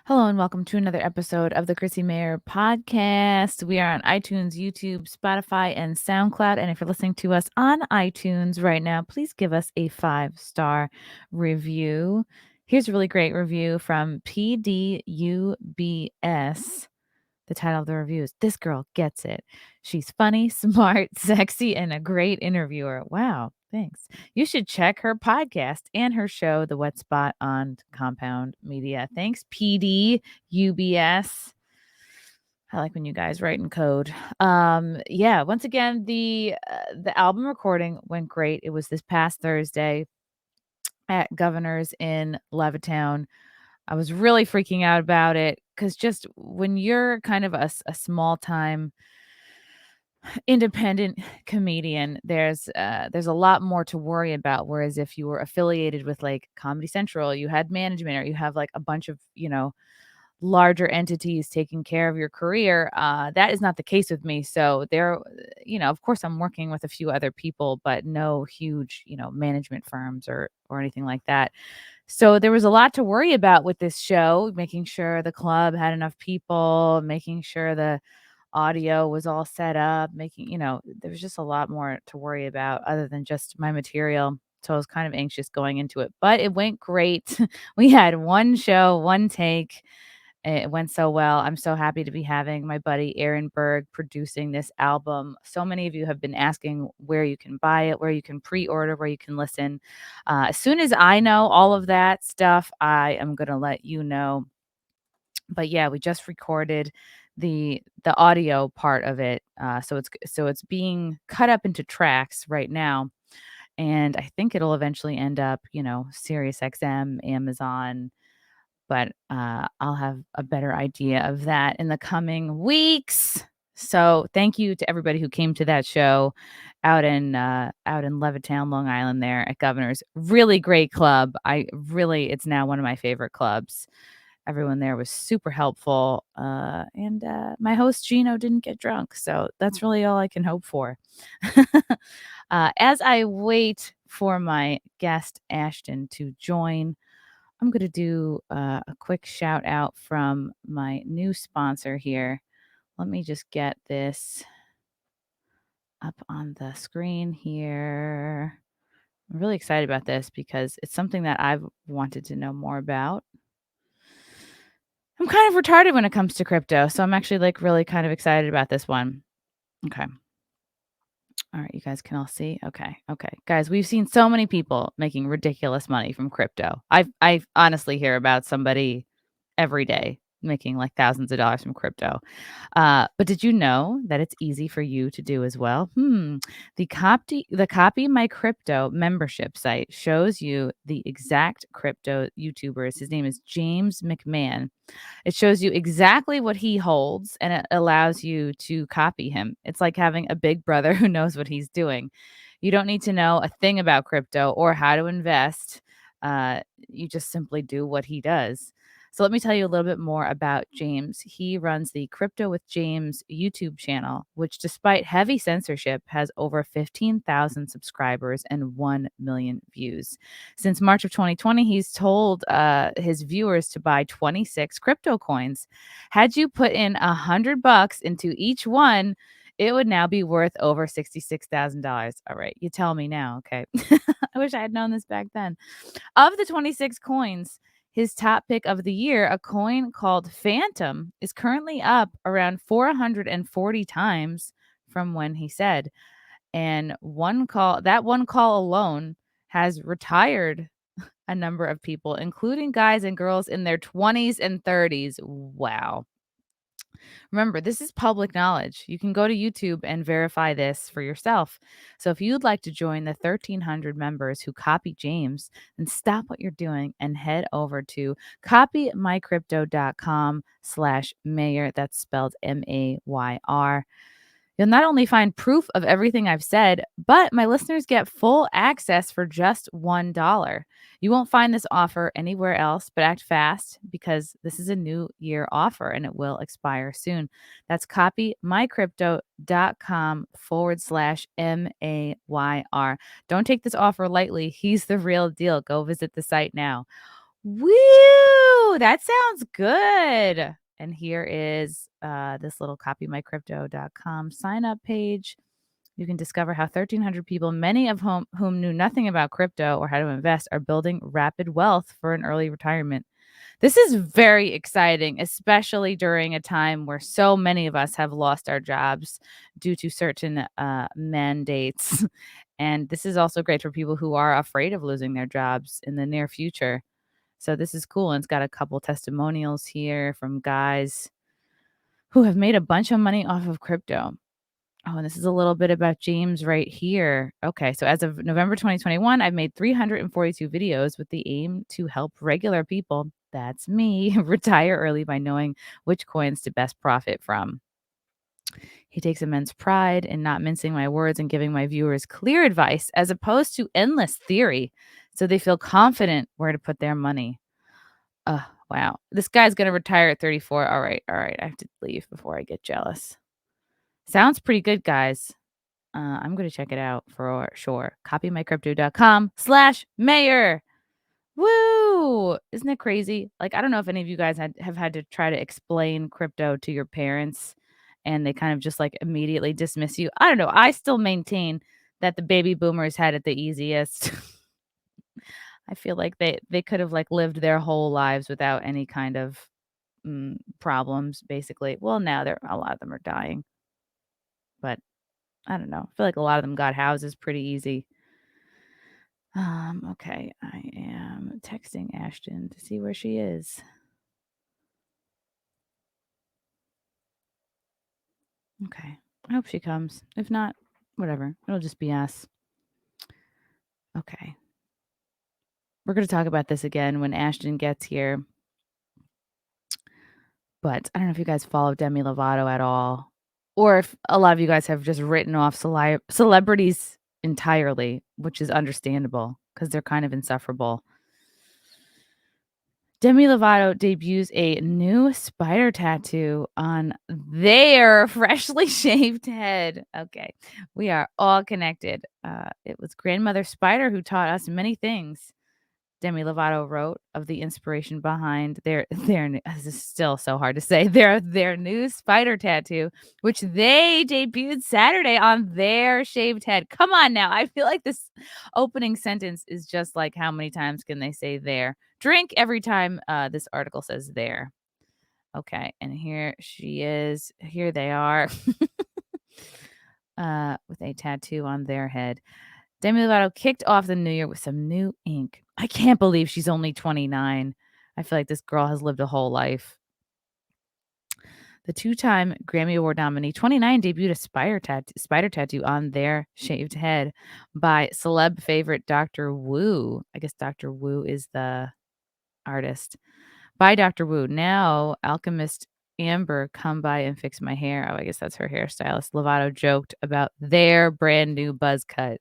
Hello and welcome to another episode of the Chrissie Mayr podcast. We are on iTunes, YouTube, Spotify, and SoundCloud. And if you're listening to us on iTunes right now, please give us a 5-star review. Here's a really great review from PDUBS. The title of the review is This Girl Gets It. She's funny, smart, sexy, and a great interviewer. Wow, thanks. You should check her podcast and her show, The Wet Spot, on Compound Media. Thanks, PDUBS. I like when you guys write in code. Yeah, once again, the album recording went great. It was this past Thursday at Governor's in Levittown. I was really freaking out about it because just when you're kind of a small time independent comedian, there's a lot more to worry about. Whereas if you were affiliated with like Comedy Central, you had management, or you have like a bunch of larger entities taking care of your career. That is not the case with me. So there, of course, I'm working with a few other people, but no huge management firms or anything like that. So there was a lot to worry about with this show, making sure the club had enough people, making sure the audio was all set up, there was just a lot more to worry about other than just my material. So I was kind of anxious going into it, but it went great. We had one show, one take. It went so well. I'm so happy to be having my buddy Aaron Berg producing this album. So many of you have been asking where you can buy it, where you can pre-order, where you can listen. As soon as I know all of that stuff, I am going to let you know. But yeah, we just recorded the audio part of it. So it's being cut up into tracks right now. And I think it'll eventually end up, Sirius XM, Amazon, but I'll have a better idea of that in the coming weeks. So thank you to everybody who came to that show out in Levittown, Long Island, there at Governor's. Really great club. It's now one of my favorite clubs. Everyone there was super helpful, and my host Gino didn't get drunk, so that's really all I can hope for. As I wait for my guest Ashton to join, I'm going to do a quick shout out from my new sponsor here. Let me just get this up on the screen here. I'm really excited about this because it's something that I've wanted to know more about. I'm kind of retarded when it comes to crypto, so I'm actually like really kind of excited about this one. Okay. All right, you guys can all see. Okay. Guys, we've seen so many people making ridiculous money from crypto. I honestly hear about somebody every day making like thousands of dollars from crypto. But did you know that it's easy for you to do as well? The Copy My Crypto membership site shows you the exact crypto YouTubers. His name is James McMahon. It shows you exactly what he holds, and it allows you to copy him. It's like having a big brother who knows what he's doing. You don't need to know a thing about crypto or how to invest. You just simply do what he does. So let me tell you a little bit more about James. He runs the Crypto with James YouTube channel, which, despite heavy censorship, has over 15,000 subscribers and 1 million views. Since March of 2020, he's told his viewers to buy 26 crypto coins. Had you put in $100 into each one, it would now be worth over $66,000. All right, you tell me now. Okay. I wish I had known this back then. Of the 26 coins, his top pick of the year, a coin called Phantom, is currently up around 440 times from when he said. And one call alone has retired a number of people, including guys and girls in their 20s and 30s. Wow. Remember, this is public knowledge. You can go to YouTube and verify this for yourself. So if you'd like to join the 1,300 members who copy James, then stop what you're doing and head over to copymycrypto.com/Mayr. That's spelled Mayr. You'll not only find proof of everything I've said, but my listeners get full access for just $1. You won't find this offer anywhere else, but act fast because this is a new year offer and it will expire soon. That's copymycrypto.com/Mayr. Don't take this offer lightly. He's the real deal. Go visit the site now. Woo! That sounds good. And here is this little copymycrypto.com sign up page. You can discover how 1,300 people, many of whom knew nothing about crypto or how to invest, are building rapid wealth for an early retirement. This is very exciting, especially during a time where so many of us have lost our jobs due to certain mandates. And this is also great for people who are afraid of losing their jobs in the near future. So this is cool. And it's got a couple testimonials here from guys who have made a bunch of money off of crypto. Oh, and this is a little bit about James right here. Okay, so as of November 2021, I've made 342 videos with the aim to help regular people, that's me, retire early by knowing which coins to best profit from. He takes immense pride in not mincing my words and giving my viewers clear advice as opposed to endless theory, so they feel confident where to put their money. Wow. This guy's going to retire at 34. All right. I have to leave before I get jealous. Sounds pretty good, guys. I'm going to check it out for sure. Copymycrypto.com/Mayr. Woo! Isn't it crazy? Like, I don't know if any of you guys have had to try to explain crypto to your parents and they kind of just like immediately dismiss you. I don't know. I still maintain that the baby boomers had it the easiest. I feel like they could have like lived their whole lives without any kind of problems, basically. Well, now a lot of them are dying, but I don't know. I feel like a lot of them got houses pretty easy. Okay. I am texting Ashton to see where she is. Okay. I hope she comes. If not, whatever. It'll just be us. Okay. We're going to talk about this again when Ashton gets here. But I don't know if you guys follow Demi Lovato at all, or if a lot of you guys have just written off celebrities entirely, which is understandable because they're kind of insufferable. Demi Lovato debuts a new spider tattoo on their freshly shaved head. Okay, we are all connected. It was grandmother Spider who taught us many things. Demi Lovato wrote of the inspiration behind their this is still so hard to say, their new spider tattoo, which they debuted Saturday on their shaved head. Come on now. I feel like this opening sentence is just like, how many times can they say there? Drink every time this article says there. Okay, and here she is. Here they are. With a tattoo on their head. Demi Lovato kicked off the new year with some new ink. I can't believe she's only 29. I feel like this girl has lived a whole life. The two-time Grammy Award nominee, 29, debuted a spider tattoo on their shaved head by celeb favorite Dr. Wu. I guess Dr. Wu is the artist. By Dr. Wu. Now, alchemist Amber, come by and fix my hair. Oh, I guess that's her hairstylist. Lovato joked about their brand new buzz cut.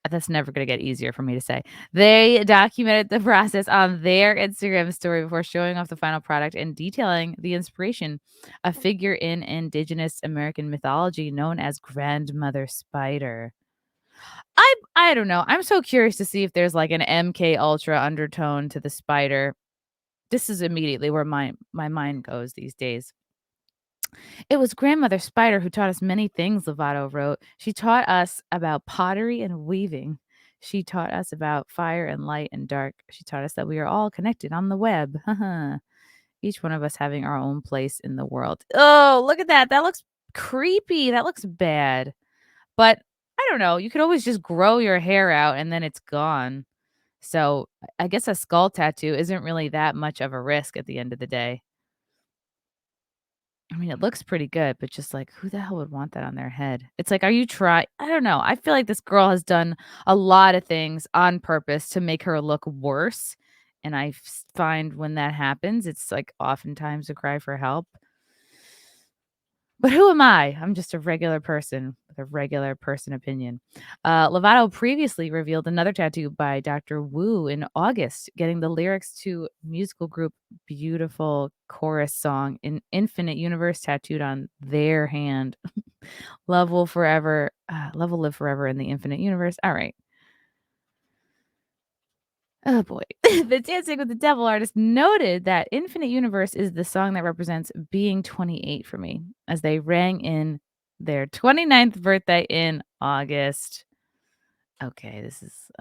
That's never going to get easier for me to say. They documented the process on their Instagram story before showing off the final product and detailing the inspiration, a figure in indigenous American mythology known as Grandmother Spider. I don't know. I'm so curious to see if there's like an MK Ultra undertone to the spider. This is immediately where my mind goes these days. It was Grandmother Spider who taught us many things, Lovato wrote. She taught us about pottery and weaving. She taught us about fire and light and dark. She taught us that we are all connected on the web. Each one of us having our own place in the world. Oh, look at that. That looks creepy. That looks bad. But I don't know. You could always just grow your hair out and then it's gone. So I guess a skull tattoo isn't really that much of a risk at the end of the day. I mean, it looks pretty good, but just like, who the hell would want that on their head? It's like, are you try? I don't know. I feel like this girl has done a lot of things on purpose to make her look worse. And find when that happens, it's like oftentimes a cry for help. But who am I? I'm just a regular person with a regular person opinion. Lovato previously revealed another tattoo by Dr. Wu in August, getting the lyrics to musical group Beautiful chorus song in Infinite Universe tattooed on their hand. Love will live forever in the infinite universe. All right. Oh boy. The Dancing with the Devil artist noted that Infinite Universe is the song that represents being 28 for me as they rang in their 29th birthday in August. Okay, this is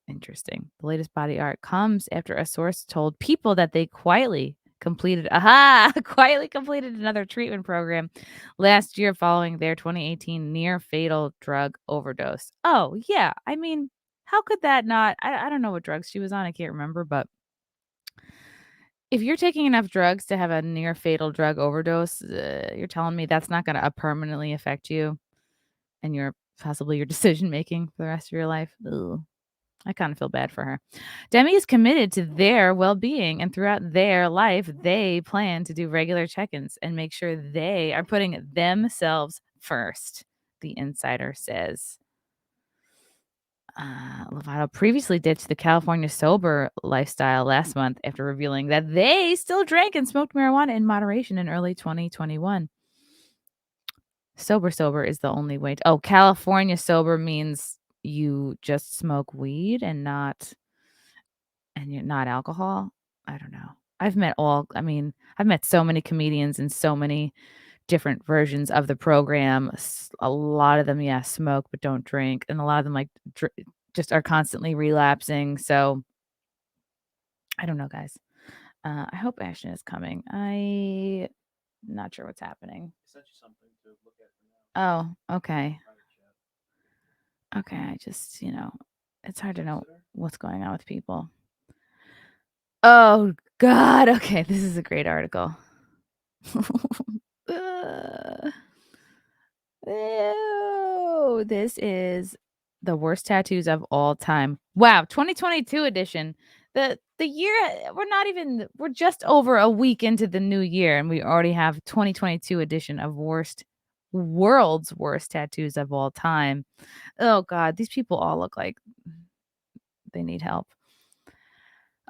interesting. The latest body art comes after a source told People that they quietly completed another treatment program last year following their 2018 near fatal drug overdose. Oh, yeah. I mean, how could that not? I don't know what drugs she was on. I can't remember, but if you're taking enough drugs to have a near fatal drug overdose, you're telling me that's not going to permanently affect you and possibly your decision making for the rest of your life. Ugh. I kind of feel bad for her. Demi is committed to their well-being, and throughout their life, they plan to do regular check-ins and make sure they are putting themselves first, the insider says. Lovato previously ditched the California sober lifestyle last month after revealing that they still drank and smoked marijuana in moderation in early 2021. Sober is the only way. California sober means you just smoke weed and you're not alcohol. I don't know. I've met so many comedians and so many different versions of the program. A lot of them, yeah, smoke but don't drink, and a lot of them just are constantly relapsing. So I don't know, guys. I hope Ashton is coming. I'm not sure what's happening. I sent you something to look at for now. Oh, okay. Okay, I just, it's hard to know what's going on with people. Oh, God. Okay, this is a great article. Ew, this is the worst tattoos of all time. Wow, 2022 edition. The year we're just over a week into the new year and we already have 2022 edition of world's worst tattoos of all time. Oh God, these people all look like they need help.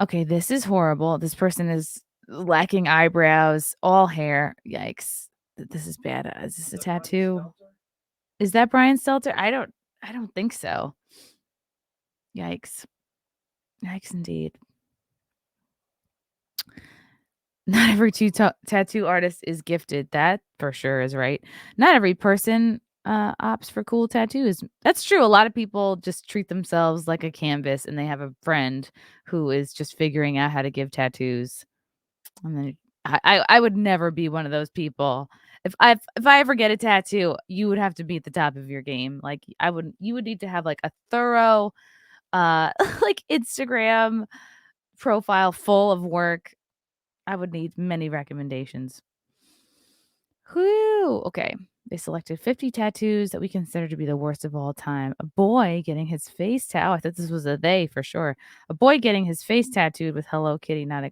Okay, this is horrible. This person is lacking eyebrows, all hair. Yikes. This is bad. Is this a tattoo? Is that Brian Stelter? I don't think so. Yikes. Yikes indeed. Not every tattoo artist is gifted. That for sure is right. Not every person opts for cool tattoos. That's true. A lot of people just treat themselves like a canvas and they have a friend who is just figuring out how to give tattoos. And then I would never be one of those people. If I ever get a tattoo, you would have to be at the top of your game. Like you would need to have like a thorough like Instagram profile full of work. I would need many recommendations. Whew. Okay. They selected 50 tattoos that we consider to be the worst of all time. A boy getting his face tattooed. I thought this was a they for sure. A boy getting his face tattooed with Hello Kitty. Not a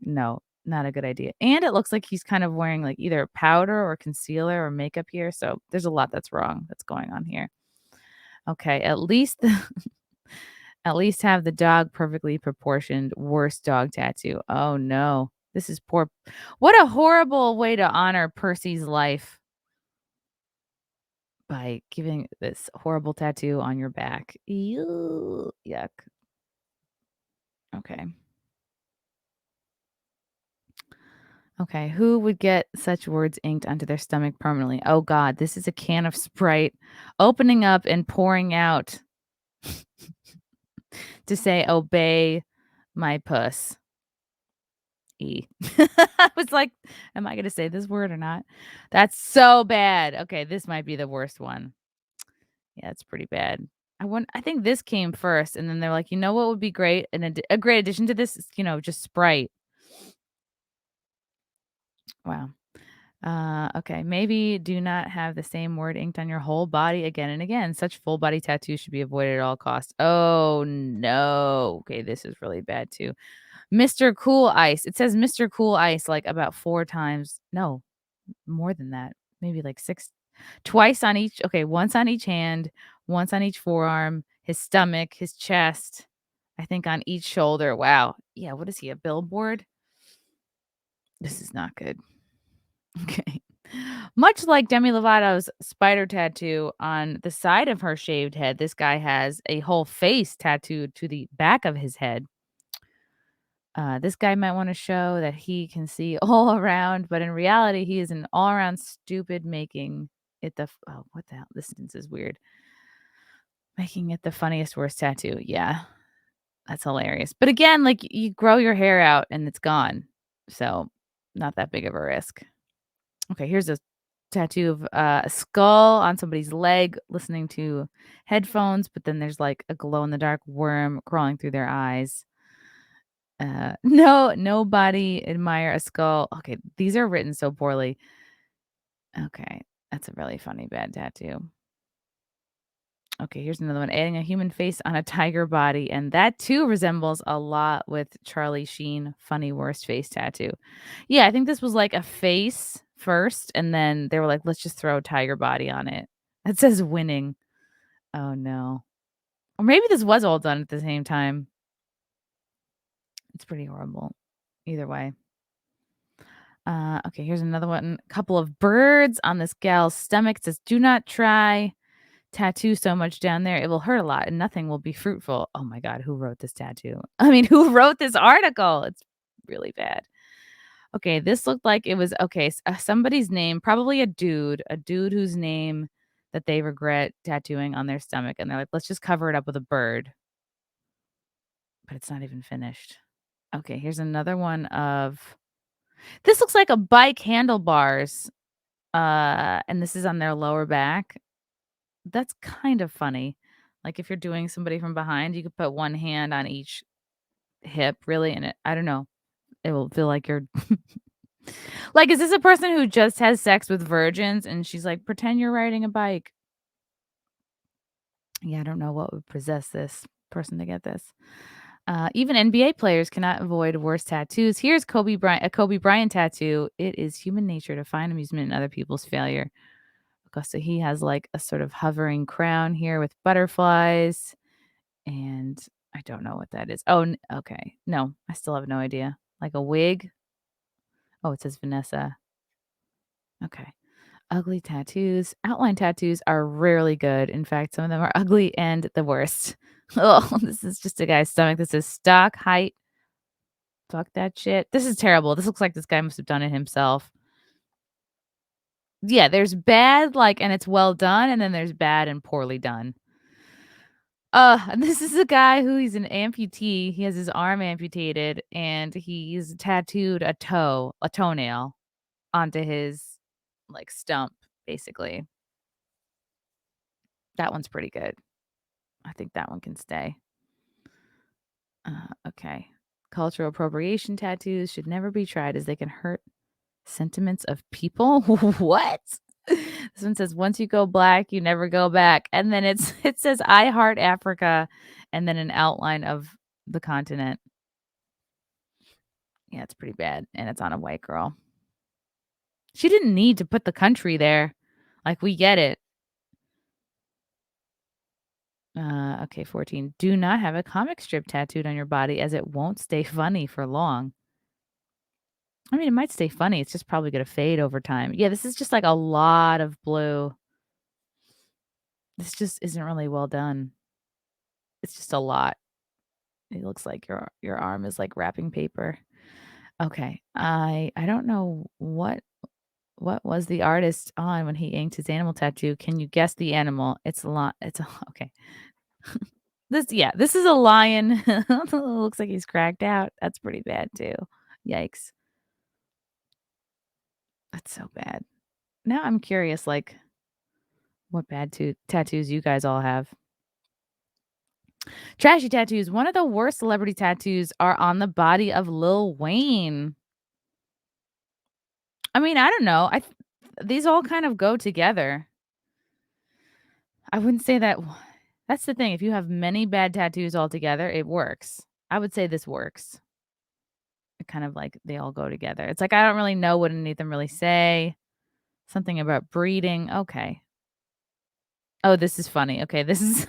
good idea. And it looks like he's kind of wearing like either powder or concealer or makeup here. So there's a lot that's wrong that's going on here. Okay. At least have the dog perfectly proportioned. Worst dog tattoo. Oh no. This is poor. What a horrible way to honor Percy's life by giving this horrible tattoo on your back. Ew, yuck. Okay. Okay, who would get such words inked onto their stomach permanently? Oh God, this is a can of Sprite opening up and pouring out to say, obey my puss. I was like, am I going to say this word or not? That's so bad. Okay, this might be the worst one. Yeah, it's pretty bad. I think this came first, and then they're like, you know what would be great? And a great addition to this is, just Sprite. Wow. Okay. Maybe do not have the same word inked on your whole body again and again. Such full body tattoos should be avoided at all costs. Oh no. Okay, this is really bad too. Mr. Cool Ice. It says Mr. Cool Ice like about 4 times. No, more than that. Maybe like 6. Twice on each. Okay, once on each hand, once on each forearm, his stomach, his chest. I think on each shoulder. Wow. Yeah, what is he? A billboard? This is not good. Okay. Much like Demi Lovato's spider tattoo on the side of her shaved head, this guy has a whole face tattooed to the back of his head. This guy might want to show that he can see all around, but in reality, he is an all-around stupid, making it the oh, what the hell? This sentence is weird. Making it the funniest, worst tattoo. Yeah, that's hilarious. But again, like you grow your hair out and it's gone, so not that big of a risk. Okay, here's a tattoo of a skull on somebody's leg, listening to headphones, but then there's like a glow in the dark worm crawling through their eyes. No, nobody admire a skull. Okay, these are written so poorly. Okay, that's a really funny bad tattoo. Okay, here's another one. Adding a human face on a tiger body, and that too resembles a lot with Charlie Sheen funny worst face tattoo. Yeah, I think this was like a face first, and then they were like, let's just throw a tiger body on it. It says winning. Oh no. Or maybe this was all done at the same time. It's pretty horrible. Either way. Okay, here's another one. Couple of birds on this gal's stomach. It says, do not try tattoo so much down there. It will hurt a lot and nothing will be fruitful. Oh my God, who wrote this tattoo? I mean, who wrote this article? It's really bad. Okay, this looked like it was okay. Somebody's name, probably a dude whose name that they regret tattooing on their stomach. And they're like, let's just cover it up with a bird. But it's not even finished. Okay, here's another one of this looks like a bike handlebars. And this is on their lower back. That's kind of funny. Like if you're doing somebody from behind, you could put one hand on each hip, really, and I don't know. It will feel like you're like, is this a person who just has sex with virgins and she's like, pretend you're riding a bike? Yeah, I don't know what would possess this person to get this. Even NBA players cannot avoid worse tattoos. Here's a Kobe Bryant tattoo. It is human nature to find amusement in other people's failure. Okay, so he has like a sort of hovering crown here with butterflies, and I don't know what that is. Oh, okay. No, I still have no idea. Like a wig. Oh, it says Vanessa. Okay. Ugly tattoos. Outline tattoos are rarely good. In fact, some of them are ugly and the worst. Oh, this is just a guy's stomach. This is stock height. Fuck that shit. This is terrible. This looks like this guy must have done it himself. Yeah, there's bad, like, and it's well done, and then there's bad and poorly done. This is a guy who he's an amputee. He has his arm amputated, and he's tattooed a toenail onto his, like, stump, basically. That one's pretty good. I think that one can stay. Okay. Cultural appropriation tattoos should never be tried as they can hurt sentiments of people. What? This one says, once you go black, you never go back. And then it says I heart Africa and then an outline of the continent. Yeah, it's pretty bad. And it's on a white girl. She didn't need to put the country there. Like, we get it. Okay, 14. Do not have a comic strip tattooed on your body as it won't stay funny for long. I mean, it might stay funny. It's just probably going to fade over time. Yeah, this is just like a lot of blue. This just isn't really well done. It's just a lot. It looks like your arm is like wrapping paper. Okay. I don't know what was the artist on when he inked his animal tattoo. Can you guess the animal? It's a lot. Okay. This is a lion. Looks like he's cracked out. That's pretty bad too. Yikes. That's so bad. Now I'm curious, like, what bad tattoos you guys all have. Trashy tattoos. One of the worst celebrity tattoos are on the body of Lil Wayne. I mean, I don't know. These all kind of go together. I wouldn't say that. That's the thing. If you have many bad tattoos all together, it works. I would say this works. It kind of like they all go together. It's like I don't really know what any of them really say. Something about breeding. Okay. Oh, this is funny. Okay, this is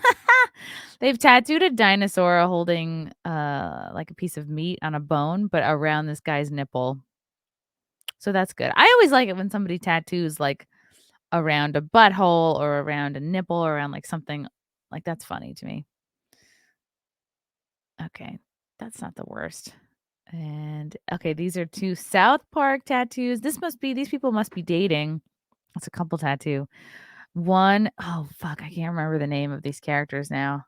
they've tattooed a dinosaur holding like a piece of meat on a bone, but around this guy's nipple. So that's good. I always like it when somebody tattoos like around a butthole or around a nipple or around like something like that's funny to me. Okay. That's not the worst. And okay, these are 2 South Park tattoos. These people must be dating. It's a couple tattoo. One, oh fuck, I can't remember the name of these characters now.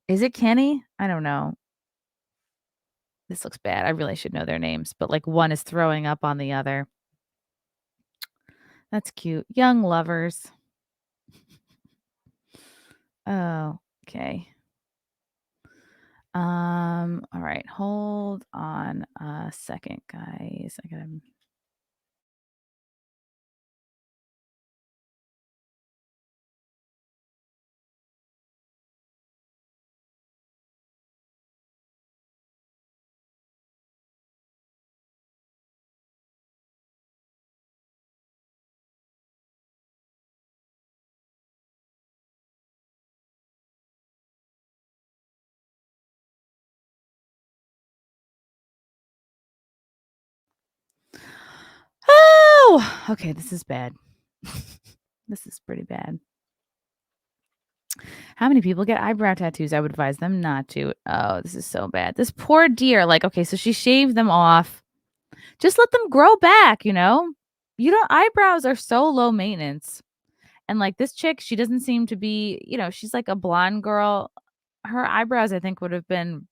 Is it Kenny? I don't know. This looks bad. I really should know their names, but like one is throwing up on the other. That's cute. Young lovers. Oh, okay. All right. Hold on a second, guys. I gotta. Oh, okay. This is bad. This is pretty bad. How many people get eyebrow tattoos? I would advise them not to. Oh, this is so bad. This poor dear. Like, okay, so she shaved them off. Just let them grow back, you know? You don't eyebrows are so low maintenance. And like this chick, she doesn't seem to be, she's like a blonde girl. Her eyebrows, I think, would have been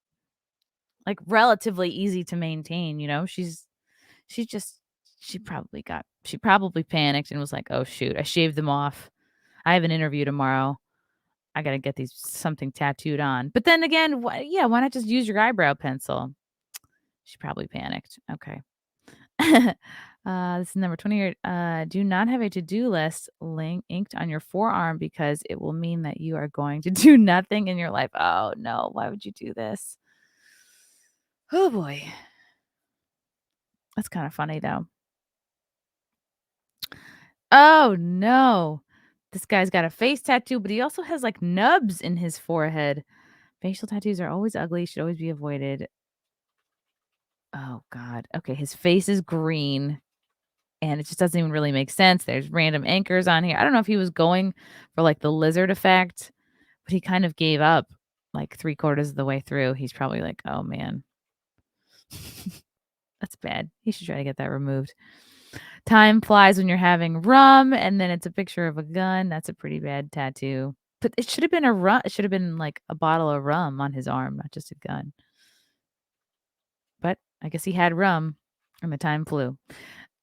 like relatively easy to maintain, she just she probably panicked and was like, "Oh shoot, I shaved them off. I have an interview tomorrow. I got to get these something tattooed on." But then again, why not just use your eyebrow pencil? She probably panicked. Okay. This is number 28. Do not have a to-do list inked on your forearm because it will mean that you are going to do nothing in your life. Oh no, why would you do this? Oh boy. That's kind of funny though. Oh no. This guy's got a face tattoo, but he also has like nubs in his forehead. Facial tattoos are always ugly, should always be avoided. Oh god. Okay, his face is green. And it just doesn't even really make sense. There's random anchors on here. I don't know if he was going for, like, the lizard effect, but he kind of gave up, like, 3/4 of the way through. He's probably like, "Oh, man. That's bad. He should try to get that removed." Time flies when you're having rum, and then it's a picture of a gun. That's a pretty bad tattoo. But it should have been it should have been, like, a bottle of rum on his arm, not just a gun. But I guess he had rum, and the time flew.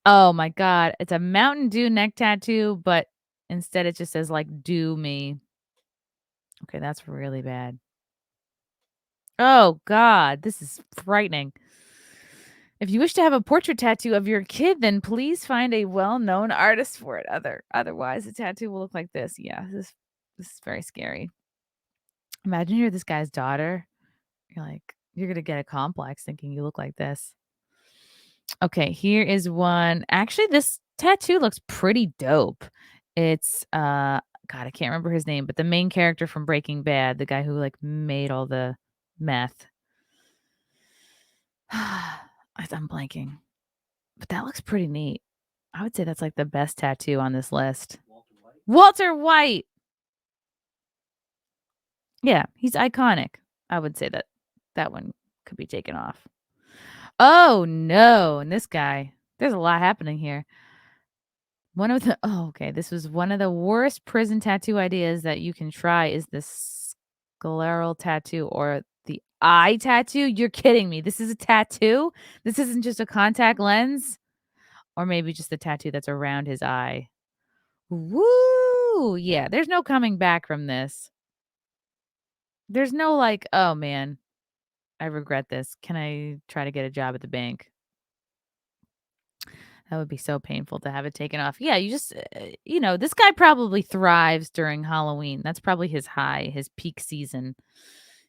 Oh my god, it's a Mountain Dew neck tattoo, but instead it just says, like, "Do me." Okay, that's really bad. Oh god, this is frightening. If you wish to have a portrait tattoo of your kid, then please find a well-known artist for it. Otherwise, the tattoo will look like this. Yeah, this is very scary. Imagine you're this guy's daughter. You're gonna get a complex thinking you look like this. Okay, here is one. Actually, this tattoo looks pretty dope. It's God, I can't remember his name, but the main character from Breaking Bad, the guy who like made all the meth. I'm blanking. But that looks pretty neat. I would say that's like the best tattoo on this list. Walter White. Yeah, he's iconic. I would say that one could be taken off. Oh no, and this guy. There's a lot happening here. Okay, this was one of the worst prison tattoo ideas that you can try is this scleral tattoo or the eye tattoo. You're kidding me. This is a tattoo? This isn't just a contact lens? Or maybe just the tattoo that's around his eye. Woo! Yeah, there's no coming back from this. There's no like, "Oh, man, I regret this. Can I try to get a job at the bank?" That would be so painful to have it taken off. Yeah, this guy probably thrives during Halloween. That's probably his high, his peak season.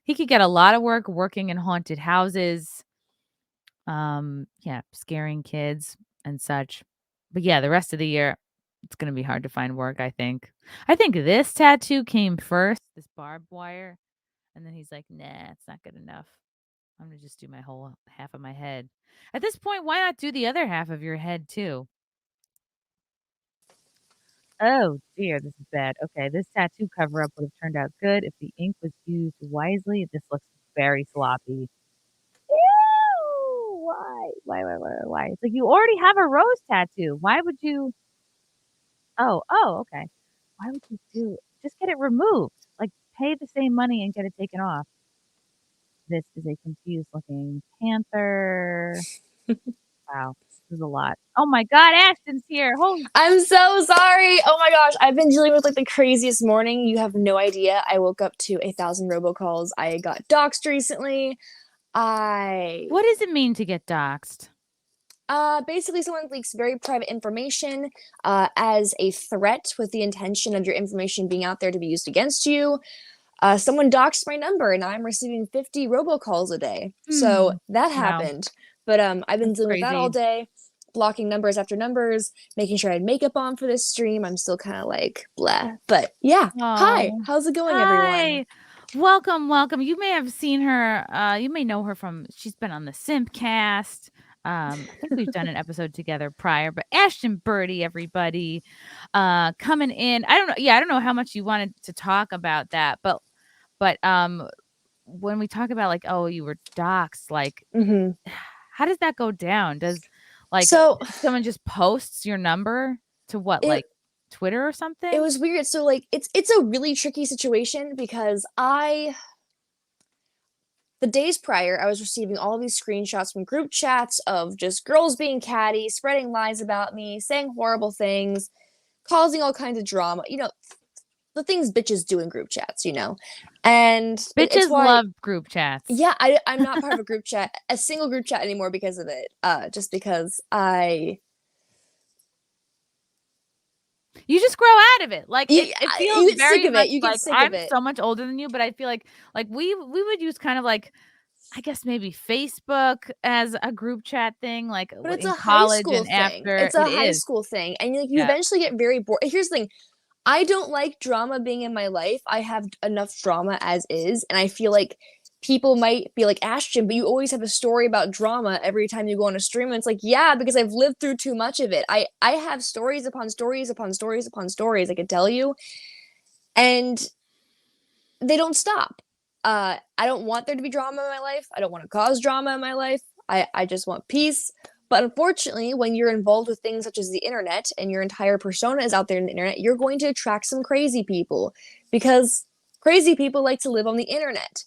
He could get a lot of work working in haunted houses, yeah, scaring kids and such. But yeah, the rest of the year, it's gonna be hard to find work, I think. I think this tattoo came first, this barbed wire, and then he's like, "Nah, it's not good enough. I'm gonna just do my whole half of my head." At this point, why not do the other half of your head too? Oh, dear, this is bad. Okay, this tattoo cover-up would have turned out good if the ink was used wisely. This looks very sloppy. Ew! Why? It's like, you already have a rose tattoo. Why would you? Oh, okay. Why would you just get it removed? Like, pay the same money and get it taken off. This is a confused looking panther. Wow, this is a lot. Oh my God, Ashton's here. Holy. I'm so sorry. Oh my gosh, I've been dealing with like the craziest morning. You have no idea. I woke up to 1,000 robocalls. I got doxxed recently. What does it mean to get doxxed? Basically someone leaks very private information as a threat with the intention of your information being out there to be used against you. Someone doxed my number and I'm receiving 50 robocalls a day. So that happened. But I've been dealing with that all day, blocking numbers after numbers, making sure I had makeup on for this stream. I'm still kind of like blah. But yeah. Hi. How's it going, everyone? Welcome. You may have seen her. You may know her from, she's been on the CMPcast. I think we've done an episode together prior, but Ashton Birdie, everybody, coming in. I don't know how much you wanted to talk about that, but when we talk about like, oh, you were doxxed, like, how does that go down? Does someone just posts your number to like Twitter or something? It was weird. So like, it's a really tricky situation because the days prior, I was receiving all these screenshots from group chats of just girls being catty, spreading lies about me, saying horrible things, causing all kinds of drama. You know, the things bitches do in group chats, you know. And bitches love group chats. Yeah, I'm not part of a group chat, a single group chat anymore because of it. Just because you just grow out of it. Like, it feels very much like I'm so much older than you, but I feel like we would use kind of like, I guess maybe Facebook as a group chat thing, like, but it's in a college high school and thing. after. It's a high school thing, and like, you eventually get very bored. Here's the thing. I don't like drama being in my life. I have enough drama as is, and I feel like people might be like, Ashton, but you always have a story about drama every time you go on a stream. And it's like, yeah, because I've lived through too much of it. I have stories upon stories upon stories upon stories, I could tell you. And they don't stop. I don't want there to be drama in my life. I don't want to cause drama in my life. I just want peace. But unfortunately, when you're involved with things such as the internet and your entire persona is out there in the internet, you're going to attract some crazy people because crazy people like to live on the internet.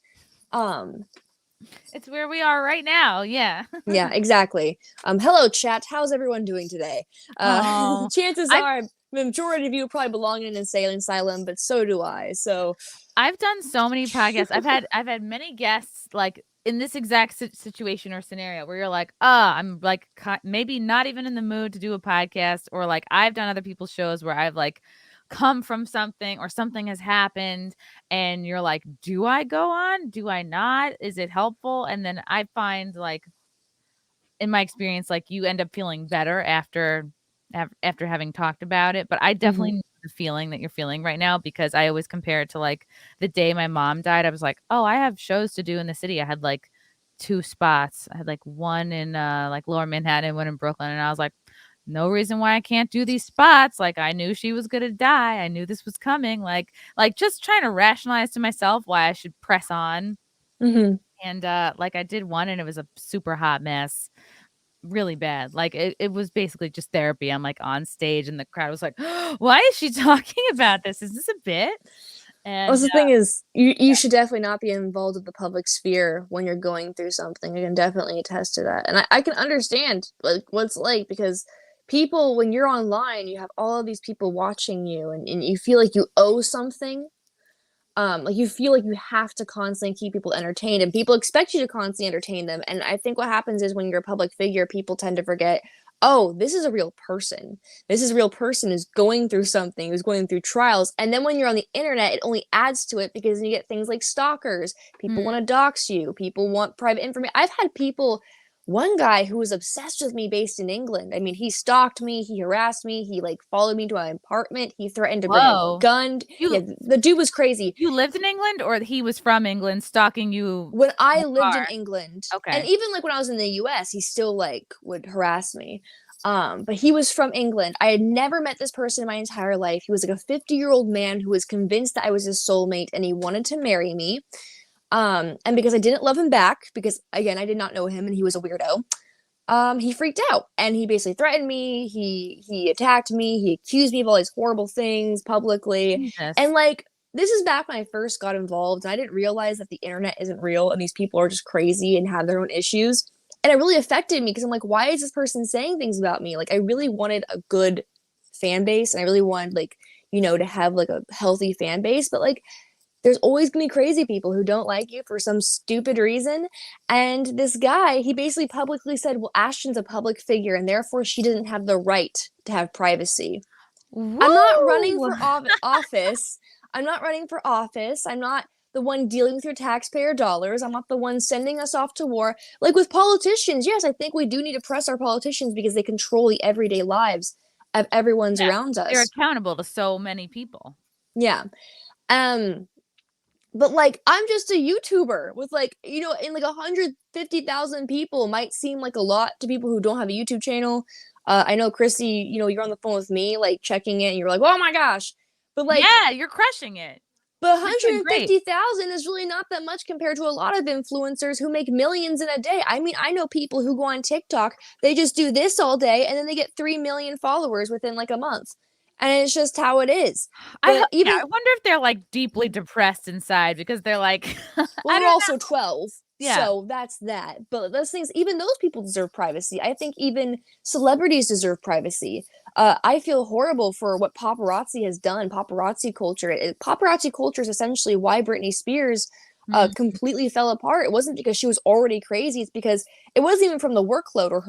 It's where we are right now. Yeah. Yeah, exactly. Hello, chat. How's everyone doing today? Chances are the majority of you probably belong in an insane asylum, but so do I. So I've done so many podcasts. I've had many guests like in this exact situation or scenario where you're like, I'm like maybe not even in the mood to do a podcast, or like I've done other people's shows where I've like come from something or something has happened and you're like, do I go on? Do I not? Is it helpful? And then I find, like, in my experience, like, you end up feeling better after having talked about it. But I definitely know the feeling that you're feeling right now, because I always compare it to like the day my mom died. I was like, oh, I have shows to do in the city. I had like 2 spots. I had like one in like Lower Manhattan, one in Brooklyn, and I was like, no reason why I can't do these spots. Like, I knew she was gonna die. I knew this was coming. Like just trying to rationalize to myself why I should press on. And like, I did one and it was a super hot mess. Really bad. Like, it was basically just therapy. I'm like on stage and the crowd was like, why is she talking about this? Is this a bit? And the thing is, you should definitely not be involved with the public sphere when you're going through something. I can definitely attest to that. And I can understand like what's like, because people, when you're online, you have all of these people watching you and you feel like you owe something. Like, you feel like you have to constantly keep people entertained, and people expect you to constantly entertain them. And I think what happens is when you're a public figure, people tend to forget, oh, this is a real person. This is a real person who's going through something, who's going through trials. And then when you're on the internet, it only adds to it, because you get things like stalkers. People want to dox you. People want private information. I've had people, one guy who was obsessed with me based in England. I mean, he stalked me, he harassed me, he like followed me to my apartment, he threatened to bring a gun. Yeah, the dude was crazy. You lived in England, or he was from England stalking you? When I lived in England. Okay. And even like when I was in the US, he still like would harass me. But he was from England. I had never met this person in my entire life. He was like a 50-year-old man who was convinced that I was his soulmate and he wanted to marry me. And because I didn't love him back, because again, I did not know him and he was a weirdo, he freaked out and he basically threatened me. He attacked me. He accused me of all these horrible things publicly. Jesus. And like, this is back when I first got involved. And I didn't realize that the internet isn't real and these people are just crazy and have their own issues. And it really affected me because I'm like, why is this person saying things about me? Like, I really wanted a good fan base and I really wanted, like, you know, to have like a healthy fan base. But like, there's always gonna be crazy people who don't like you for some stupid reason. And this guy, he basically publicly said, well, Ashton's a public figure and therefore she doesn't have the right to have privacy. Woo! I'm not running for office. I'm not running for office. I'm not the one dealing with your taxpayer dollars. I'm not the one sending us off to war. Like with politicians, yes, I think we do need to press our politicians because they control the everyday lives of everyone's around us. They're accountable to so many people. Yeah. But like, I'm just a YouTuber with like, you know, in like 150,000 people might seem like a lot to people who don't have a YouTube channel. I know Chrissie, you know, you're on the phone with me, like checking it and you're like, oh my gosh. But like, yeah, you're crushing it. But 150,000 is really not that much compared to a lot of influencers who make millions in a day. I mean, I know people who go on TikTok, they just do this all day and then they get 3 million followers within like a month. And it's just how it is. I wonder if they're like deeply depressed inside because they're like, well, they're also 12. Yeah. So that's that. But those things, even those people deserve privacy. I think even celebrities deserve privacy. I feel horrible for what paparazzi has done. Paparazzi culture. Paparazzi culture is essentially why Britney Spears completely fell apart. It wasn't because she was already crazy. It's because it wasn't even from the workload or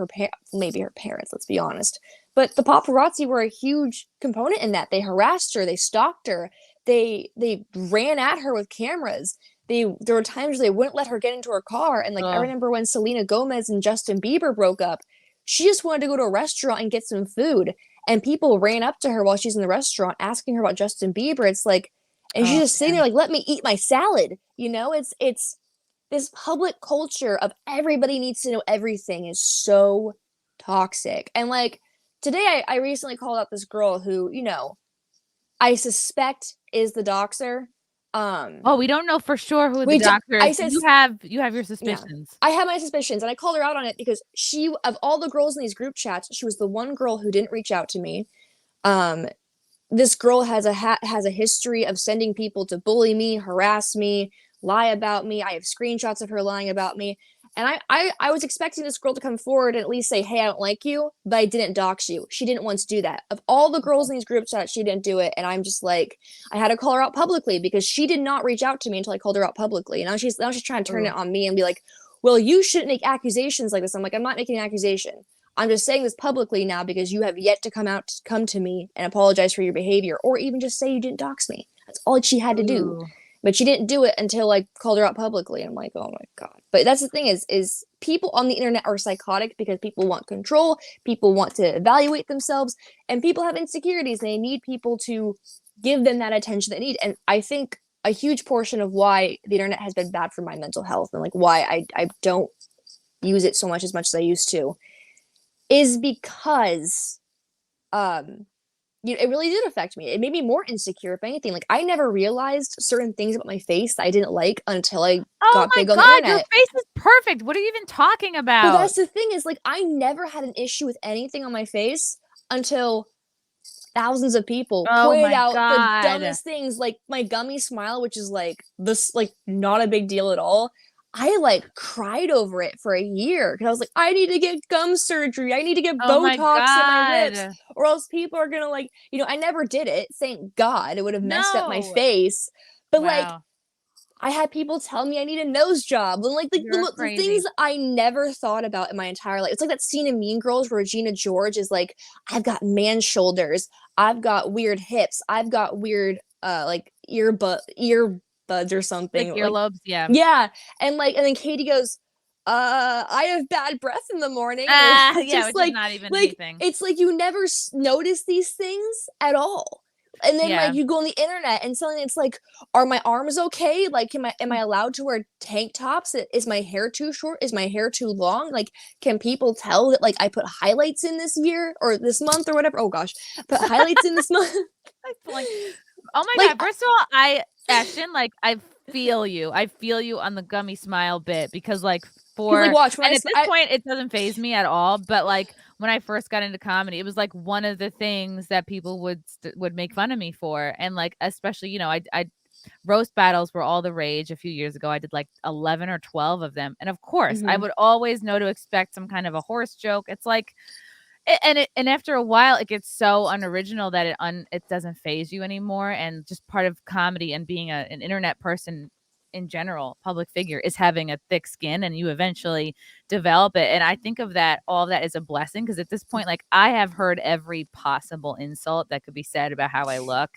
maybe her parents, let's be honest. But the paparazzi were a huge component in that. They harassed her. They stalked her. They ran at her with cameras. There were times where they wouldn't let her get into her car. And like, I remember when Selena Gomez and Justin Bieber broke up, she just wanted to go to a restaurant and get some food. And people ran up to her while she's in the restaurant asking her about Justin Bieber. It's like, and she's just sitting there like, let me eat my salad. You know, it's this public culture of everybody needs to know everything is so toxic. And like, today I recently called out this girl who, you know, I suspect is the doxer. We don't know for sure who the doctor is. You have your suspicions. Yeah, I have my suspicions, and I called her out on it because she, of all the girls in these group chats, she was the one girl who didn't reach out to me. This girl has a history of sending people to bully me, harass me, lie about me. I have screenshots of her lying about me. And I was expecting this girl to come forward and at least say, hey, I don't like you, but I didn't dox you. She didn't once do that. Of all the girls in these group chats, she didn't do it. And I'm just like, I had to call her out publicly because she did not reach out to me until I called her out publicly. And now she's trying to turn it on me and be like, well, you shouldn't make accusations like this. I'm like, I'm not making an accusation. I'm just saying this publicly now because you have yet to come to me and apologize for your behavior or even just say you didn't dox me. That's all she had to do. But she didn't do it until I called her out publicly. And I'm like, oh my God. But that's the thing is people on the internet are psychotic because people want control. People want to evaluate themselves. And people have insecurities. They need people to give them that attention they need. And I think a huge portion of why the internet has been bad for my mental health and like why I don't use it so much as I used to is because it really did affect me. It made me more insecure, if anything. Like, I never realized certain things about my face that I didn't like until I got big on the internet. Your face is perfect. What are you even talking about? But that's the thing is, like, I never had an issue with anything on my face until thousands of people pointed out the dumbest things, like my gummy smile, which is like this, like not a big deal at all. I like cried over it for a year because I was like, I need to get gum surgery. I need to get Botox in my lips, or else people are gonna like, I never did it. Thank God, it would have messed up my face. But like, I had people tell me I need a nose job, and like the things I never thought about in my entire life. It's like that scene in Mean Girls where Regina George is like, I've got man shoulders, I've got weird hips, I've got weird like earbuds or something, like earlobes. Yeah. And then Katie goes, I have bad breath in the morning. It's like not even anything. It's like you never notice these things at all. And then like you go on the internet and suddenly it's like, are my arms okay? Like, am I allowed to wear tank tops? Is my hair too short? Is my hair too long? Like, can people tell that like I put highlights in this year or this month or whatever? Oh gosh, put highlights in this month. Like, oh my God. First of all, Ashton, like I feel you on the gummy smile bit because like for, watch when and at this point, it doesn't phase me at all. But like when I first got into comedy, it was like one of the things that people would make fun of me for, and like especially, you know, I roast battles were all the rage a few years ago. I did like 11 or 12 of them, and of course, I would always know to expect some kind of a horse joke. It's like, and after a while, it gets so unoriginal that it doesn't phase you anymore. And just part of comedy and being an internet person in general, public figure, is having a thick skin, and you eventually develop it. And I think of that, all of that, as a blessing, because at this point, like, I have heard every possible insult that could be said about how I look.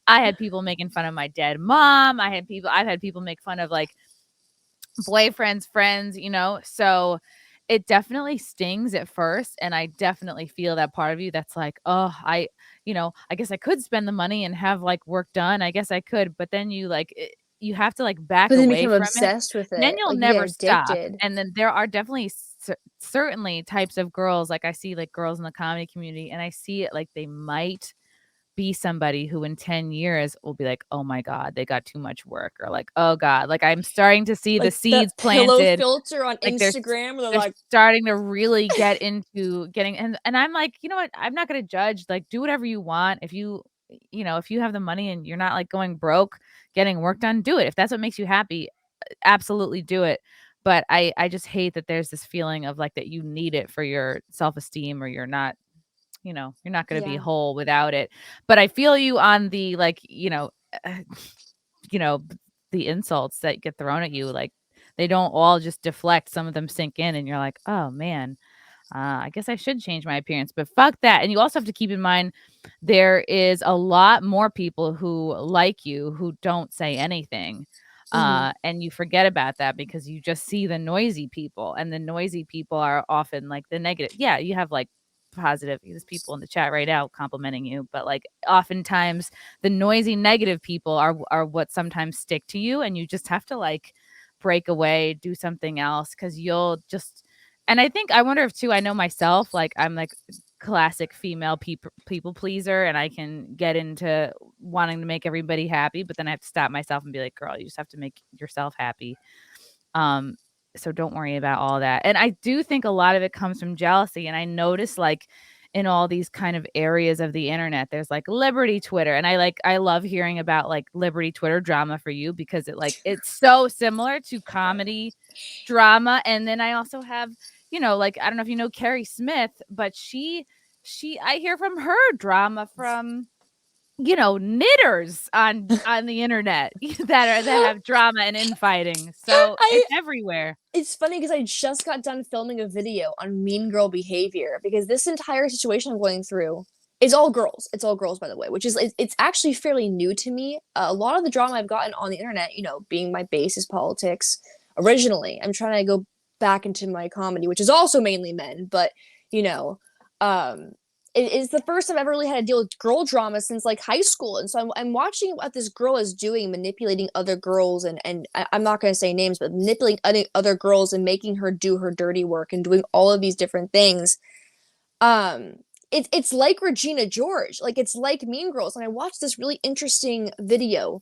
I had people making fun of my dead mom. I've had people make fun of like boyfriends, friends, you know. So it definitely stings at first, and I definitely feel that part of you that's like, oh, I guess I could spend the money and have like work done. I guess I could, but then you have to like back But then away become from it. obsessed with Then it. you'll Like you never get stop. addicted. And then there are definitely certainly types of girls, like I see like girls in the comedy community, and I see it like they might be somebody who in 10 years will be like, oh my God, they got too much work, or like, oh God, like I'm starting to see the Like that seeds pillow planted. filter on Like Instagram where they're they're like, starting to really get into getting, and I'm like, you know what? I'm not gonna judge. Like, do whatever you want. If if you have the money and you're not like going broke getting work done, do it. If that's what makes you happy, absolutely do it. But I just hate that there's this feeling of like that you need it for your self-esteem, or you're not gonna be yeah. whole without it. But I feel you on the like, uh, you know, the insults that get thrown at you, like they don't all just deflect. Some of them sink in, and you're like, oh man, I guess I should change my appearance. But fuck that. And you also have to keep in mind there is a lot more people who like you who don't say anything. And you forget about that because you just see the noisy people, and the noisy people are often like the negative. Yeah, you have like positive, there's people in the chat right now complimenting you, but like oftentimes the noisy negative people are what sometimes stick to you, and you just have to like break away, do something else, because you'll just, and I wonder if too, I know myself, like I'm like classic female people pleaser, and I can get into wanting to make everybody happy, but then I have to stop myself and be like, girl, you just have to make yourself happy. um so don't worry about all that. And I do think a lot of it comes from jealousy. And I notice like in all these kind of areas of the internet, there's like Liberty Twitter. And I love hearing about like Liberty Twitter drama for you, because it's so similar to comedy drama. And then I also have, like, I don't know if you know Carrie Smith, but I hear from her drama from knitters on the internet that have drama and infighting. So it's everywhere. It's funny because I just got done filming a video on mean girl behavior, because this entire situation I'm going through is all girls. It's all girls, by the way, which is it's actually fairly new to me. A lot of the drama I've gotten on the internet, being my base is politics. Originally, I'm trying to go back into my comedy, which is also mainly men, but um, it is the first I've ever really had to deal with girl drama since like high school. And so I'm watching what this girl is doing, manipulating other girls, and I'm not going to say names, but manipulating other girls and making her do her dirty work and doing all of these different things. It's like Regina George, like it's like Mean Girls. And I watched this really interesting video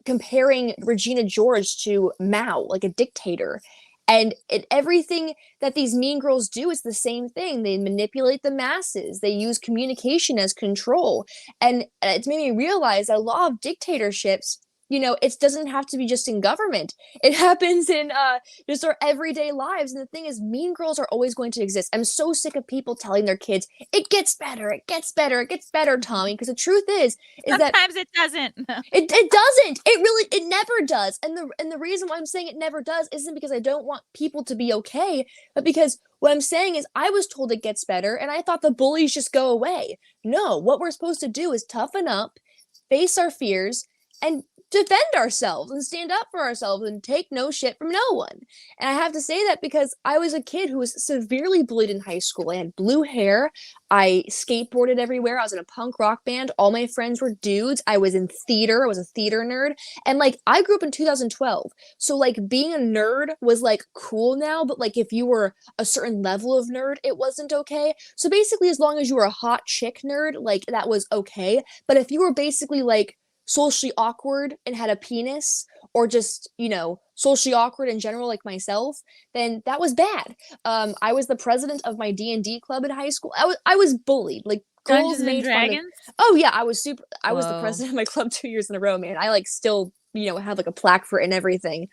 comparing Regina George to Mao, like a dictator. And everything that these mean girls do is the same thing. They manipulate the masses. They use communication as control. And it's made me realize that a lot of dictatorships, it doesn't have to be just in government. It happens in just our everyday lives. And the thing is, mean girls are always going to exist. I'm so sick of people telling their kids, it gets better, it gets better, it gets better, Tommy. Because the truth is that Sometimes it doesn't. it doesn't. It never does. And the reason why I'm saying it never does isn't because I don't want people to be okay, but because what I'm saying is I was told it gets better and I thought the bullies just go away. No, what we're supposed to do is toughen up, face our fears, and defend ourselves and stand up for ourselves and take no shit from no one. And I have to say that because I was a kid who was severely bullied in high school. I had blue hair. I skateboarded everywhere. I was in a punk rock band. All my friends were dudes. I was in theater. I was a theater nerd. And like, I grew up in 2012. So like being a nerd was like cool now, but like if you were a certain level of nerd, it wasn't okay. So basically, as long as you were a hot chick nerd, like that was okay. But if you were basically like socially awkward and had a penis, or just, you know, socially awkward in general like myself, then that was bad. I was the president of my D&D club in high school. I was bullied. Like, girls Dungeons and made fun of. Dragons? Oh yeah, I was the Whoa. president of my club 2 years in a row, man. I like still, you know, have like a plaque for it and everything.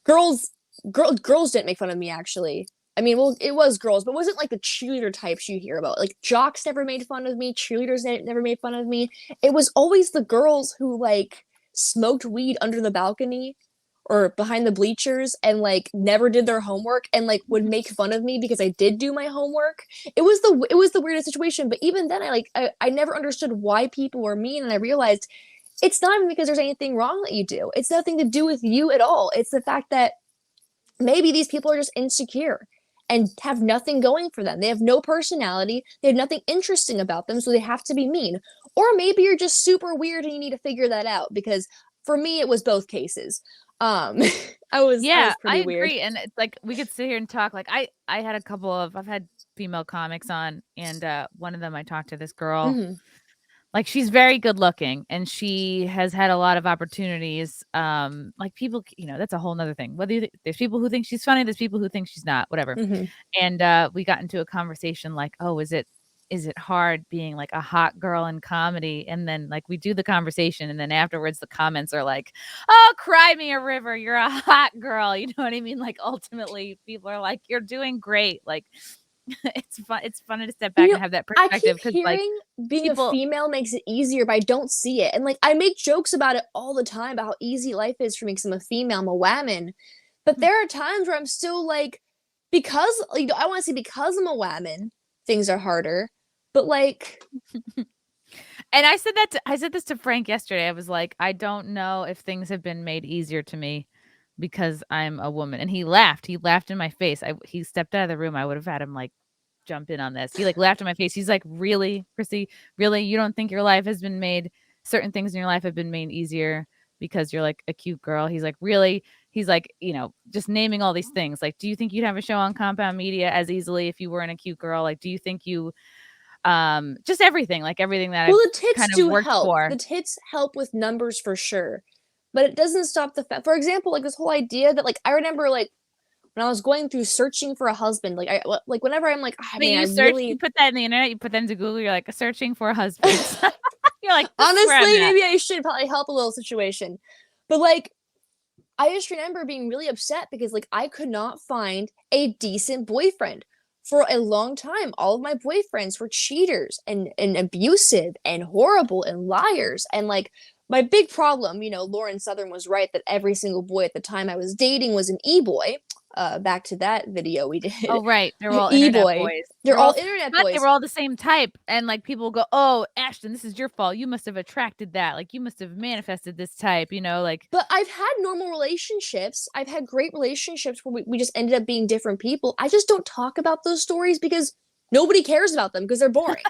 Girls didn't make fun of me, actually. I mean, well, it was girls, but it wasn't like the cheerleader types you hear about. Like, jocks never made fun of me, cheerleaders never made fun of me. It was always the girls who like smoked weed under the balcony or behind the bleachers and like never did their homework and like would make fun of me because I did do my homework. It was the weirdest situation, but even then I never understood why people were mean, and I realized it's not even because there's anything wrong that you do. It's nothing to do with you at all. It's the fact that maybe these people are just insecure and have nothing going for them. They have no personality. They have nothing interesting about them, so they have to be mean. Or maybe you're just super weird and you need to figure that out, because for me, it was both cases. I was pretty weird. Agree. And it's like, we could sit here and talk. Like, I've had female comics on, and one of them, I talked to this girl. Mm-hmm. Like, she's very good looking and she has had a lot of opportunities. Like, people, you know, that's a whole nother thing. Whether there's people who think she's funny, there's people who think she's not, whatever. Mm-hmm. And we got into a conversation like, oh, is it hard being like a hot girl in comedy? And then like we do the conversation, and then afterwards the comments are like, oh, cry me a river, you're a hot girl. You know what I mean? Like, ultimately people are like, you're doing great. Like, it's fun to step back and have that perspective, because like being a female makes it easier, but I don't see it. And like, I make jokes about it all the time about how easy life is for me because I'm a female, I'm a woman. But there are times where I'm still like, because, you know, I want to say because I'm a woman, things are harder. But like, and I said this to Frank yesterday. I was like, I don't know if things have been made easier to me because I'm a woman. And he laughed in my face. He stepped out of the room. I would have had him like jump in on this. He like laughed in my face. He's like, really, Chrissy, really? You don't think your life has been made, certain things in your life have been made easier because you're like a cute girl? He's like, really? He's like, you know, just naming all these things. Like, do you think you'd have a show on Compound Media as easily if you weren't a cute girl? Like, do you think you just everything, like everything that the tits kind of do worked help. for. The tits help with numbers for sure, but it doesn't stop the fact. For example, like this whole idea that like I remember like when I was going through searching for a husband, like whenever I'm like, you put that in the internet, you put that into Google, you're like, searching for a husband. You're like, honestly, maybe I should probably help a little situation, but like I just remember being really upset because like I could not find a decent boyfriend. For a long time, all of my boyfriends were cheaters and abusive and horrible and liars. And like my big problem, you know, Lauren Southern was right that every single boy at the time I was dating was an e-boy. Back to that video we did. Oh, right. They're all internet boys. They're all internet boys. They were all the same type. And like people go, oh, Ashton, this is your fault. You must have attracted that. Like, you must have manifested this type, you know, like. But I've had normal relationships. I've had great relationships where we just ended up being different people. I just don't talk about those stories because nobody cares about them because they're boring.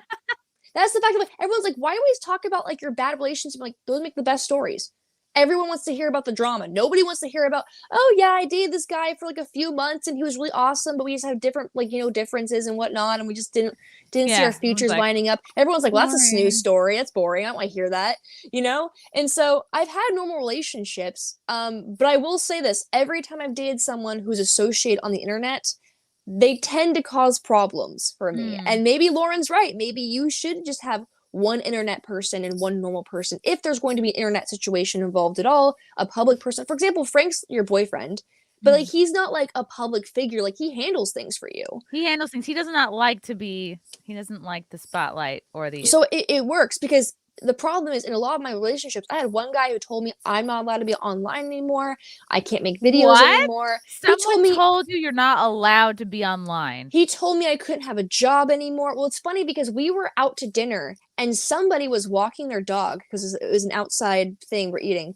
That's the fact of like, everyone's like, why always talk about like your bad relationships? I'm like, those make the best stories. Everyone wants to hear about the drama. Nobody wants to hear about, oh yeah, I dated this guy for like a few months and he was really awesome, but we just have different, like, you know, differences and whatnot, and we just didn't see our futures lining up. Everyone's like, well, that's a snooze story. That's boring. I don't want to hear that, you know? And so I've had normal relationships, but I will say this, every time I've dated someone who's associated on the internet, they tend to cause problems for me. And maybe Lauren's right. Maybe you should just have one internet person and one normal person. If there's going to be an internet situation involved at all, a public person, for example, Frank's your boyfriend, but like, he's not like a public figure. Like, he handles things for you. He handles things. He doesn't like the spotlight or the. So it works because the problem is in a lot of my relationships, I had one guy who told me I'm not allowed to be online anymore. I can't make videos anymore. Someone told you you're not allowed to be online. He told me I couldn't have a job anymore. Well, it's funny because we were out to dinner and somebody was walking their dog because it was an outside thing we're eating.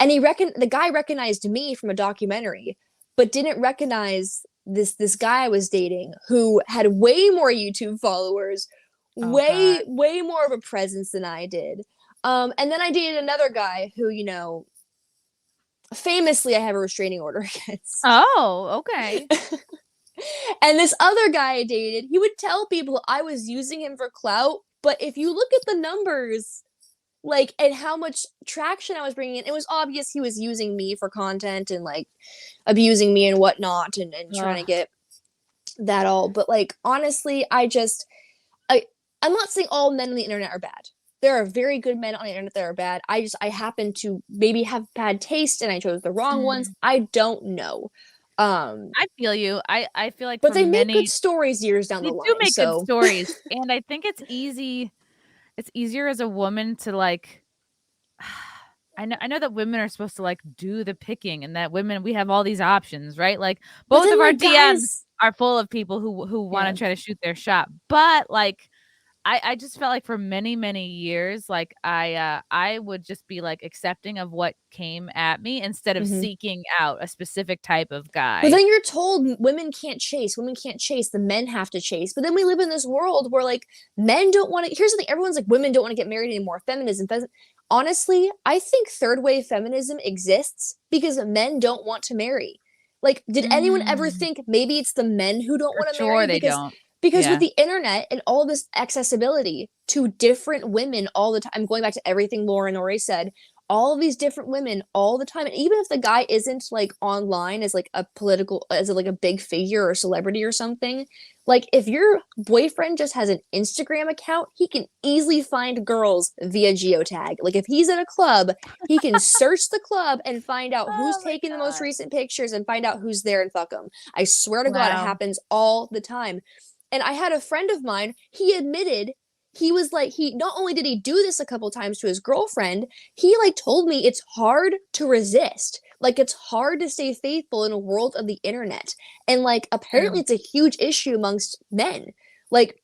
And the guy recognized me from a documentary, but didn't recognize this guy I was dating who had way more YouTube followers, way more of a presence than I did. And then I dated another guy who, you know, famously I have a restraining order against. Oh, okay. And this other guy I dated, he would tell people I was using him for clout, but if you look at the numbers, like, and how much traction I was bringing in. It was obvious he was using me for content and like abusing me and whatnot, and trying to get that all. But like, honestly, I'm not saying all men on the internet are bad. There are very good men on the internet that are bad. I happen to maybe have bad taste and I chose the wrong ones. I don't know. I feel you. I feel like But for they make good many, stories years down they the do line. make good So stories, and I think it's easier as a woman to like I know that women are supposed to like do the picking, and that women, we have all these options, right? Like but both then of our like DMs guys, are full of people who want yeah. to try to shoot their shot. But like I just felt like for many, many years, like I would just be like accepting of what came at me instead of Mhm. seeking out a specific type of But guy. then you're told women can't chase, the men have to chase. But then we live in this world where like men don't want to. Here's the thing: everyone's like, women don't want to get married anymore. Feminism. Honestly, I think third wave feminism exists because men don't want to marry. Like, did anyone ever Mm, think maybe it's the men who don't for want to sure marry? they don't. Because with Yeah. the internet and all this accessibility to different women all the time, going back to everything Lauren Ori said, all of these different women all the time. And even if the guy isn't like online as like a political, as like a big figure or celebrity or something, like if your boyfriend just has an Instagram account, he can easily find girls via geotag. Like if he's in a club, he can search the club and find out who's Oh my taking the most god. recent pictures and find out who's there and fuck them. I swear to God, it Wow. happens all the time. And I had a friend of mine, he admitted he was like, he not only did he do this a couple times to his girlfriend, he like told me it's hard to resist. Like it's hard to stay faithful in a world of the internet. And like apparently True. it's a huge issue amongst men. Like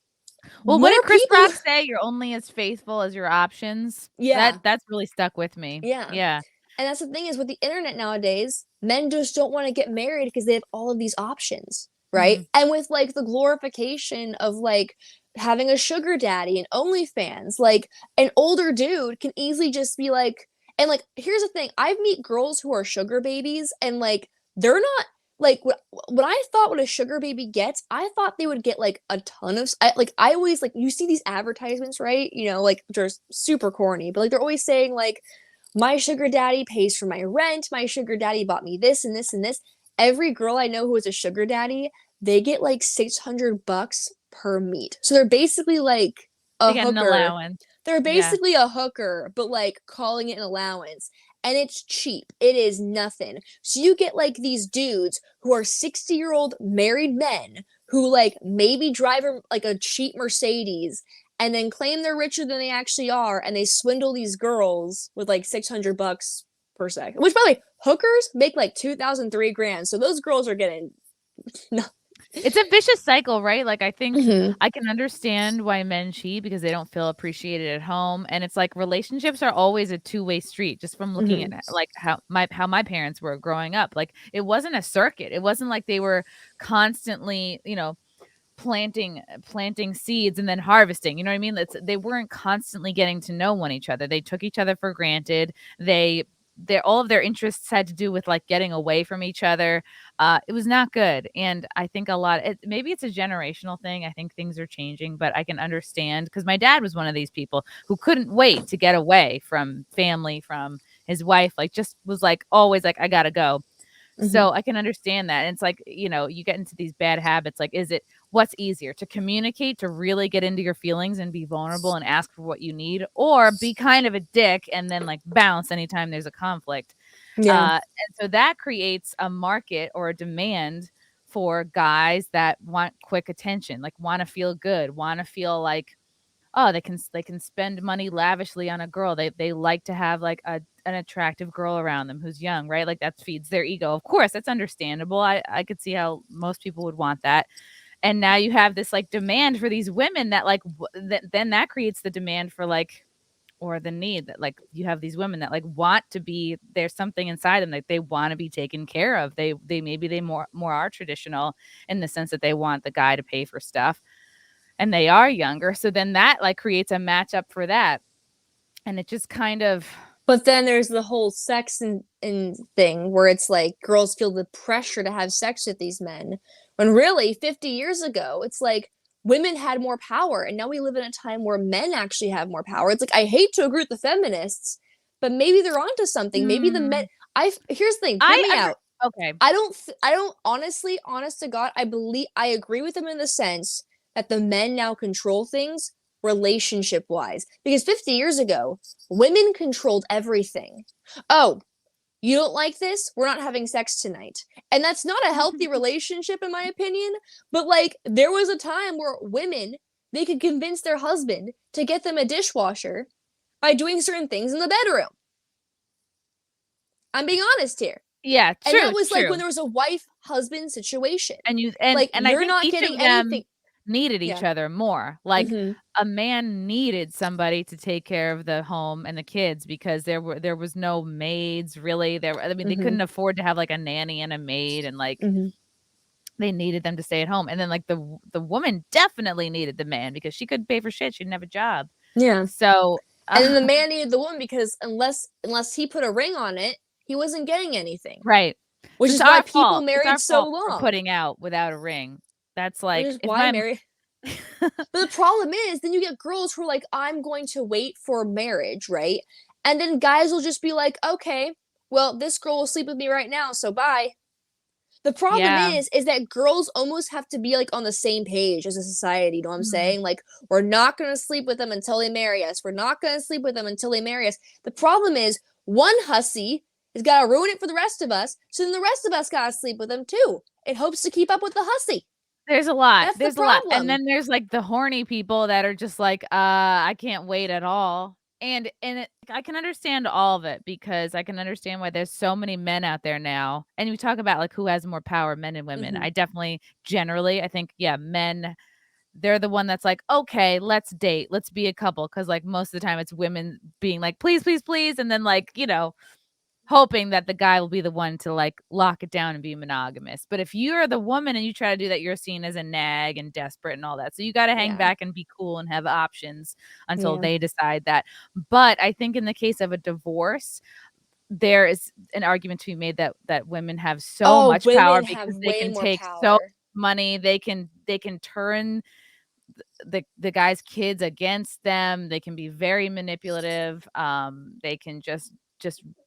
Well, what did more Chris people Rock say? You're only as faithful as your options. yeah, That's really stuck with me. yeah. Yeah. And that's the thing is with the internet nowadays, men just don't want to get married because they have all of these options, right? Mhm. And with like the glorification of like having a sugar daddy and OnlyFans, like an older dude can easily just be like, and like here's the thing, I've met girls who are sugar babies and like they're not like what I thought what a sugar baby gets, I thought they would get like a ton of like I always like you see these advertisements, right? You know, like which are super corny, but like they're always saying like my sugar daddy pays for my rent. My sugar daddy bought me this and this and this. Every girl I know who is a sugar daddy, they get like $600 per meet. So they're basically like They a get an hooker. allowance. They're Yeah. basically a hooker, but like calling it an allowance. And it's cheap. It is nothing. So you get like these dudes who are 60-year-old married men who like maybe drive like a cheap Mercedes and then claim they're richer than they actually are, and they swindle these girls with like $600 per second. Which, by the way, hookers make like 2,000, 3,000. So those girls are getting. No. It's a vicious cycle, right? Like I think Mm-hmm. I can understand why men cheat because they don't feel appreciated at home, and it's like relationships are always a two-way street. Just from looking Mm-hmm. at like how my parents were growing up, like it wasn't a circuit. It wasn't like they were constantly, planting seeds and then harvesting. You know what I mean? They weren't constantly getting to know each other. They took each other for granted. All of their interests had to do with like getting away from each other. It was not good. And I think maybe it's a generational thing. I think things are changing, but I can understand because my dad was one of these people who couldn't wait to get away from family, from his wife, like just was like always like, I gotta go. Mm-hmm. So I can understand that. And it's like, you get into these bad habits. Like, what's easier to communicate, to really get into your feelings and be vulnerable and ask for what you need, or be kind of a dick and then like bounce anytime there's a conflict? Yeah. And so that creates a market or a demand for guys that want quick attention, like want to feel good, want to feel like, oh, they can spend money lavishly on a girl. They like to have like an attractive girl around them who's young, right? Like that feeds their ego. Of course, that's understandable. I could see how most people would want that. And now you have this like demand for these women that like then that creates the demand for like, or the need that like you have these women that like want to be, there's something inside them like they want to be taken care of. They maybe they more are traditional in the sense that they want the guy to pay for stuff, and they are younger. So then that like creates a matchup for that. And it just kind of, But then there's the whole sex and thing where it's like girls feel the pressure to have sex with these men. When really, 50 years ago, it's like women had more power, and now we live in a time where men actually have more power. It's like, I hate to agree with the feminists, but maybe they're onto something. Maybe the men. Here's the thing. Hear me out. Okay. I don't honestly, honest to God, I agree with them in the sense that the men now control things relationship wise. Because 50 years ago, women controlled everything. Oh, you don't like this? We're not having sex tonight. And that's not a healthy relationship, in my opinion. But like, there was a time where women, they could convince their husband to get them a dishwasher by doing certain things in the bedroom. I'm being honest here. Yeah, true. And that was like when there was a wife-husband situation. And like, I you're think not each getting of them anything. needed each other more. Like Mm-hmm. a man needed somebody to take care of the home and the kids because there was no maids really. I mean, they couldn't afford to have like a nanny and a maid, and like they needed them to stay at home. And then like the woman definitely needed the man because she couldn't pay for shit. She didn't have a job. Yeah. So and then the man needed the woman because unless he put a ring on it, he wasn't getting anything. Right. Which is why people married so long. For putting out without a ring. That's like, which is why married. But the problem is, then you get girls who are like, I'm going to wait for marriage, right? And then guys will just be like, okay, well, this girl will sleep with me right now, so bye. The problem is that girls almost have to be like on the same page as a society, you know what I'm saying? Like, we're not going to sleep with them until they marry us. We're not going to sleep with them until they marry us. The problem is, one hussy has got to ruin it for the rest of us, so then the rest of us got to sleep with them too. It hopes to keep up with the hussy. There's a lot. That's there's the problem. A lot. And then there's like the horny people that are just like, I can't wait at all. And I can understand all of it because I can understand why there's so many men out there now. And we talk about like who has more power, men and women. I definitely, generally, I think, men, they're the one that's like, okay, let's date, let's be a couple. Cause like most of the time it's women being like, please, please, please. And then like, hoping that the guy will be the one to like lock it down and be monogamous. But if you're the woman and you try to do that, you're seen as a nag and desperate and all that. So you got to hang back and be cool and have options until they decide that. But I think in the case of a divorce, there is an argument to be made that women have so much power because they can take so much money. They can turn the guy's kids against them. They can be very manipulative. They can just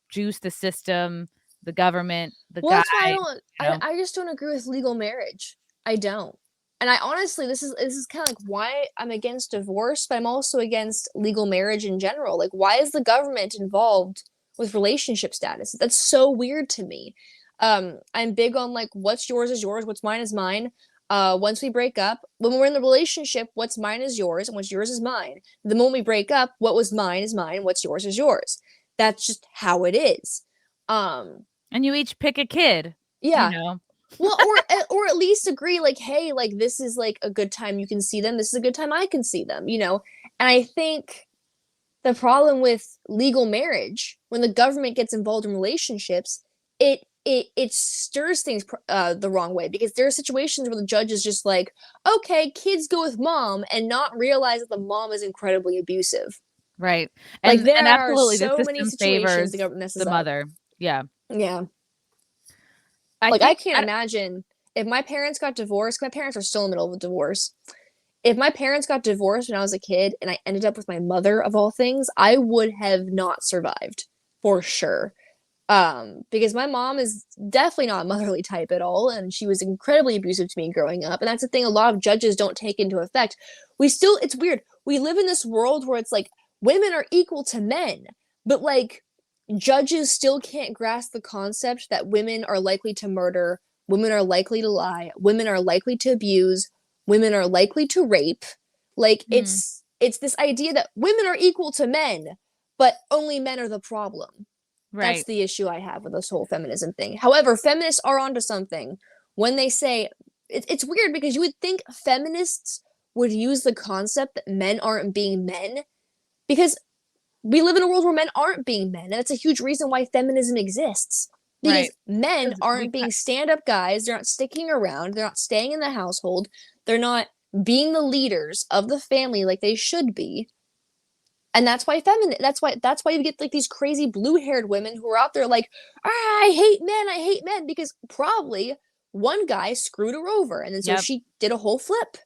juice the system, the government, the guy. That's why I just don't agree with legal marriage. I don't. And I honestly, this is kind of like why I'm against divorce, but I'm also against legal marriage in general. Like, why is the government involved with relationship status? That's so weird to me. I'm big on like, what's yours is yours, what's mine is mine. Once we break up, when we're in the relationship, what's mine is yours and what's yours is mine. The moment we break up, what was mine is mine, what's yours is yours. That's just how it is. And you each pick a kid. Yeah. Well, or at least agree like, hey, like this is like a good time you can see them. This is a good time I can see them, And I think the problem with legal marriage, when the government gets involved in relationships, it stirs things the wrong way, because there are situations where the judge is just like, okay, kids go with mom, and not realize that the mom is incredibly abusive. Right. Like, and there absolutely, are so many situations the government messes the mother. Yeah. Yeah. I can't imagine if my parents got divorced. My parents are still in the middle of a divorce. If my parents got divorced when I was a kid and I ended up with my mother of all things, I would have not survived for sure. Because my mom is definitely not a motherly type at all, and she was incredibly abusive to me growing up. And that's the thing a lot of judges don't take into effect. It's weird. We live in this world where it's like women are equal to men, but like judges still can't grasp the concept that women are likely to murder, women are likely to lie, women are likely to abuse, women are likely to rape. Like, it's this idea that women are equal to men, but only men are the problem. Right. That's the issue I have with this whole feminism thing. However, feminists are onto something when they say, it's weird because you would think feminists would use the concept that men aren't being men, because we live in a world where men aren't being men, and that's a huge reason why feminism exists. Because men aren't being stand-up guys, they're not sticking around, they're not staying in the household, they're not being the leaders of the family like they should be. And that's why that's why you get like these crazy blue-haired women who are out there like, I hate men, because probably one guy screwed her over, and then so she did a whole flip.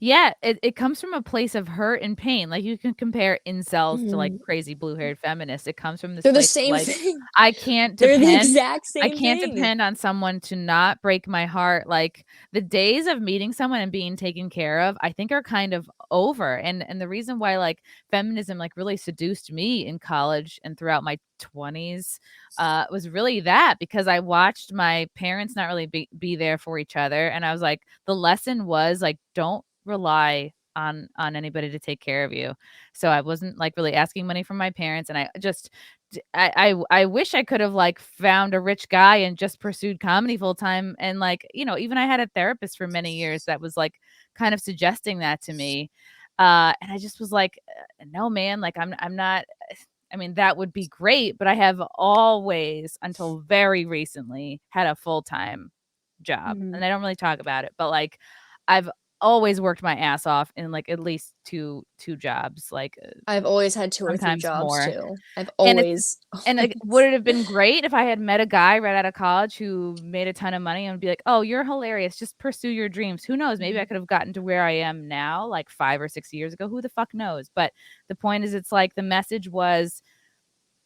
Yeah, it comes from a place of hurt and pain. Like, you can compare incels to, like, Mhm. crazy blue-haired feminists. It comes from this They're the place of, same like, thing. I can't They're the depend exact I same can't thing. depend on someone to not break my heart. Like, the days of meeting someone and being taken care of, I think are kind of over, and the reason why, like, feminism, like, really seduced me in college and throughout my 20s, was really that, because I watched my parents not really be there for each other, and I was like, the lesson was, like, don't rely on anybody to take care of you. So I wasn't, like, really asking money from my parents, and I just I wish I could have, like, found a rich guy and just pursued comedy full time, and, like, even I had a therapist for many years that was, like, kind of suggesting that to me. And I just was like, no, man, like, I'm not I mean, that would be great, but I have always, until very recently, had a full-time job, Mhm. and I don't really talk about it, but, like, I've always worked my ass off in, like, at least two jobs, like, I've always had 2 or 3 sometimes jobs more. too. I've And it's always, and, like, would always. it have been great if I had met a guy right out of college who made a ton of money and be like, "Oh, you're hilarious, just pursue your dreams." Who knows? Maybe I Mhm. could have gotten to where I am now, like, 5 or 6 years ago. Who the fuck knows? But the point is, it's like the message was,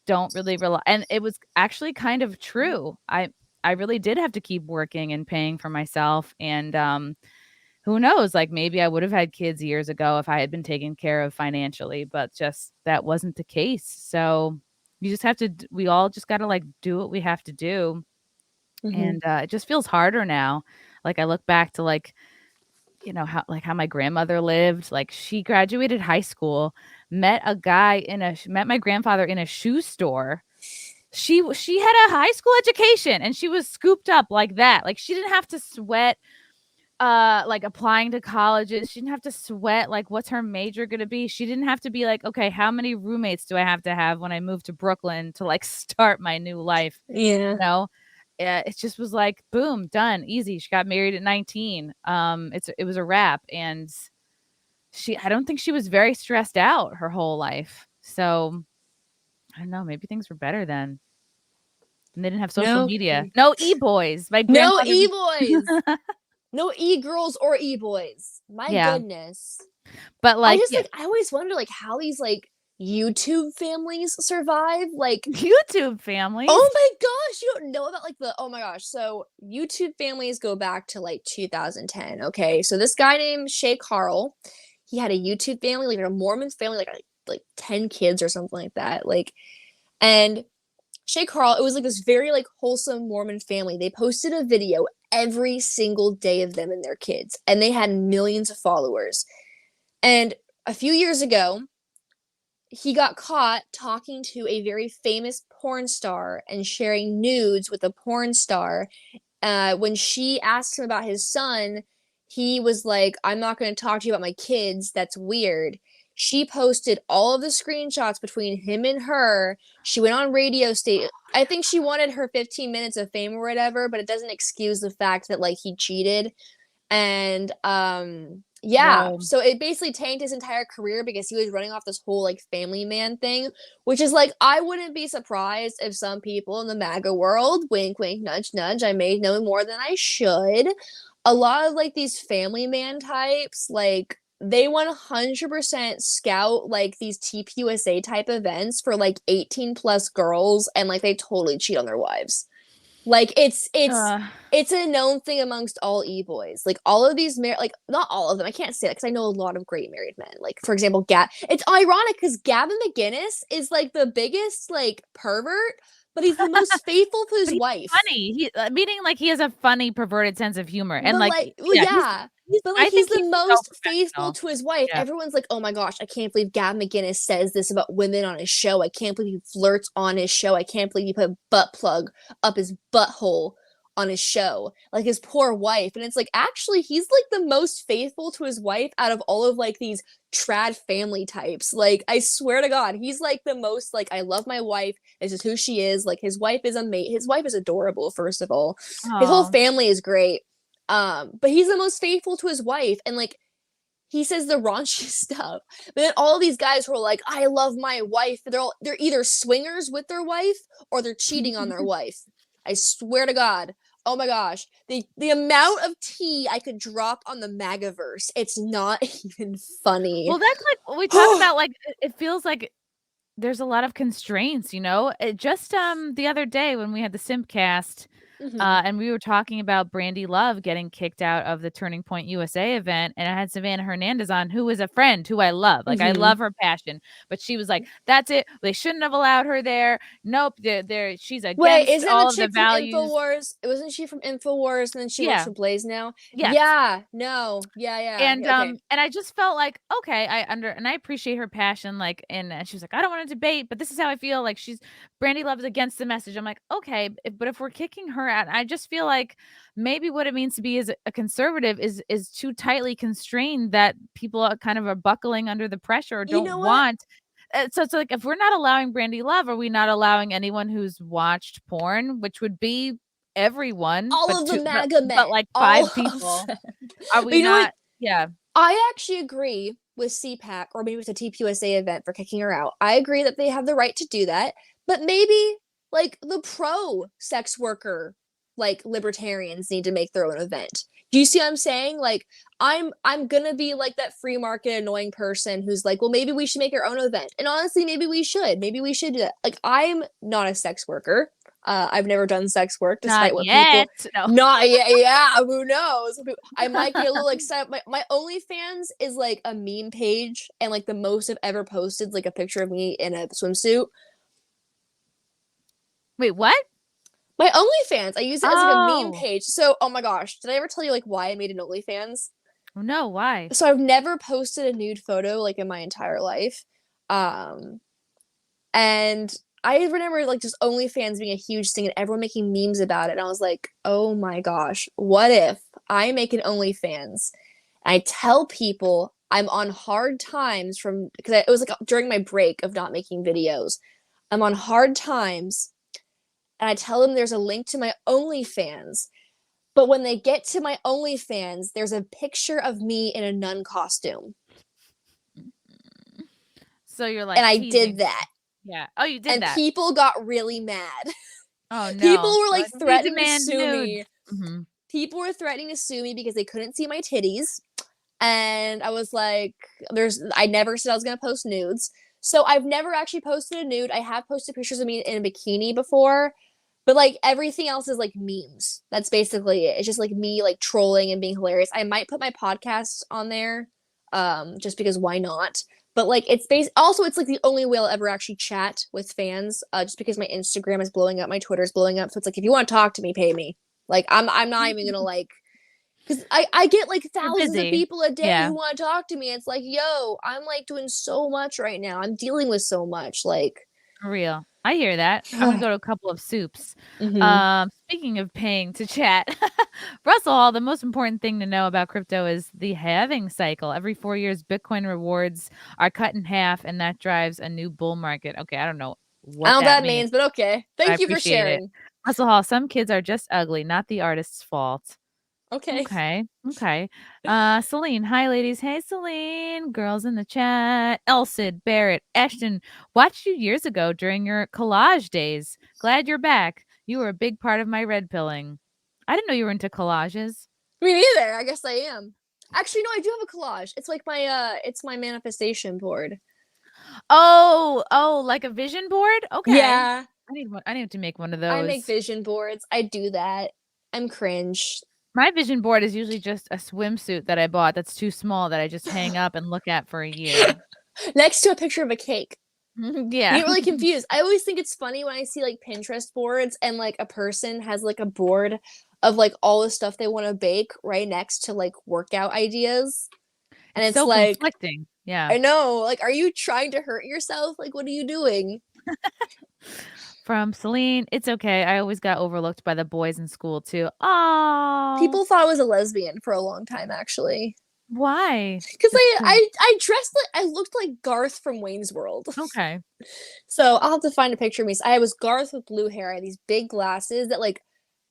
don't really rely, and it was actually kind of true. I really did have to keep working and paying for myself, and, who knows, like, maybe I would have had kids years ago if I had been taken care of financially, but just that wasn't the case. So, you just have to we all just gotta, like, do what we have to do, Mhm. and, it just feels harder now. Like, I look back to, like, how my grandmother lived. Like, she graduated high school, met my grandfather in a shoe store. She had a high school education, and she was scooped up like that. Like, she didn't have to sweat, like, applying to colleges. She didn't have to sweat, like, what's her major gonna be. She didn't have to be like, "Okay, how many roommates do I have to have when I move to Brooklyn to, like, start my new life?" Yeah. You know? It just was like, boom, done, easy. She got married at 19. It was a wrap, and I don't think she was very stressed out her whole life. So, I don't know, maybe things were better then, and they didn't have social No media. kidding. No e-boys. My No grandfather e-boys! No e-girls or e-boys. My Yeah, goodness. but, I like, just, yeah. like, I always wonder, like, how these, like, YouTube families survive, like, YouTube families? oh my gosh, you don't know about, like, oh my gosh, so YouTube families go back to, like, 2010, okay? So this guy named Shay Carl, he had a YouTube family, like, a Mormon family, like 10 kids or something like that, like, and Shay Carl, it was, like, this very, like, wholesome Mormon family. They posted a video every single day of them and their kids, and they had millions of followers. And a few years ago, he got caught talking to a very famous porn star and sharing nudes with a porn star. When she asked him about his son, he was like, "I'm not going to talk to you about my kids. That's weird." She posted all of the screenshots between him and her. She went on radio station. I think she wanted her 15 minutes of fame or whatever, but it doesn't excuse the fact that like he cheated. And yeah, Whoa. so it basically tanked his entire career because he was running off this whole like family man thing, which is like I wouldn't be surprised if some people in the MAGA world, wink wink nudge nudge, I may know more than I should. A lot of like these family man types, like they 100% scout like these TPUSA type events for like 18 plus girls and like they totally cheat on their wives. Like Uh, it's a known thing amongst all e-boys. Like all of these like not all of them. I can't say that because I know a lot of great married men. Like for example, it's ironic because Gavin McInnes is like the biggest like pervert, but he's the most faithful to but his he's wife. funny. Meaning, like, he has a funny, perverted sense of humor, and, But like, like, well, yeah, yeah. But like I he's think the he's so most faithful professional. to his wife. Yeah. Everyone's like, "Oh my gosh, I can't believe Gavin McInnes says this about women on his show. I can't believe he flirts on his show. I can't believe he put a butt plug up his butthole on his show." Like his poor wife. And it's like actually he's like the most faithful to his wife out of all of like these trad family types. Like I swear to God, he's like the most like I love my wife. This is who she is. Like his wife is amazing. His wife is adorable, first of all. His whole Oh, family is great. But he's the most faithful to his wife, and like he says the raunchy stuff. But then all these guys who are like, I love my wife, they're either swingers with their wife or they're cheating on their wife. I swear to God. Oh my gosh. The amount of tea I could drop on the Magaverse, it's not even funny. Well, that's like we talk about, like, it feels like there's a lot of constraints, you know? It just, the other day when we had the SimpCast, Mhm. and we were talking about Brandy Love getting kicked out of the Turning Point USA event, and I had Savannah Hernandez on, who is a friend who I love. Like, I Mhm. love her passion, but she was like, "That's it. They shouldn't have allowed her there. Nope, they're she's Wait, against isn't the all of the chick from values." InfoWars? Wasn't she from InfoWars and then she works Yeah. for Blaze now? Yes. Yeah, no. Yeah. Okay. And I just felt like, okay, and I appreciate her passion, like, and she was like, "I don't wanna debate, but this is how I feel." Like, she's Brandy Love's against the message. I'm like, "Okay, but if we're kicking her out," I just feel like maybe what it means to be as a conservative is too tightly constrained that people are buckling under the pressure or You don't know what? want so it's like, if we're not allowing Brandy Love, are we not allowing anyone who's watched porn, which would be everyone, All of the MAGA but men. like All 5 of people? them. Are But we you know what? not? Yeah. I actually agree with CPAC, or maybe it's a TPUSA event for kicking her out. I agree that they have the right to do that, but maybe like the pro sex worker, like libertarians need to make their own event. Do you see what I'm saying? Like I'm gonna be like that free market annoying person who's like, well, maybe we should make our own event. And honestly, maybe we should. Maybe we should do that. Like I'm not a sex worker. I've never done sex work, Not despite what yet. people No. not yet. Yeah, who knows? I might get a little excited. My OnlyFans is like a meme page, and like the most I've ever posted is like a picture of me in a swimsuit. Wait, what? My OnlyFans, I use it as like a meme Oh. page. So, oh my gosh, did I ever tell you like why I made an OnlyFans? No, why? So I've never posted a nude photo like in my entire life. Um, and I remember like just OnlyFans being a huge thing and everyone making memes about it. And I was like, oh my gosh, what if I make an OnlyFans and I tell people I'm on hard times from because it was like during my break of not making videos. I'm on hard times and I tell them there's a link to my OnlyFans. But when they get to my OnlyFans, there's a picture of me in a nun costume. So you're And like I did teasing. that. Yeah. Oh, you did And that. people got really mad. Oh, People no. were like Like, "We threatening to demand sue nudes." me. Mhm. People were threatening to sue me because they couldn't see my titties. And I was like, I never said I was going to post nudes. So I've never actually posted a nude. I have posted pictures of me in a bikini before, but like everything else is like memes. That's basically it. It's just like me like trolling and being hilarious. I might put my podcast on there, just because why not? But like also it's like the only way I'll ever actually chat with fans, just because my Instagram is blowing up, my Twitter is blowing up. So it's like if you want to talk to me, pay me. Like I'm not even gonna like because I get like You're thousands of busy. people a day Yeah. who want to talk to me. It's like, yo, I'm like doing so much right now. I'm dealing with so much. Like, For real. I hear that. I'm gonna go to a couple of soups. mm-hmm. Speaking of paying to chat, Russell Hall, the most important thing to know about crypto is the halving cycle. Every 4 years, Bitcoin rewards are cut in half, and that drives a new bull market. Okay, I don't know I what don't know what that that means, means, but okay. but I Thank you for appreciate it. sharing. Russell Hall, some kids are just ugly, not the artist's fault. Okay. Okay. Okay. Celine. Hi, ladies. Hey, Celine. Girls in the chat. Elsid, Barrett, Ashton. Watched you years ago during your collage days. Glad you're back. You were a big part of my red pilling. I didn't know you were into collages. Me neither. I guess I am. Actually, no, I do have a collage. It's like it's my manifestation board. Oh, like a vision board? Okay. Yeah, I need one. I need to make one of I make those. vision boards. I do that. I'm cringe. My vision board is usually just a swimsuit that I bought that's too small that I just hang up and look at for a year. Next to a picture of a cake. You Yeah. get really confused. I always think it's funny when I see like Pinterest boards and like a person has like a board of like all the stuff they want to bake right next to like workout ideas. And It's it's so like, conflicting. Yeah. I know, like, are you trying to hurt yourself? Like, what are you doing? From Celine, it's okay. I always got overlooked by the boys in school too. Oh, People thought I was a lesbian for a long time, actually. why? Because Just because. I dressed like, I looked like Garth from Wayne's World. Okay. So I'll have to find a picture of me. So I was Garth with blue hair. I had these big glasses that like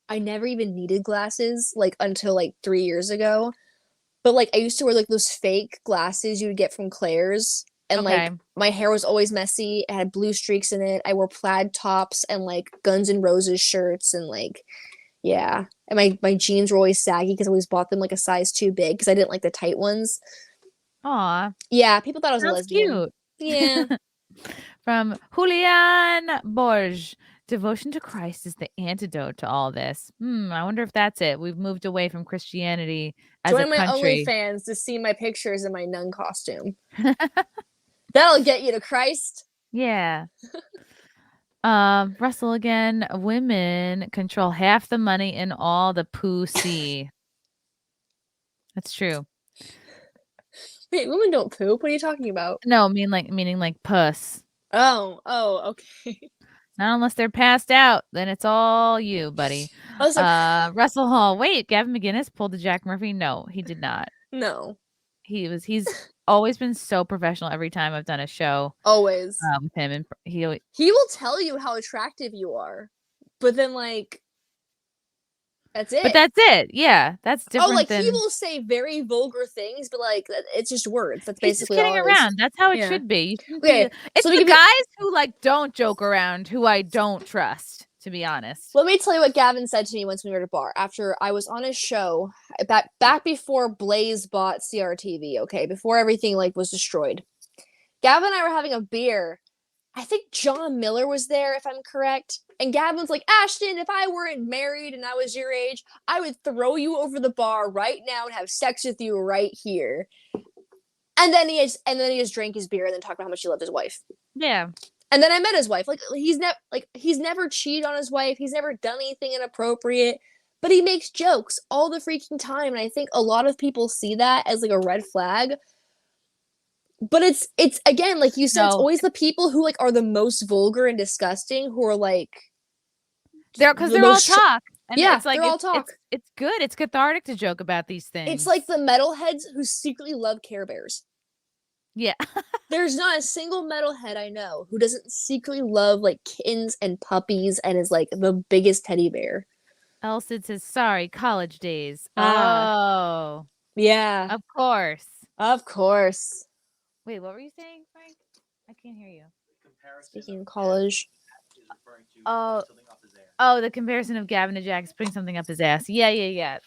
I never even needed glasses like until like 3 years ago. But like I used to wear like those fake glasses you would get from Claire's. And Okay. like my hair was always messy. It had blue streaks in it. I wore plaid tops and like Guns N' Roses shirts and like Yeah. And my jeans were always saggy because I always bought them like a size too big because I didn't like the tight ones. Aw, Yeah, people thought I was a sounds lesbian. cute. Yeah. From Julian Borges. Devotion to Christ is the antidote to all this. I wonder if that's it. We've moved away from Christianity as a Join my country. OnlyFans to see my pictures in my nun costume. That'll get you to Christ. Yeah. Russell again. Women control half the money in all the pussy. That's true. Wait, women don't poop? What are you talking about? No, meaning like puss. Oh, okay. Not unless they're passed out, then it's all you, buddy. Russell Hall. Wait, Gavin McInnes pulled the Jack Murphy? No, he did not. No. He's always been so professional every time I've done a show Always. with him, and he will tell you how attractive you are, but then like that's it. But that's it. Yeah, that's different. Oh, like he will say very vulgar things, but like it's just words. That's basically he's kidding all around. That's how it should be. Okay, it's the guys who like don't joke around who I don't trust, to be honest. Let me tell you what Gavin said to me once we were at a bar after I was on his show back before Blaze bought CRTV. Okay, before everything like was destroyed. Gavin and I were having a beer. I think John Miller was there, if I'm correct. And Gavin's like, Ashton, if I weren't married and I was your age, I would throw you over the bar right now and have sex with you right here. And then he just drank his beer and then talked about how much he loved his wife. Yeah. And then I met his wife. Like he's never cheated on his wife. He's never done anything inappropriate. But he makes jokes all the freaking time. And I think a lot of people see that as like a red flag. But it's again, like you said, it's always the people who like are the most vulgar and disgusting who are like they're all talk. And yeah, it's like they're all talk. It's good. It's cathartic to joke about these things. It's like the metalheads who secretly love Care Bears. Yeah. There's not a single metalhead I know who doesn't secretly love like kittens and puppies and is like the biggest teddy bear. Elsid says, sorry, college days. Oh. Yeah. Of course. Of course. Wait, what were you saying, Frank? I can't hear you. Speaking of college. Oh, the comparison of Gavin to Jack is putting something up his ass. Yeah.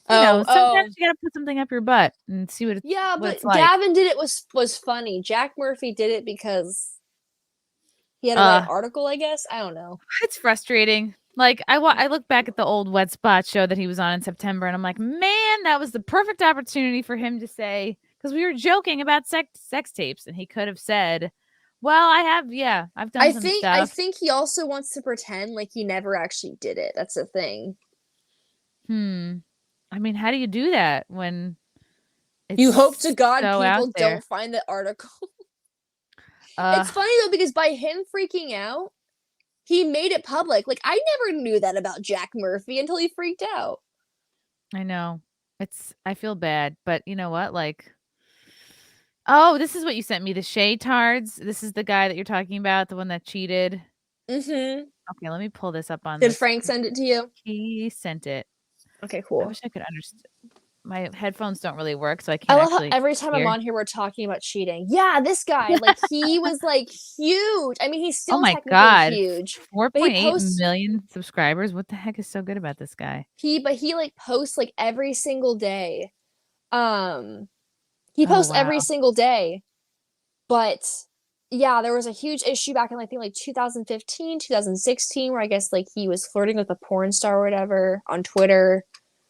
Sometimes you gotta put something up your butt and see what it's but it's like. Gavin did it was funny. Jack Murphy did it because he had a right article, I guess. I don't know. It's frustrating. Like I look back at the old Wet Spot show that he was on in September, and I'm like, man, that was the perfect opportunity for him to say, because we were joking about sex tapes, and he could have said, well, I've done some stuff. I think he also wants to pretend like he never actually did it. That's the thing. I mean, how do you do that when you hope to God so people don't find the article? It's funny though, because by him freaking out, he made it public. Like, I never knew that about Jack Murphy until he freaked out. I know. I feel bad, but you know what? Like, oh, this is what you sent me, the Shay Tards. This is the guy that you're talking about, the one that cheated. Mm-hmm. Okay, let me pull this up on Did Frank send it to you? He sent it. Okay, cool. I wish I could understand. My headphones don't really work, so I can't. I love how every time I'm on here, we're talking about cheating. Yeah, this guy, like, he was like huge. I mean, he's still technically huge. 4.8 million subscribers. What the heck is so good about this guy? He like posts like every single day. He posts every single day. But yeah, there was a huge issue back in I think like 2015, 2016, where I guess like he was flirting with a porn star or whatever on Twitter.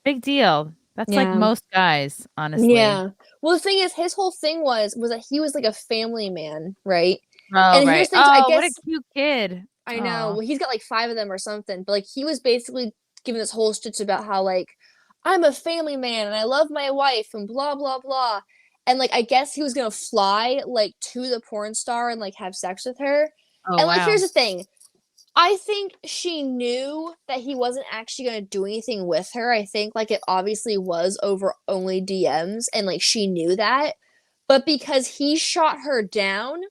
Big deal. That's like most guys, honestly. Yeah. Well, the thing is, his whole thing was that he was like a family man, right? Oh, and right. I guess, what a cute kid. I know. Well, he's got like 5 of them or something. But like he was basically giving this whole stitch about how like, I'm a family man and I love my wife and blah, blah, blah. And like, I guess he was going to fly like to the porn star and like have sex with her. Oh, and like, here's the thing. I think she knew that he wasn't actually going to do anything with her. I think, like, it obviously was over only DMs, and, like, she knew that. But because he shot her down,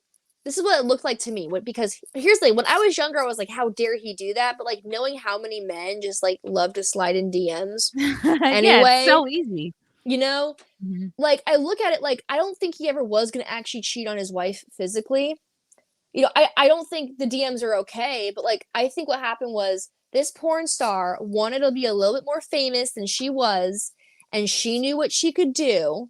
this is what it looked like to me. Because, here's the thing. When I was younger, I was like, how dare he do that? But, like, knowing how many men just, like, love to slide in DMs. Anyway. Yeah, it's so easy. You know? Mm-hmm. Like, I look at it like, I don't think he ever was going to actually cheat on his wife physically. You know, I don't think the DMs are okay, but like I think what happened was this porn star wanted to be a little bit more famous than she was, and she knew what she could do.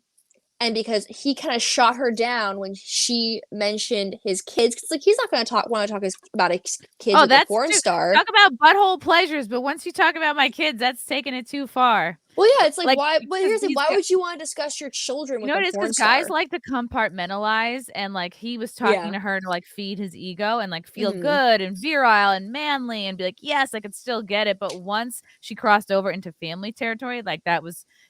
And because he kind of shot her down when she mentioned his kids, because like he's not going to want to talk about his kids with a porn star. Talk about butthole pleasures, but once you talk about my kids, that's taking it too far. Well, yeah, it's like why? But here's why would you want to discuss your children with a porn star? Because guys like to compartmentalize, and like he was talking to her to like feed his ego and like feel good and virile and manly and be like, yes, I could still get it. But once she crossed over into family territory, like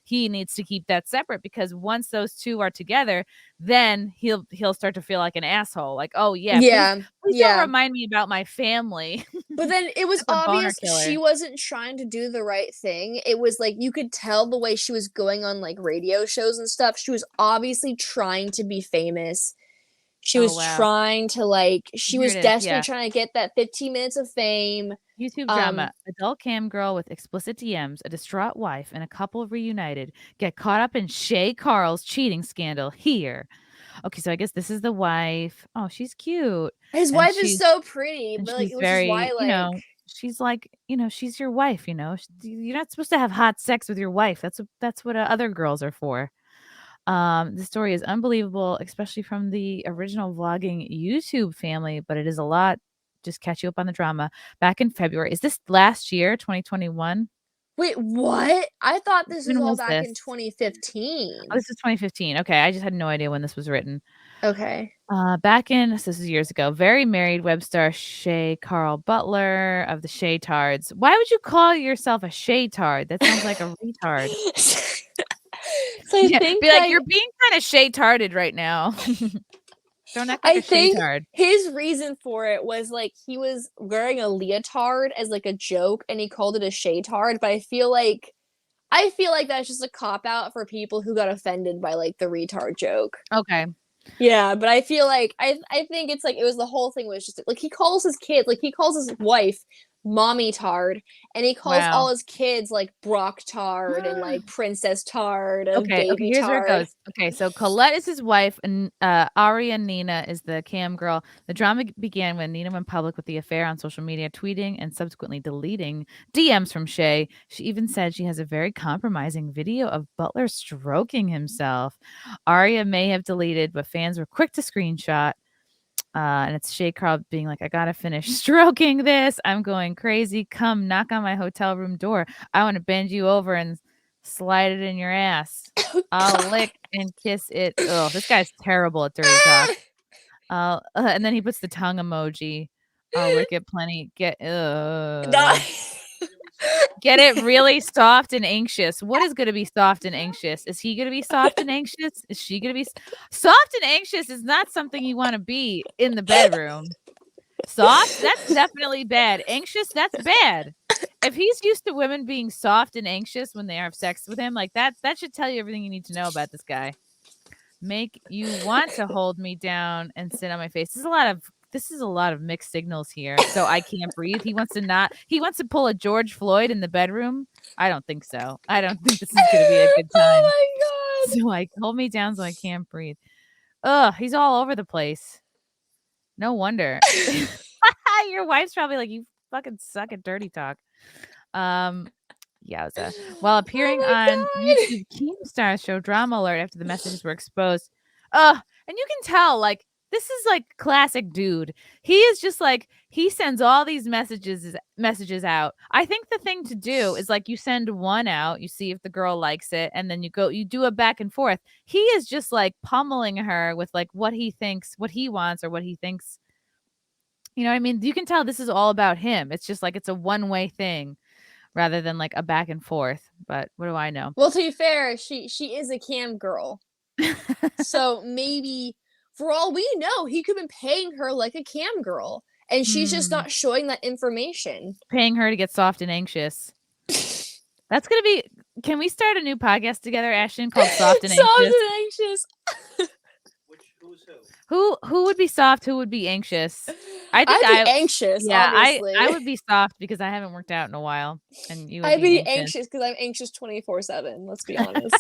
he needs to keep that separate, because once those two are together, then he'll start to feel like an asshole. Like, oh yeah, please don't remind me about my family. But then it was obvious she wasn't trying to do the right thing. It was like you could tell the way she was going on like radio shows and stuff. She was obviously trying to be famous. She was trying to she was desperately trying to get that 15 minutes of fame. YouTube drama. Adult cam girl with explicit DMs, a distraught wife, and a couple reunited get caught up in Shay Carl's cheating scandal here. Okay, so I guess this is the wife. Oh, she's cute. His wife is so pretty, but she's very, she's like, she's your wife. You're not supposed to have hot sex with your wife. That's what other girls are for. The story is unbelievable, especially from the original vlogging YouTube family, but it is a lot. Just catch you up on the drama. Back in February, is this last year, 2021? Wait, what? I thought this was all back in 2015. Oh, this is 2015. Okay, I just had no idea when this was written. Okay. This is years ago. Very married web star Shay Carl Butler of the Shaytards. Why would you call yourself a Shaytard? That sounds like a retard. So I think be like, you're being kind of Shaytarded right now. Don't act like a Shaytard. His reason for it was like he was wearing a leotard as like a joke, and he called it a Shaytard. But I feel like that's just a cop out for people who got offended by like the retard joke. Okay. Yeah, but I feel like I think it's like it was the whole thing was just like he calls his kids, like he calls his wife Mommy Tard, and he calls all his kids like Brock Tard and like Princess Tard and Baby here's Tard. where it goes. Okay, so Colette is his wife, and Aria Nina is the cam girl. The drama began when Nina went public with the affair on social media, tweeting and subsequently deleting DMs from Shay. She even said she has a very compromising video of Butler stroking himself. Aria may have deleted, but fans were quick to screenshot. And it's Shay Carl being like, I gotta finish stroking this. I'm going crazy. Come knock on my hotel room door. I want to bend you over and slide it in your ass. I'll lick and kiss it. Oh, this guy's terrible at dirty talk. And then he puts the tongue emoji. I'll lick it plenty. Get it really soft and anxious. What is going to be soft and anxious? Is he going to be soft and anxious? Is she going to be soft and anxious? Is not something you want to be in the bedroom. Soft, that's definitely bad. Anxious, that's bad. If he's used to women being soft and anxious when they have sex with him, like that should tell you everything you need to know about this guy. Make you want to hold me down and sit on my face. This is a lot of mixed signals here. So I can't breathe. He wants to pull a George Floyd in the bedroom. I don't think so. I don't think this is going to be a good time. Oh my God. So like, hold me down so I can't breathe. Ugh, he's all over the place. No wonder. Your wife's probably like, you fucking suck at dirty talk. Yowza. While appearing on YouTube Keemstar show Drama Alert after the messages were exposed. And you can tell, like, this is like classic dude. He is just like, he sends all these messages out. I think the thing to do is like you send one out, you see if the girl likes it, and then you do a back and forth. He is just like pummeling her with like what he thinks, what he wants, or what he thinks. You know what I mean? You can tell this is all about him. It's just like it's a one-way thing rather than like a back and forth. But what do I know? Well, to be fair, she is a cam girl. So maybe for all we know, he could have been paying her like a cam girl, and she's just not showing that information. Paying her to get soft and anxious. That's gonna be. Can we start a new podcast together, Ashton, called Soft and Anxious? Soft and Anxious. Who's who? Who would be soft? Who would be anxious? I'd be anxious. Yeah, obviously. I would be soft because I haven't worked out in a while, and you. I'd be anxious because I'm anxious 24/7. Let's be honest.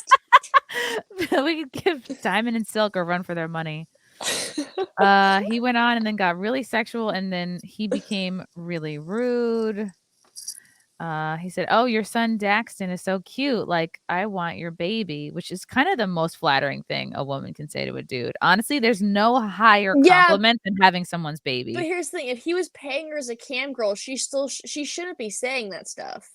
We could give Diamond and Silk a run for their money. He went on and then got really sexual, and then he became really rude. He said, "Oh, your son Daxton is so cute. Like, I want your baby," which is kind of the most flattering thing a woman can say to a dude. Honestly, there's no higher compliment than having someone's baby. But here's the thing: if he was paying her as a cam girl, she shouldn't be saying that stuff.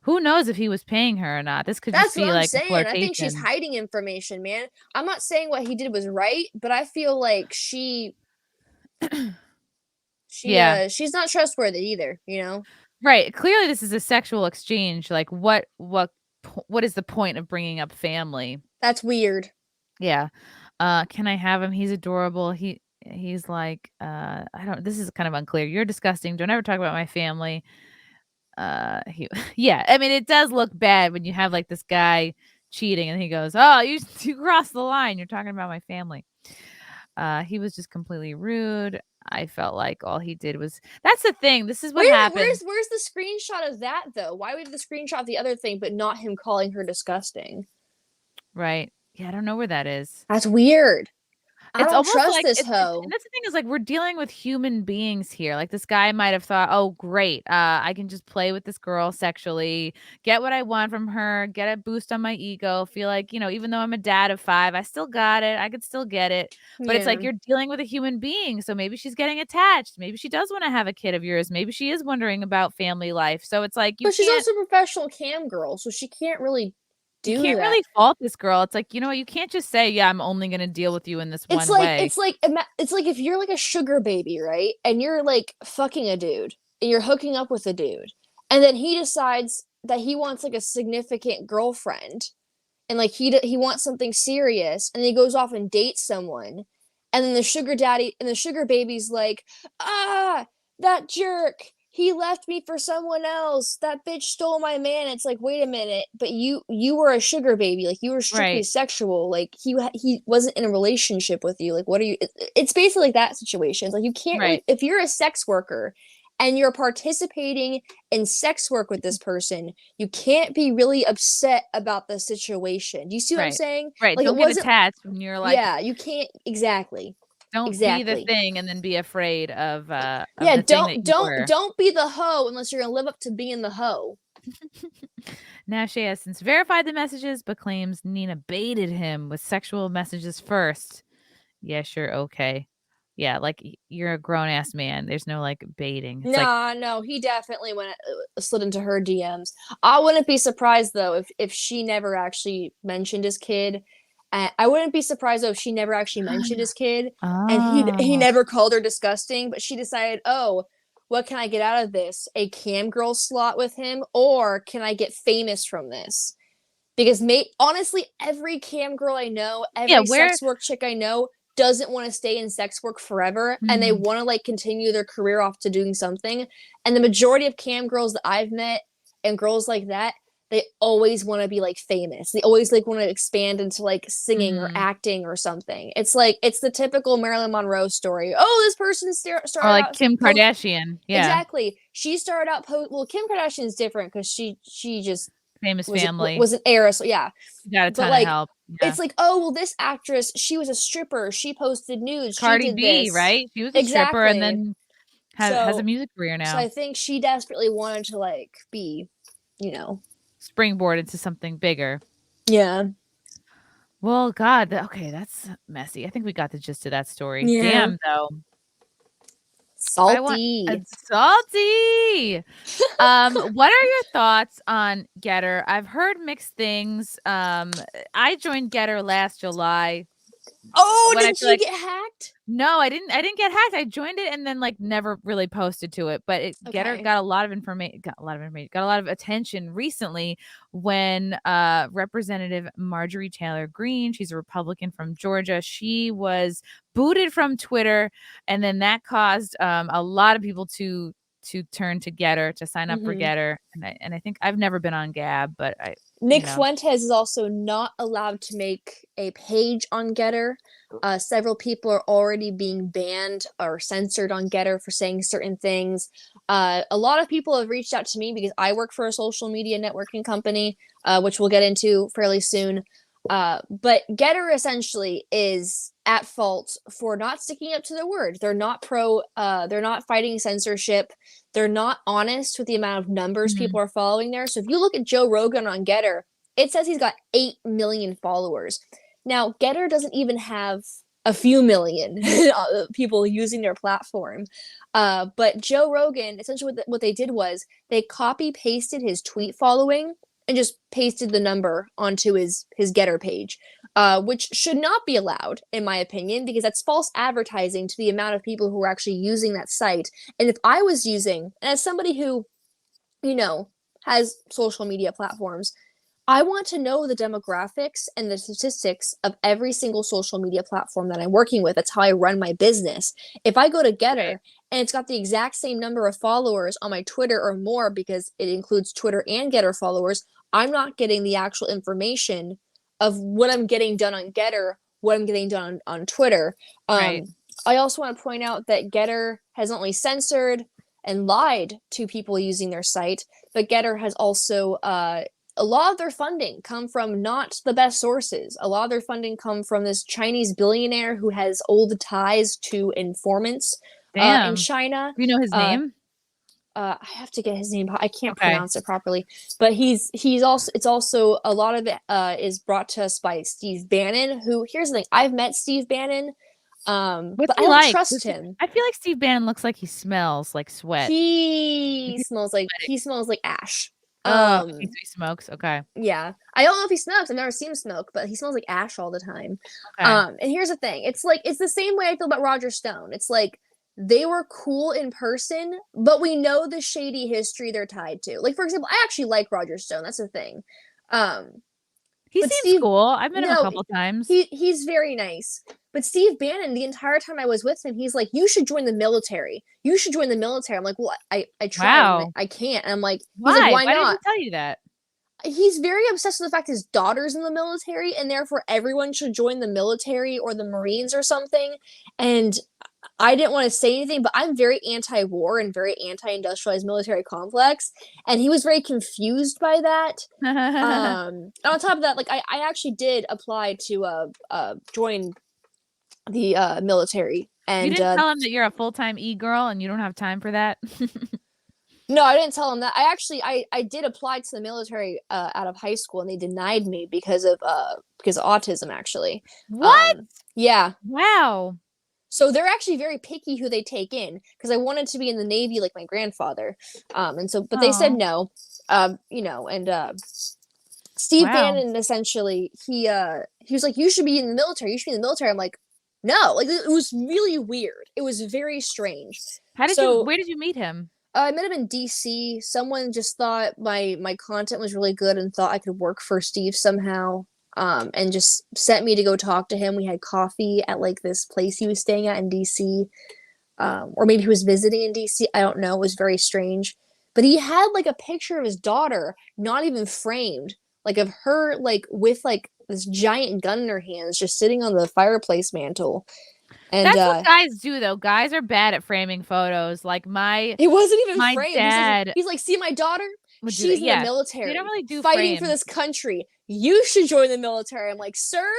Who knows if he was paying her or not? This could just be like a flirtation. I think she's hiding information, man. I'm not saying what he did was right, but I feel like she's not trustworthy either, you know? Right. Clearly this is a sexual exchange. Like what is the point of bringing up family? That's weird. Yeah. Can I have him? He's adorable. He's like, this is kind of unclear. You're disgusting. Don't ever talk about my family. Yeah, I mean, it does look bad when you have like this guy cheating and he goes, "Oh, you crossed the line. You're talking about my family." He was just completely rude. I felt like all he did was, that's the thing. This is what happened. Where's the screenshot of that though? Why would the screenshot of the other thing, but not him calling her disgusting? Right. Yeah, I don't know where that is. That's weird. I don't trust this hoe. And that's the thing is, like, we're dealing with human beings here. Like, this guy might have thought, "Oh, great, I can just play with this girl sexually, get what I want from her, get a boost on my ego, feel like, even though I'm a dad of 5, I still got it. I could still get it." But it's like you're dealing with a human being, so maybe she's getting attached. Maybe she does want to have a kid of yours. Maybe she is wondering about family life. So it's like but she's also a professional cam girl, so she can't really. You can't really fault this girl. It's like, you can't just say, "Yeah, I'm only going to deal with you in this one way." It's like if you're like a sugar baby, right? And you're like fucking a dude and you're hooking up with a dude. And then he decides that he wants like a significant girlfriend and like he wants something serious, and he goes off and dates someone. And then the sugar daddy and the sugar baby's like, that jerk. He left me for someone else. That bitch stole my man. It's like, wait a minute, but you were a sugar baby. Like, you were strictly sexual. Like, he wasn't in a relationship with you. Like, what are you? It's basically like that situation. It's like, you can't really, if you're a sex worker and you're participating in sex work with this person, you can't be really upset about the situation. Do you see what I'm saying? Right. Like, don't get attached when you're like, yeah, you can't exactly. Don't be the thing and then be afraid of don't be the hoe unless you're gonna live up to being the hoe. Nash has since verified the messages but claims Nina baited him with sexual messages first. Yeah, sure, okay. Yeah, like, you're a grown-ass man. There's no like baiting. It's no, he definitely slid into her DMs. I wouldn't be surprised though if she never actually mentioned his kid. I wouldn't be surprised though if she never actually mentioned his kid, and he never called her disgusting, but she decided, oh, what can I get out of this? A cam girl slot with him, or can I get famous from this? Because honestly, every cam girl I know, every sex work chick I know doesn't want to stay in sex work forever, and they want to like continue their career off to doing something. And the majority of cam girls that I've met and girls like that, they always want to be like famous. They always like want to expand into like singing or acting or something. It's like, it's the typical Marilyn Monroe story. Oh, this person started like out Kim Kardashian. Yeah, exactly. She started out well, Kim Kardashian's different because she just famous family was an heiress. So yeah, got a ton of help. Yeah. It's like, oh well, this actress, she was a stripper. She posted nudes. Cardi she did B, this. Right? She was a stripper and then has a music career now. So I think she desperately wanted to like be, springboard into something bigger. Yeah. Well, God, okay, that's messy. I think we got the gist of that story. Yeah. Damn, though. Salty. Salty. What are your thoughts on GETTR? I've heard mixed things. I joined GETTR last July. Oh, did you get hacked? No, I didn't get hacked. I joined it and then like never really posted to it. But GETTR got a lot of information, got a lot of attention recently when Representative Marjorie Taylor Greene, she's a Republican from Georgia, she was booted from Twitter, and then that caused a lot of people to turn to GETTR, to sign up for GETTR. And I think I've never been on Gab, but Nick Fuentes is also not allowed to make a page on GETTR. Several people are already being banned or censored on GETTR for saying certain things. A lot of people have reached out to me because I work for a social media networking company, which we'll get into fairly soon. But GETTR essentially is at fault for not sticking up to their word. They're not they're not fighting censorship. They're not honest with the amount of numbers people are following there. So if you look at Joe Rogan on GETTR, it says he's got 8 million followers. Now, GETTR doesn't even have a few million people using their platform. But Joe Rogan, essentially what they did was they copy pasted his tweet following and just pasted the number onto his GETTR page, which should not be allowed, in my opinion, because that's false advertising to the amount of people who are actually using that site. And if I was using, and as somebody who, you know, has social media platforms, I want to know the demographics and the statistics of every single social media platform that I'm working with. That's how I run my business. If I go to GETTR and it's got the exact same number of followers on my Twitter or more, because it includes Twitter and GETTR followers, I'm not getting the actual information of what I'm getting done on GETTR, what I'm getting done on Twitter. Right. I also want to point out that GETTR has not only censored and lied to people using their site, but GETTR has also a lot of their funding come from not the best sources. A lot of their funding come from this Chinese billionaire who has old ties to informants in China. Do you know his name? I have to get his name. I can't pronounce it properly, but he's also, it's also, a lot of it is brought to us by Steve Bannon, who, here's the thing, I've met Steve Bannon, but I don't trust him. I feel like Steve Bannon looks like he smells like sweat. He smells like ash. He smokes. Okay. Yeah. I don't know if he smokes. I've never seen him smoke, but he smells like ash all the time. Okay. And here's the thing. It's like, it's the same way I feel about Roger Stone. It's like, they were cool in person, but we know the shady history they're tied to. Like, for example, I actually like Roger Stone. That's the thing. He seems cool. I've met him a couple times. He's very nice. But Steve Bannon, the entire time I was with him, he's like, you should join the military. You should join the military. I'm like, well, I tried. I can't. And I'm like, he's like, why not? Why did he tell you that? He's very obsessed with the fact his daughter's in the military, and therefore everyone should join the military or the Marines or something. And I didn't want to say anything, but I'm very anti-war and very anti-industrialized military complex, and he was very confused by that. On top of that, like I actually did apply to join the military, and you didn't tell him that you're a full-time e-girl and you don't have time for that. No, I didn't tell him that. I did apply to the military out of high school, and they denied me because of autism, actually. What? Yeah. Wow. So they're actually very picky who they take in, because I wanted to be in the Navy like my grandfather. And so, but they said no. You know, and Steve Bannon, essentially, he was like, you should be in the military. You should be in the military. I'm like, no. Like, it was really weird. It was very strange. Where did you meet him? I met him in DC. Someone just thought my content was really good and thought I could work for Steve somehow. And just sent me to go talk to him. We had coffee at like this place he was staying at in DC. Or maybe he was visiting in DC. I don't know. It was very strange. But he had like a picture of his daughter, not even framed, like of her like with like this giant gun in her hands, just sitting on the fireplace mantle. And that's what guys do, though. Guys are bad at framing photos. Like it wasn't even my framed. Dad. He's like, see my daughter? She's in the military. They don't really do fighting for this country. You should join the military. I'm like, sir,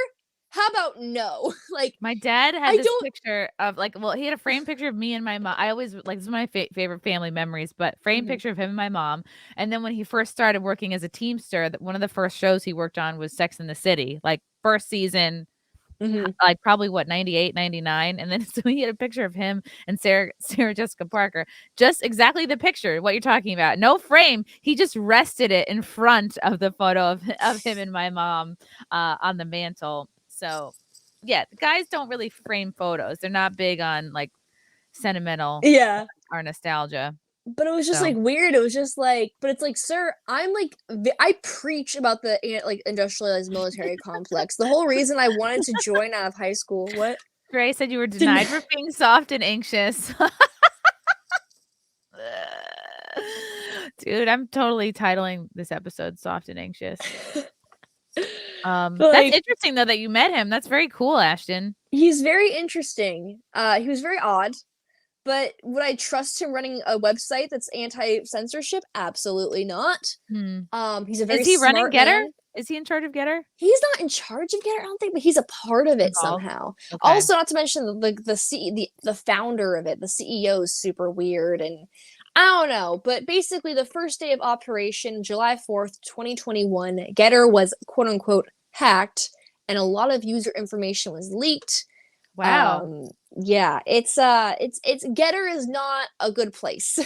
how about no? Like, my dad had this picture of like, well, he had a framed picture of me and my mom. I always like, this is my favorite family memories, but framed picture of him and my mom. And then when he first started working as a Teamster, one of the first shows he worked on was Sex and the City, like first season. Like probably 98, 99. And then so he had a picture of him and Sarah Jessica Parker. Just exactly the picture, what you're talking about. No frame. He just rested it in front of the photo of him and my mom on the mantle. So yeah, guys don't really frame photos. They're not big on like sentimental or nostalgia. But it was just like weird. It was just like, but it's like, sir, I'm like, I preach about the like industrialized military complex. The whole reason I wanted to join out of high school. What? Gray said you were denied for being soft and anxious. Dude, I'm totally titling this episode "Soft and Anxious." That's interesting though that you met him. That's very cool, Ashton. He's very interesting. He was very odd. But would I trust him running a website that's anti-censorship? Absolutely not. He's a very Is he smart running GETTR? man. Is he in charge of GETTR? He's not in charge of GETTR, I don't think, but he's a part of it somehow. Okay. Also, not to mention the founder of it, the CEO is super weird, and I don't know. But basically, the first day of operation, July 4th, 2021, GETTR was quote unquote hacked, and a lot of user information was leaked. Wow. Yeah, it's GETTR is not a good place.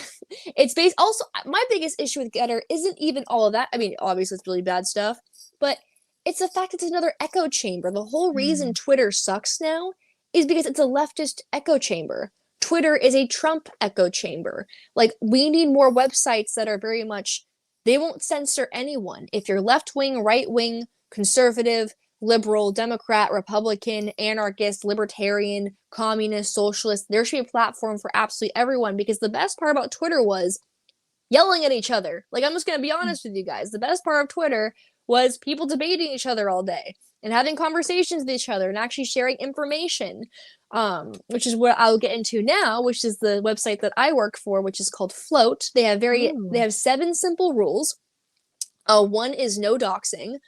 It's based also my biggest issue with GETTR isn't even all of that. I mean, obviously it's really bad stuff, but it's the fact it's another echo chamber. The whole reason Twitter sucks now is because it's a leftist echo chamber. Twitter is a Trump echo chamber. Like, we need more websites that are very much, they won't censor anyone. If you're left-wing, right-wing, conservative, liberal, Democrat, Republican, anarchist, libertarian, communist, socialist, there should be a platform for absolutely everyone, because the best part about Twitter was yelling at each other. Like, I'm just going to be honest with you guys. The best part of Twitter was people debating each other all day and having conversations with each other and actually sharing information, which is what I'll get into now, which is the website that I work for, which is called Float. They have 7 simple rules. One is no doxing.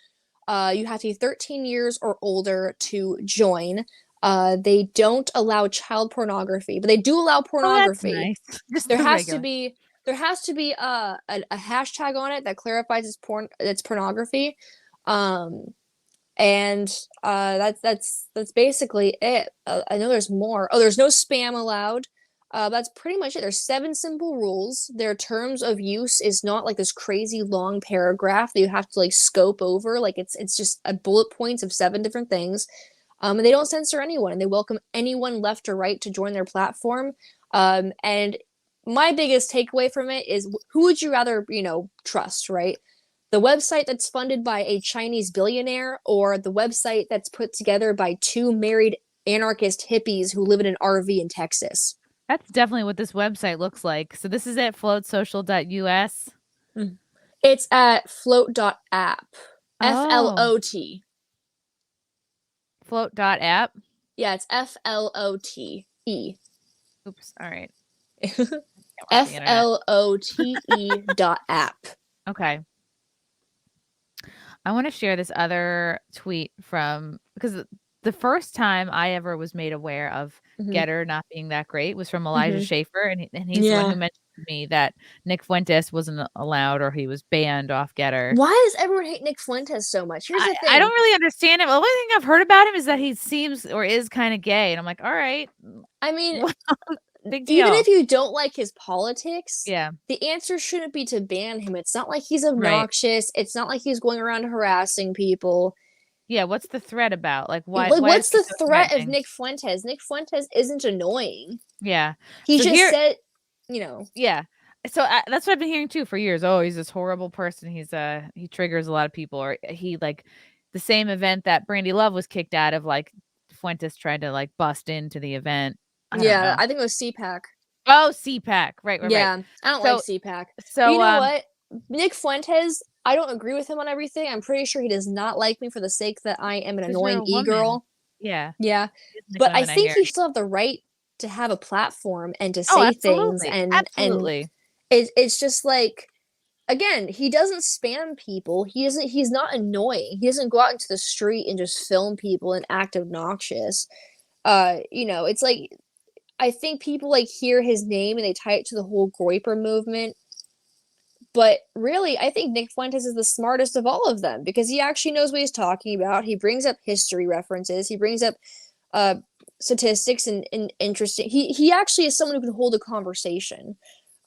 You have to be 13 years or older to join. They don't allow child pornography, but they do allow pornography. Oh, that's nice. There has to be a hashtag on it that clarifies it's pornography. That's basically it. I know there's more. Oh, there's no spam allowed. That's pretty much it. There's 7 simple rules. Their terms of use is not like this crazy long paragraph that you have to like scope over. Like, it's just a bullet points of 7 different things. And they don't censor anyone, and they welcome anyone left or right to join their platform. And my biggest takeaway from it is, who would you rather, trust, right? The website that's funded by a Chinese billionaire, or the website that's put together by 2 married anarchist hippies who live in an RV in Texas? That's definitely what this website looks like. So this is at floatsocial.us. It's at float.app. FLOT. Float.app? Yeah, it's FLOTE. Oops, all right. FLOTE.app. Okay. I want to share this other tweet because the first time I ever was made aware of GETTR not being that great was from Elijah Schaefer, and he's the one who mentioned to me that Nick Fuentes wasn't allowed, or he was banned off GETTR. Why does everyone hate Nick Fuentes so much? Here's the thing. I don't really understand him. The only thing I've heard about him is that he seems or is kind of gay, and I'm like, all right. I mean, big deal. Even if you don't like his politics, yeah, the answer shouldn't be to ban him. It's not like he's obnoxious. Right. It's not like he's going around harassing people. Yeah, what's the threat about? Like, what's the threat of Nick Fuentes? Nick Fuentes isn't annoying. Yeah. He just said, Yeah. So that's what I've been hearing too for years. Oh, he's this horrible person. He triggers a lot of people, or he, like, the same event that Brandy Love was kicked out of, like, Fuentes tried to like bust into the event. I think it was CPAC. Oh, CPAC. Right. Yeah. I don't like CPAC. So, but you know what? Nick Fuentes, I don't agree with him on everything. I'm pretty sure he does not like me for the sake that I am an annoying e-girl. Yeah. Yeah. But I think he still have the right to have a platform and to say things. And it's just like, again, he doesn't spam people. He's not annoying. He doesn't go out into the street and just film people and act obnoxious. It's like, I think people like hear his name and they tie it to the whole Groyper movement. But really, I think Nick Fuentes is the smartest of all of them, because he actually knows what he's talking about. He brings up history references. He brings up statistics and interesting. He actually is someone who can hold a conversation.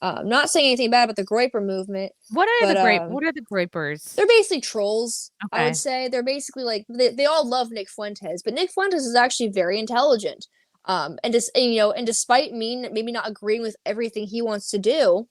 Not saying anything bad about the Groyper movement. What are the Groypers? They're basically trolls. Okay. I would say they're basically like they all love Nick Fuentes, but Nick Fuentes is actually very intelligent. And despite me maybe not agreeing with everything he wants to do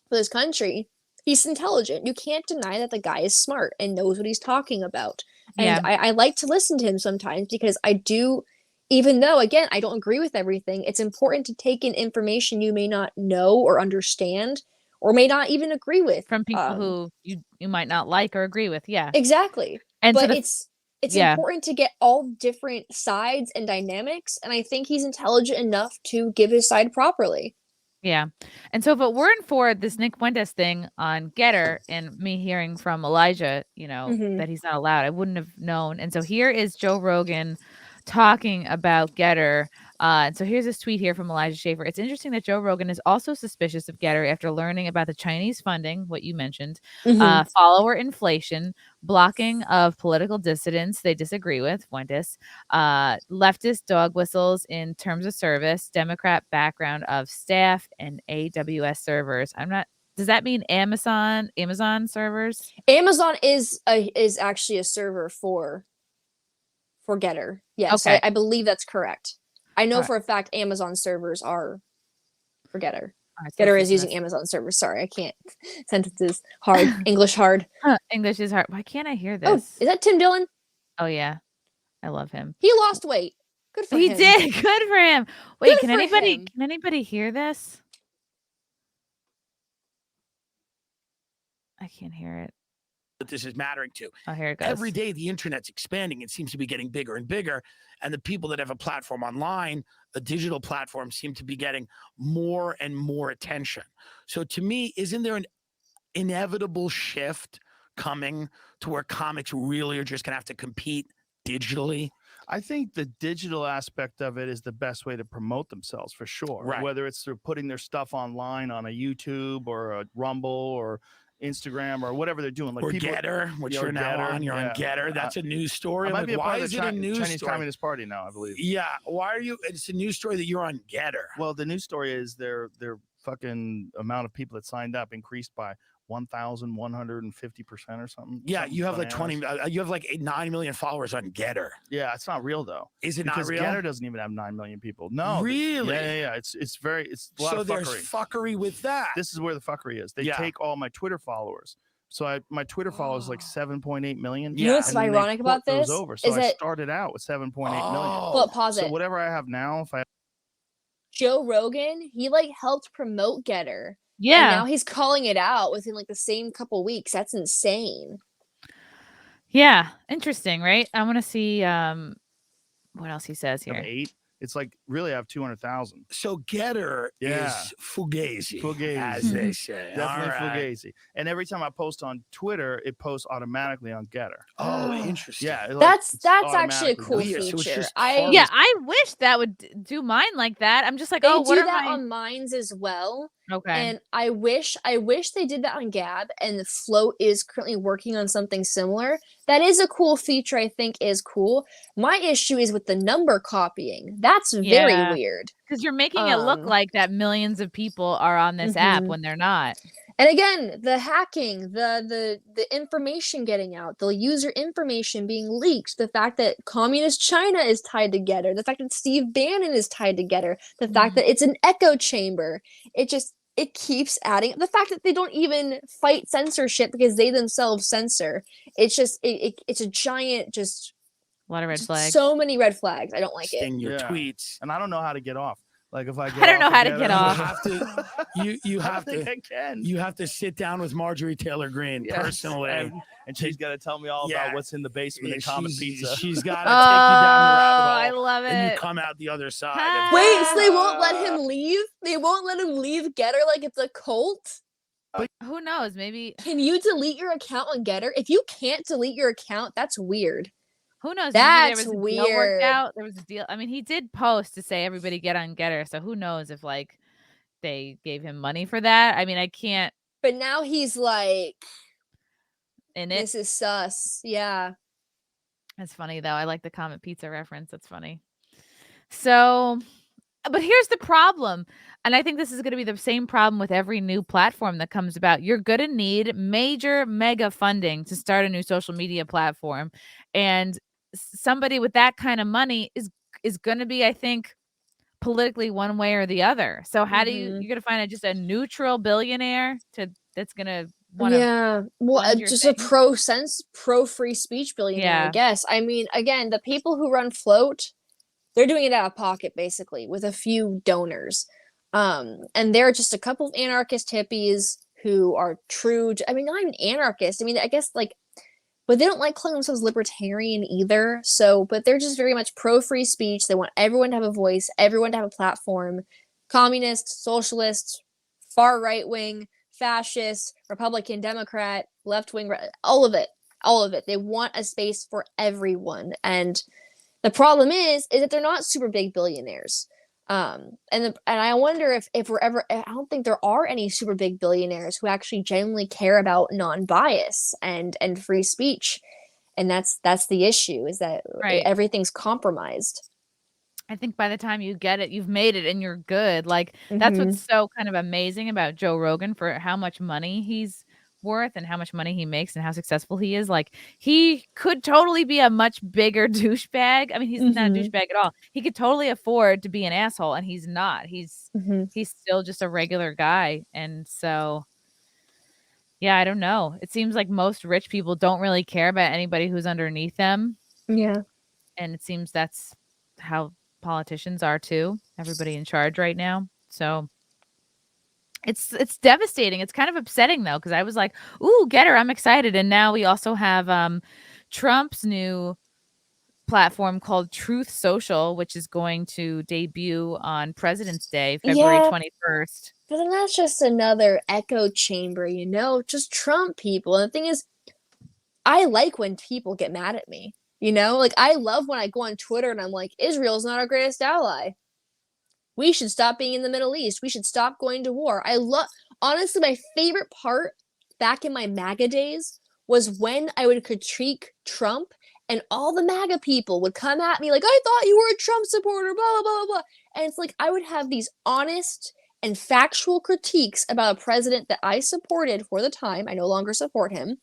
for this country, he's intelligent. You can't deny that the guy is smart and knows what he's talking about. And I like to listen to him sometimes, because I do. Even though, again, I don't agree with everything, it's important to take in information you may not know or understand, or may not even agree with. From people who you might not like or agree with. Yeah. Exactly. And but it's important to get all different sides and dynamics, and I think he's intelligent enough to give his side properly. Yeah. And so if it weren't for this Nick Fuentes thing on GETTR and me hearing from Elijah, that he's not allowed, I wouldn't have known. And so here is Joe Rogan talking about GETTR. And so here's this tweet here from Elijah Schaefer. It's interesting that Joe Rogan is also suspicious of GETTR after learning about the Chinese funding, what you mentioned, follower inflation, blocking of political dissidents they disagree with, Fuentes, leftist dog whistles in terms of service, Democrat background of staff, and AWS servers. Does that mean Amazon servers? Amazon is actually a server for GETTR. Yes, Okay. I believe that's correct. I know for a fact Amazon servers are for GETTR. GETTR is using Amazon servers. Sorry, I can't. Sentences hard. English hard. English is hard. Why can't I hear this? Oh, is that Tim Dillon? Oh yeah, I love him. He lost weight. Good for him. He did. Good for him. Wait, can anybody hear this? I can't hear it. That this is mattering to. Oh, here it goes. Every day the internet's expanding. It seems to be getting bigger and bigger. And the people that have a platform online, a digital platform, seem to be getting more and more attention. So to me, isn't there an inevitable shift coming to where comics really are just going to have to compete digitally? I think the digital aspect of it is the best way to promote themselves for sure. Right. Whether it's through putting their stuff online on a YouTube or a Rumble or Instagram or whatever they're doing. Like or GETTR, which you're now on. You're on GETTR. That's a news story. I might be a why part is of it the a news Chinese story? Communist Party now, I believe. Yeah. Why are you? It's a news story that you're on GETTR. Well, the news story is their fucking amount of people that signed up increased by 1,150% or something. Yeah, you have like 20. You have like 9 million followers on GETTR. Yeah, it's not real though. Is it because not real? GETTR doesn't even have 9 million people. No, really? Yeah. It's a lot so of fuckery. There's fuckery with that. This is where the fuckery is. They take all my Twitter followers. So my Twitter followers like 7.8 million. You know what's ironic about this? Over. So I started out with 7.8 million. Well, pause it. So whatever I have now, if I Joe Rogan, he like helped promote GETTR. Yeah. And now he's calling it out within like the same couple weeks. That's insane. Yeah. Interesting, right? I want to see what else he says here. 8. It's like really I have 200,000. So GETTR is fugazi, as they say. Definitely fugazi. And every time I post on Twitter, it posts automatically on GETTR. Oh, interesting. Yeah, that's actually a cool feature. I wish that would do mine like that. I'm just like, they what do are that my... on mines as well. Okay. And I wish they did that on Gab, and the Float is currently working on something similar. That is a cool feature, I think is cool. My issue is with the number copying. That's very weird. Because you're making it look like that millions of people are on this app when they're not. And again, the hacking, the information getting out, the user information being leaked, the fact that communist China is tied to GETTR, the fact that Steve Bannon is tied to GETTR, the fact that it's an echo chamber. It keeps adding. The fact that they don't even fight censorship because they themselves censor. It's just it's a giant just a lot of red flags. So many red flags. I don't like it. Your tweets. And I don't know how to get off. Like if I don't know how to get off. You have to sit down with Marjorie Taylor Greene personally. And she's got to tell me all about what's in the basement of Common Pizza. She's got to take you down the rabbit hole. I love it. And you come out the other side. Wait, so they won't let him leave? They won't let him leave GETTR like it's a cult? But who knows? Maybe. Can you delete your account on GETTR? If you can't delete your account, that's weird. Who knows? That's Maybe weird. Deal worked out. There was a deal. I mean, he did post to say everybody get on GETTR. So who knows if like they gave him money for that? I mean, I can't. But now he's like, in it. This is sus. Yeah. That's funny though. I like the Comet Pizza reference. That's funny. So, but here's the problem. And I think this is going to be the same problem with every new platform that comes about. You're going to need major mega funding to start a new social media platform. And somebody with that kind of money is going to be, I think, politically one way or the other. So how do you're going to find just a neutral billionaire that's going to just a pro free speech billionaire, I guess. I mean, again, the people who run Float, they're doing it out of pocket basically with a few donors. And they're just a couple of anarchist hippies who are true. I mean, not even anarchist. I mean, I guess like, but they don't like calling themselves libertarian either. So, but they're just very much pro free speech. They want everyone to have a voice, everyone to have a platform. communist, socialist, far right wing, fascist, Republican, Democrat, left wing, all of it. They want a space for everyone. And the problem is that they're not super big billionaires. And I wonder if we're ever, I don't think there are any super big billionaires who actually genuinely care about non-bias and free speech. And that's the issue, is that everything's compromised. I think by the time you get it, you've made it and you're good. Like, that's what's so kind of amazing about Joe Rogan, for how much money he's worth and how much money he makes and how successful he is. Like, he could totally be a much bigger douchebag. I mean, he's not a douchebag at all. He could totally afford to be an asshole, and he's not. He's still just a regular guy. And so, yeah, I don't know. It seems like most rich people don't really care about anybody who's underneath them. Yeah. And it seems that's how politicians are too. Everybody in charge right now. So it's devastating. It's kind of upsetting though, because I was like, ooh, GETTR, I'm excited. And now we also have Trump's new platform called Truth Social, which is going to debut on President's Day, February 21st. But then that's just another echo chamber, just Trump people. And the thing is, I like when people get mad at me. Like, I love when I go on Twitter and I'm like, Israel's not our greatest ally. We should stop being in the Middle East. We should stop going to war. Honestly, my favorite part back in my MAGA days was when I would critique Trump and all the MAGA people would come at me like, I thought you were a Trump supporter, blah, blah, blah, blah. And it's like, I would have these honest and factual critiques about a president that I supported for the time. I no longer support him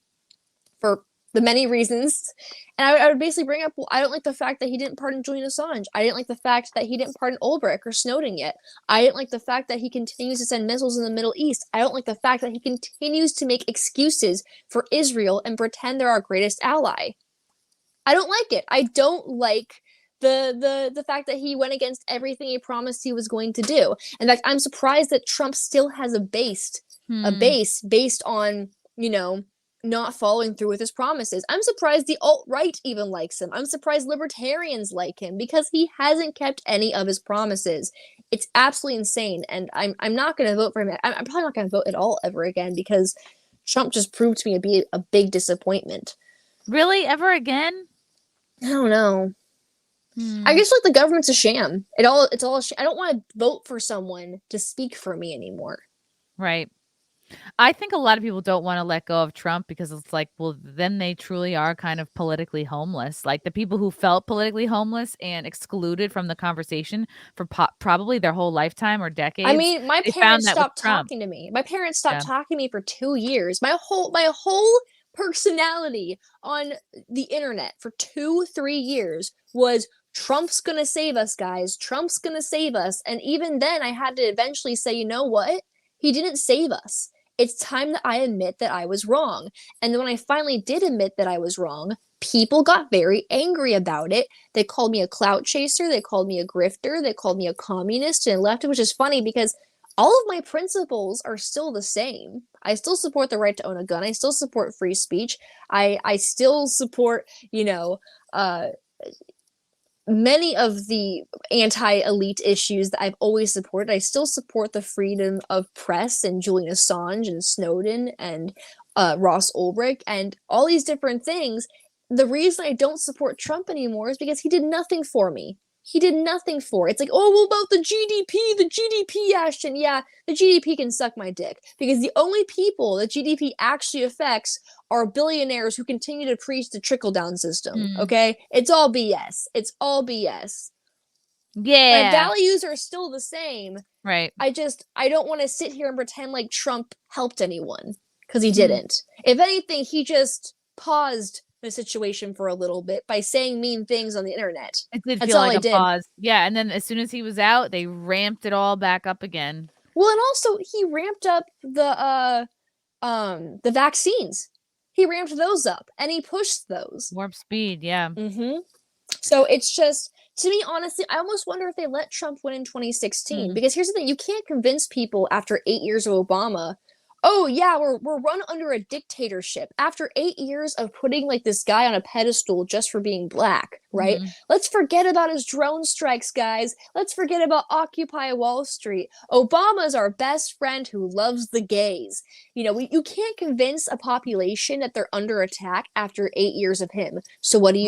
for the many reasons. And I would basically bring up, well, I don't like the fact that he didn't pardon Julian Assange. I didn't like the fact that he didn't pardon Ulbricht or Snowden yet. I didn't like the fact that he continues to send missiles in the Middle East. I don't like the fact that he continues to make excuses for Israel and pretend they're our greatest ally. I don't like it. I don't like the fact that he went against everything he promised he was going to do. In fact, I'm surprised that Trump still has a base based on, not following through with his promises. I'm surprised the alt-right even likes him. I'm surprised libertarians like him, because he hasn't kept any of his promises. It's absolutely insane. And I'm not going to vote for him. I'm probably not going to vote at all ever again, because Trump just proved to me to be a big disappointment. Really? Ever again? I don't know. I guess like the government's a sham. It's all a sham. I don't want to vote for someone to speak for me anymore. Right. I think a lot of people don't want to let go of Trump, because it's like, well, then they truly are kind of politically homeless. Like, the people who felt politically homeless and excluded from the conversation for probably their whole lifetime or decades. I mean, my parents stopped talking to me. My parents stopped talking to me for 2 years. My whole personality on the internet for 2-3 years was, Trump's gonna save us, guys. Trump's gonna save us. And even then, I had to eventually say, you know what? He didn't save us. It's time that I admit that I was wrong. And then when I finally did admit that I was wrong, people got very angry about it. They called me a clout chaser. They called me a grifter. They called me a communist and left, which is funny because all of my principles are still the same. I still support the right to own a gun. I still support free speech. I still support, many of the anti-elite issues that I've always supported. I still support the freedom of press and Julian Assange and Snowden and Ross Ulbricht and all these different things. The reason I don't support Trump anymore is because he did nothing for me. He did nothing for it. It's like, oh, well, about the GDP, Ashton. Yeah, the GDP can suck my dick, because the only people that GDP actually affects are billionaires who continue to preach the trickle-down system, okay? It's all BS. It's all BS. Yeah. My values are still the same. Right. I don't want to sit here and pretend like Trump helped anyone, because he didn't. If anything, he just paused the situation for a little bit by saying mean things on the internet. It did feel like a pause. Yeah, and then as soon as he was out, they ramped it all back up again. Well, and also he ramped up the vaccines. He ramped those up and he pushed those. Warp speed, yeah. So it's just, to me, honestly, I almost wonder if they let Trump win in 2016. Because here's the thing, you can't convince people after 8 years of Obama, oh yeah, we're run under a dictatorship after 8 years of putting like this guy on a pedestal just for being black, right? Let's forget about his drone strikes, guys. Let's forget about Occupy Wall Street. Obama's our best friend who loves the gays. You know, you can't convince a population that they're under attack after 8 years of him. So what do?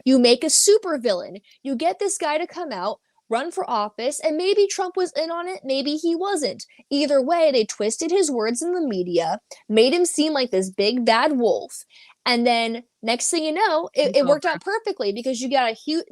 You make a supervillain. You get this guy to come out, run for office, and maybe Trump was in on it, maybe he wasn't. Either way, they twisted his words in the media, made him seem like this big bad wolf, and then next thing you know, it worked out perfectly because you got a huge,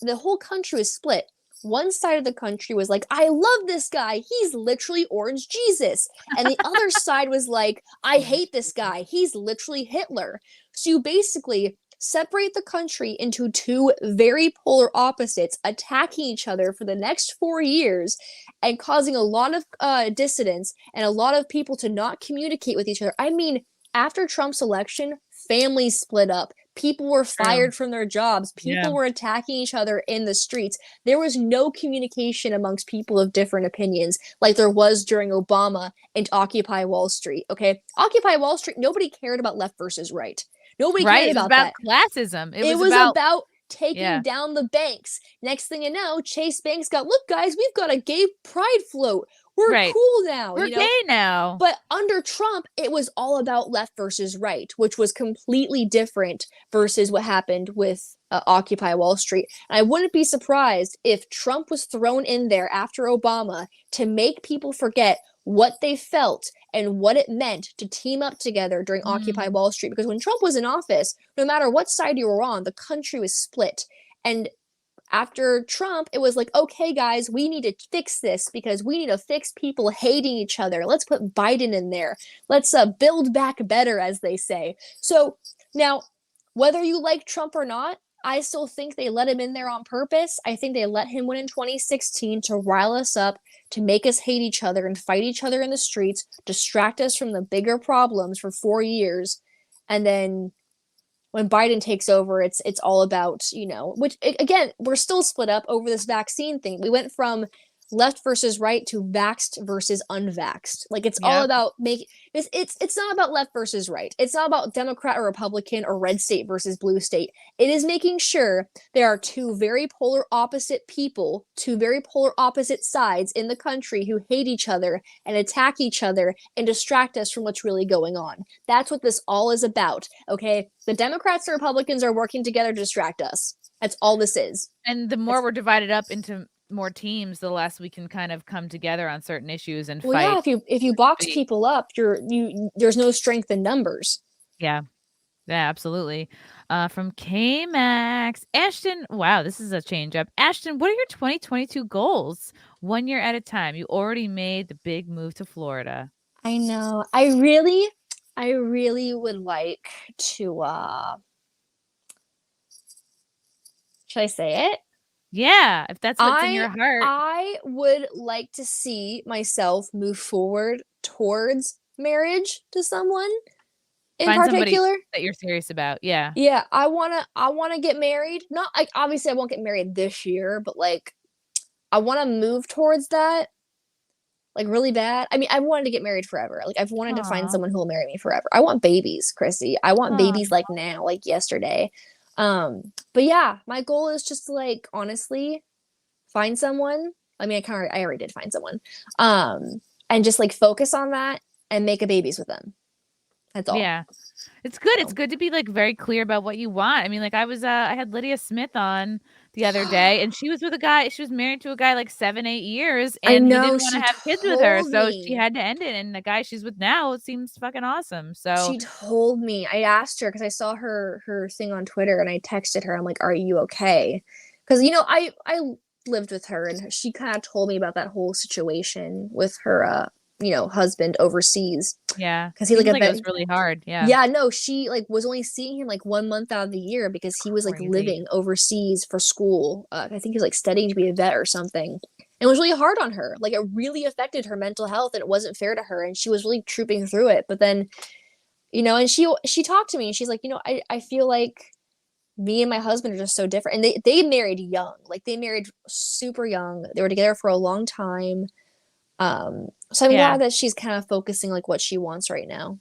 the whole country was split. One side of the country was like, I love this guy, he's literally Orange Jesus. And the other side was like, I hate this guy, he's literally Hitler. So you basically separate the country into two very polar opposites attacking each other for the next 4 years and causing a lot of dissidents and a lot of people to not communicate with each other. I mean, after Trump's election, families split up. People were fired from their jobs. People were attacking each other in the streets. There was no communication amongst people of different opinions like there was during Obama and Occupy Wall Street, okay? Occupy Wall Street, nobody cared about left versus right. Nobody cared about that. Classism. It was about taking down the banks. Next thing you know, Chase Banks got, look, guys, we've got a gay pride float. We're cool now. We're gay now. But under Trump, it was all about left versus right, which was completely different versus what happened with Occupy Wall Street. And I wouldn't be surprised if Trump was thrown in there after Obama to make people forget what they felt and what it meant to team up together during Occupy Wall Street. Because when Trump was in office, no matter what side you were on, the country was split. And after Trump, it was like, okay, guys, we need to fix this because we need to fix people hating each other. Let's put Biden in there. Let's build back better, as they say. So now, whether you like Trump or not, I still think they let him in there on purpose. I think they let him win in 2016 to rile us up, to make us hate each other and fight each other in the streets, distract us from the bigger problems for 4 years. And then when Biden takes over, it's all about, you know, which again, we're still split up over this vaccine thing. We went from left versus right to vaxxed versus unvaxxed. Like it's all about it's not about left versus right. It's not about Democrat or Republican or red state versus blue state. It is making sure there are two very polar opposite people, two very polar opposite sides in the country who hate each other and attack each other and distract us from what's really going on. That's what this all is about. Okay, the Democrats and Republicans are working together to distract us. That's all this is. And the more we're divided up into more teams, the less we can kind of come together on certain issues and fight. Yeah, if you box people up, there's no strength in numbers. Yeah, absolutely. From K-Max, Ashton. Wow, this is a change up. Ashton, what are your 2022 goals? 1 year at a time. You already made the big move to Florida. I know. I really would like to. Should I say it? Yeah, if that's what's in your heart. I would like to see myself move forward towards marriage to someone in particular that you're serious about. Yeah. Yeah, I want to get married. Not like obviously I won't get married this year, but like I want to move towards that like really bad. I mean, I've wanted to get married forever. Like I've wanted to find someone who will marry me forever. I want babies, Chrissy. I want babies like now, like yesterday. But yeah, my goal is just to like honestly find someone. I mean, I already did find someone. And just like focus on that and make a babies with them. That's all. Yeah. It's good. It's good to be like very clear about what you want. I mean, like I had Lydia Smith on the other day and she was with a guy, she was married to a guy like 7-8 years and he didn't want to have kids with her. So she had to end it. And the guy she's with now seems fucking awesome. So she told me, I asked her because I saw her thing on Twitter and I texted her. I'm like, are you okay? Because, you know, I lived with her and she kind of told me about that whole situation with her you know, husband overseas. Yeah. Because he like it was really hard. Yeah. Yeah, no, she like was only seeing him like 1 month out of the year because he was like living overseas for school. I think he was like studying to be a vet or something. It was really hard on her. Like it really affected her mental health and it wasn't fair to her. And she was really trooping through it. But then, you know, and she talked to me and she's like, you know, I feel like me and my husband are just so different. And they married young. Like they married super young. They were together for a long time. So I'm glad that she's kind of focusing like what she wants right now.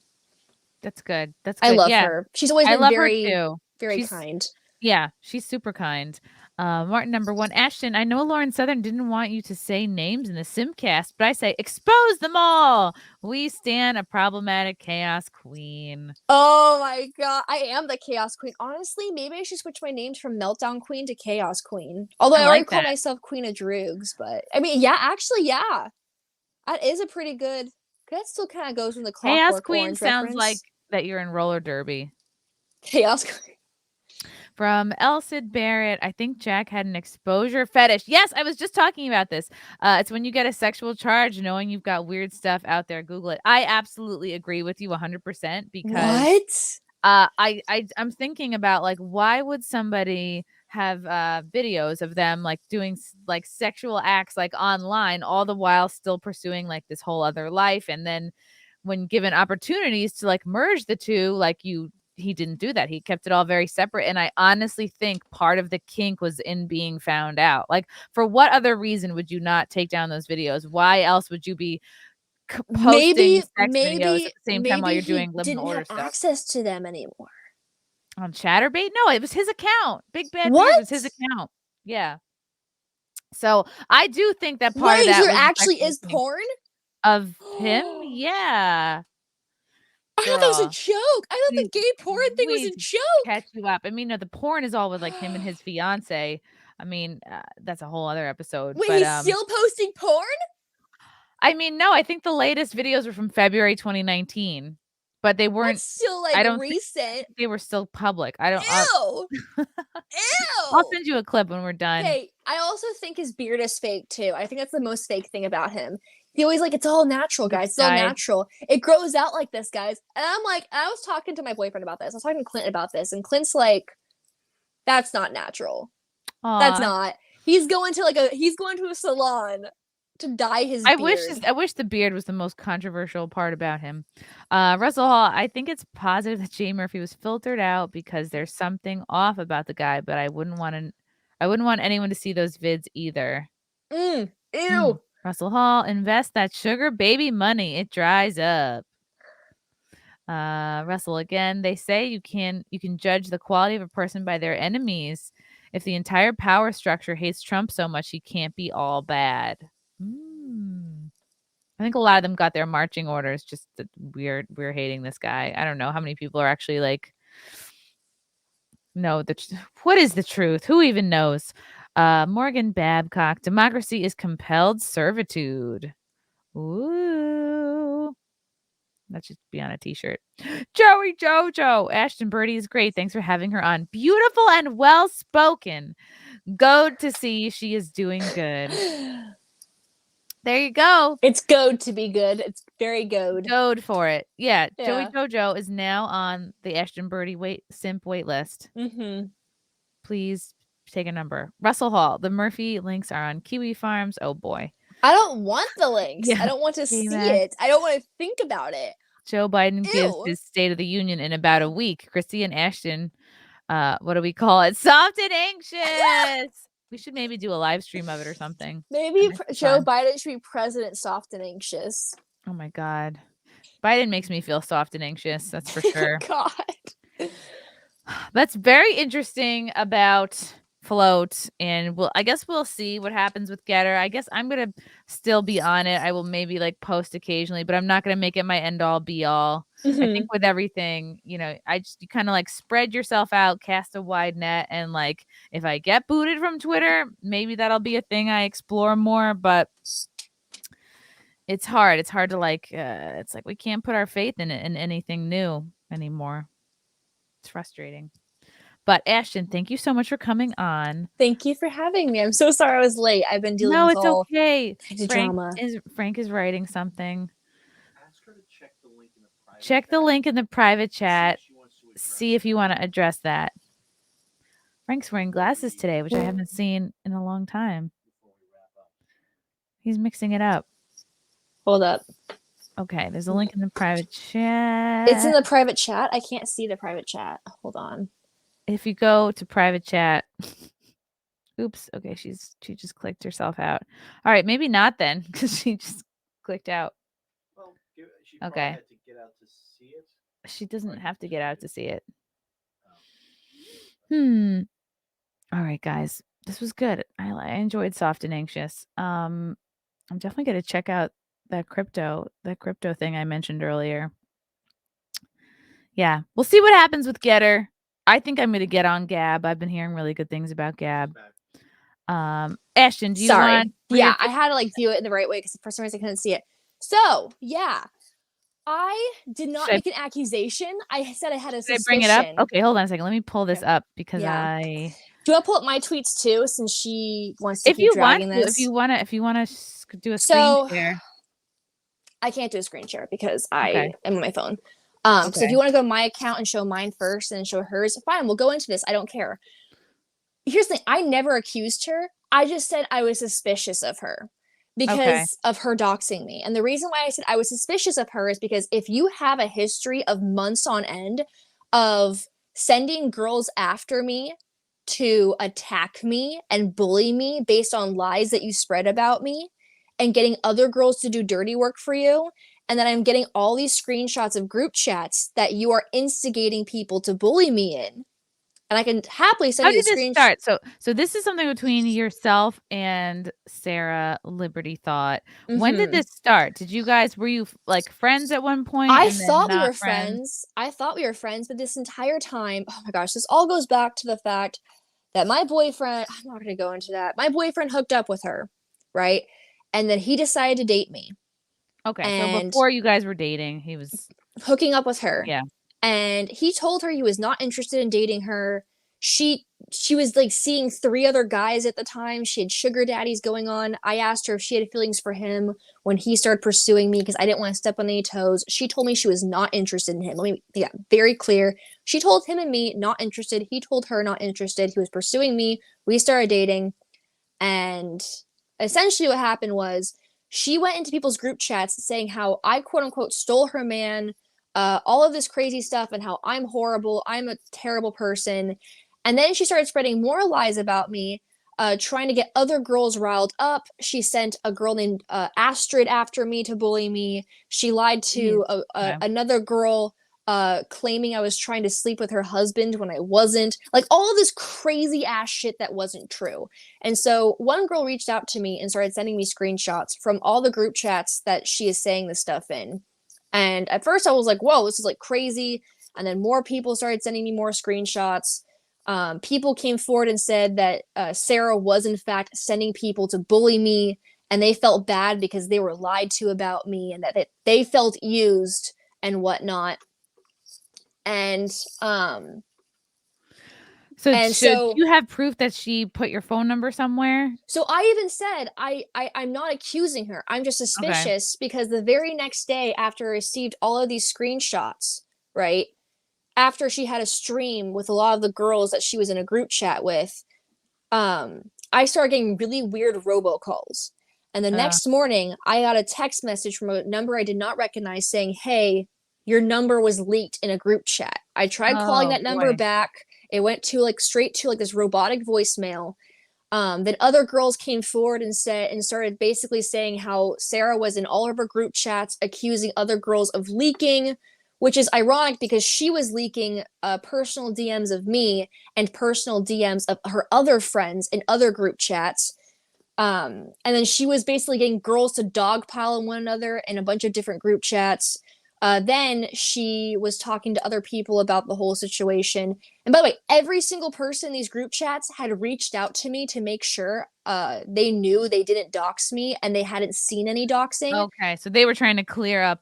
That's good. That's I good. love Yeah. her. She's always I been love her very, too. very She's kind. Yeah, she's super kind. Martin number 1. Ashton, I know Lauren Southern didn't want you to say names in the SimCast, but I say expose them all. We stand a problematic chaos queen. Oh my god, I am the chaos queen. Honestly, maybe I should switch my names from Meltdown Queen to Chaos Queen. Although I already like call that. myself Queen of Droogs, but I mean, yeah, actually, yeah. That is a pretty good. That still kind of goes with the Chaos Clockwork Queen Orange sounds reference. like that you're in roller derby. Chaos Queen. From Elsid Barrett, I think Jack had an exposure fetish. Yes, I was just talking about this. It's when you get a sexual charge knowing you've got weird stuff out there. Google it. I absolutely agree with you 100% because I'm thinking about like why would somebody have videos of them like doing like sexual acts like online all the while still pursuing like this whole other life, and then when given opportunities to like merge the two, like he didn't do that. He kept it all very separate. And I honestly think part of the kink was in being found out. Like, for what other reason would you not take down those videos? Why else would you be posting sex videos at the same time while you're doing liminal order stuff? Access to them anymore on Chatterbait? No, it was his account. Big Bad Beard was his account. Yeah. So I do think that part of that there actually is porn of him. Yeah. I thought that was a joke. I thought the gay porn thing was a joke. Catch you up. I mean, no, the porn is all with like him and his fiance. I mean, that's a whole other episode. Wait, but, he's still posting porn? I mean, no, I think the latest videos were from February 2019, but they weren't. That's still like I don't recent. They were still public. I don't. Ew. Ew. I'll send you a clip when we're done. Okay, I also think his beard is fake too. I think that's the most fake thing about him. He always like, it's all natural, guys. It's all natural. It grows out like this, guys. And I'm like, I was talking to my boyfriend about this. I was talking to Clint about this, and Clint's like, that's not natural. Aww. That's not. He's going to a salon to dye his beard. I wish the beard was the most controversial part about him. Russell Hall, I think it's positive that Jay Murphy was filtered out because there's something off about the guy, but I wouldn't want anyone to see those vids either. Ew. Russell Hall, invest that sugar baby money. It dries up. Russell again, they say you can judge the quality of a person by their enemies. If the entire power structure hates Trump so much, he can't be all bad. I think a lot of them got their marching orders. Just that we're hating this guy. I don't know how many people are actually like, no, what is the truth? Who even knows? Morgan Babcock, democracy is compelled servitude. Ooh. That should be on a t-shirt. Joey Jojo, Ashton Birdie is great. Thanks for having her on. Beautiful and well-spoken. Goad to see she is doing good. There you go. It's goad to be good. It's very goad. Goad for it. Yeah. Joey Jojo is now on the Ashton Birdie simp wait list. Please take a number. Russell Hall. The Murphy links are on Kiwi Farms. Oh boy. I don't want the links. I don't want to see it. I don't want to think about it. Joe Biden gives his State of the Union in about a week. Chrissie and Ashton, what do we call it? Soft and anxious. We should maybe do a live stream of it or something. Maybe Joe Biden should be president soft and anxious. Oh my God. Biden makes me feel soft and anxious. That's for sure. God. That's very interesting about Float. And I guess we'll see what happens with GETTR. I guess I'm going to still be on it. I will maybe like post occasionally, but I'm not going to make it my end all be all. I think with everything, you kind of like spread yourself out, cast a wide net. And like, if I get booted from Twitter, maybe that'll be a thing I explore more, but it's hard. It's hard to like, it's like, we can't put our faith in anything new anymore. It's frustrating. But Ashton, thank you so much for coming on. Thank you for having me. I'm so sorry I was late. I've been dealing with all okay. drama. Frank is writing something. Ask her to check the link in the private Check the link in the private chat. See if you want to address that. Frank's wearing glasses today, which I haven't seen in a long time. He's mixing it up. Hold up. Okay, there's a link in the private chat. It's in the private chat. I can't see the private chat. Hold on. If you go to private chat, oops. Okay, she just clicked herself out. All right, maybe not then, because she just clicked out. Well, she probably Okay. had to get out to see it. She doesn't have to get out to see it. Oh. All right, guys. This was good. I enjoyed Soft and Anxious. I'm definitely gonna check out that crypto thing I mentioned earlier. Yeah, we'll see what happens with GETTR. I think I'm gonna get on Gab. I've been hearing really good things about Gab. Ashton, do you Sorry. want? Yeah, I had to like view it in the right way because for some reason I couldn't see it. So yeah, I did not make an accusation. I said I had a suspicion. Should I bring it up? Okay, hold on a second. Let me pull this Okay. up because Yeah. I. Do I pull up my tweets too, since she wants to If keep you want dragging to, this? if you want to do a So- screen share. I can't do a screen share because I Okay. am on my phone. So if Okay. you want to go to my account and show mine first and show hers, fine, we'll go into this. I don't care. Here's the thing. I never accused her. I just said I was suspicious of her because of her doxing me. And the reason why I said I was suspicious of her is because if you have a history of months on end of sending girls after me to attack me and bully me based on lies that you spread about me and getting other girls to do dirty work for you, and then I'm getting all these screenshots of group chats that you are instigating people to bully me in. And I can happily send How you did the this screenshot. start? So this is something between yourself and Sarah Liberty Thought. When did this start? Were you like friends at one point? I and then thought we not were friends. I thought we were friends, but this entire time, oh my gosh, this all goes back to the fact that my boyfriend, I'm not going to go into that. My boyfriend hooked up with her, right? And then he decided to date me. Okay, so And before you guys were dating, he was hooking up with her. Yeah. And he told her he was not interested in dating her. She was like seeing 3 other guys at the time. She had sugar daddies going on. I asked her if she had feelings for him when he started pursuing me because I didn't want to step on any toes. She told me she was not interested in him. Let me be very clear. She told him and me not interested. He told her not interested. He was pursuing me. We started dating. And essentially what happened was she went into people's group chats saying how I quote unquote stole her man, all of this crazy stuff, and how I'm horrible. I'm a terrible person. And then she started spreading more lies about me, trying to get other girls riled up. She sent a girl named Astrid after me to bully me. She lied to another girl, claiming I was trying to sleep with her husband when I wasn't. Like all of this crazy ass shit that wasn't true. And so one girl reached out to me and started sending me screenshots from all the group chats that she is saying this stuff in. And at first I was like, whoa, this is like crazy. And then more people started sending me more screenshots. People came forward and said that Sarah was in fact sending people to bully me, and they felt bad because they were lied to about me and that they felt used and whatnot. And so you have proof that she put your phone number somewhere? So I even said I'm not accusing her. I'm just suspicious because the very next day after I received all of these screenshots, right? After she had a stream with a lot of the girls that she was in a group chat with, I started getting really weird robocalls. And the next morning, I got a text message from a number I did not recognize saying, hey, your number was leaked in a group chat. I tried calling that number back. It went to like straight to like this robotic voicemail. Then other girls came forward and started basically saying how Sarah was in all of her group chats accusing other girls of leaking, which is ironic because she was leaking personal DMs of me and personal DMs of her other friends in other group chats. And then she was basically getting girls to dogpile on one another in a bunch of different group chats. Then she was talking to other people about the whole situation. And by the way, every single person in these group chats had reached out to me to make sure they knew they didn't dox me and they hadn't seen any doxing. Okay, so they were trying to clear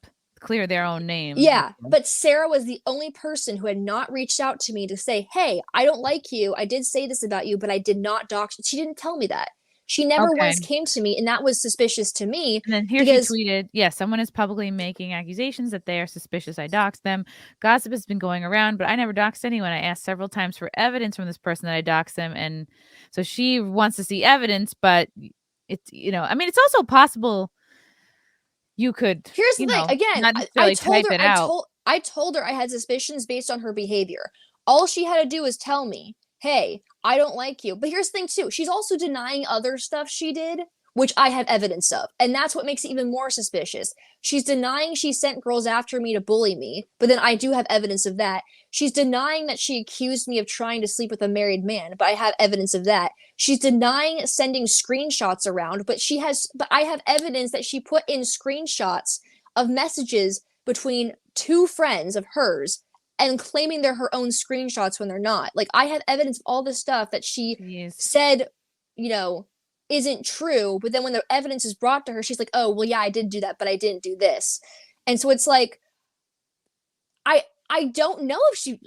their own name. Yeah, but Sarah was the only person who had not reached out to me to say, hey, I don't like you. I did say this about you, but I did not dox. She didn't tell me that. She never once came to me, and that was suspicious to me. And then here she tweeted, someone is publicly making accusations that they are suspicious I doxed them. Gossip has been going around, but I never doxed anyone. I asked several times for evidence from this person that I doxed them. And so she wants to see evidence, but it's, it's also possible you could. Here's the thing. Again, I told her I had suspicions based on her behavior. All she had to do was tell me, hey, I don't like you. But here's the thing too. She's also denying other stuff she did, which I have evidence of. And that's what makes it even more suspicious. She's denying she sent girls after me to bully me, but then I do have evidence of that. She's denying that she accused me of trying to sleep with a married man, but I have evidence of that. She's denying sending screenshots around, but I have evidence that she put in screenshots of messages between two friends of hers and claiming they're her own screenshots when they're not. Like, I have evidence of all the stuff that she said, you know, isn't true, but then when the evidence is brought to her, she's like, oh, well, yeah, I did do that, but I didn't do this. And so it's like, I don't know if she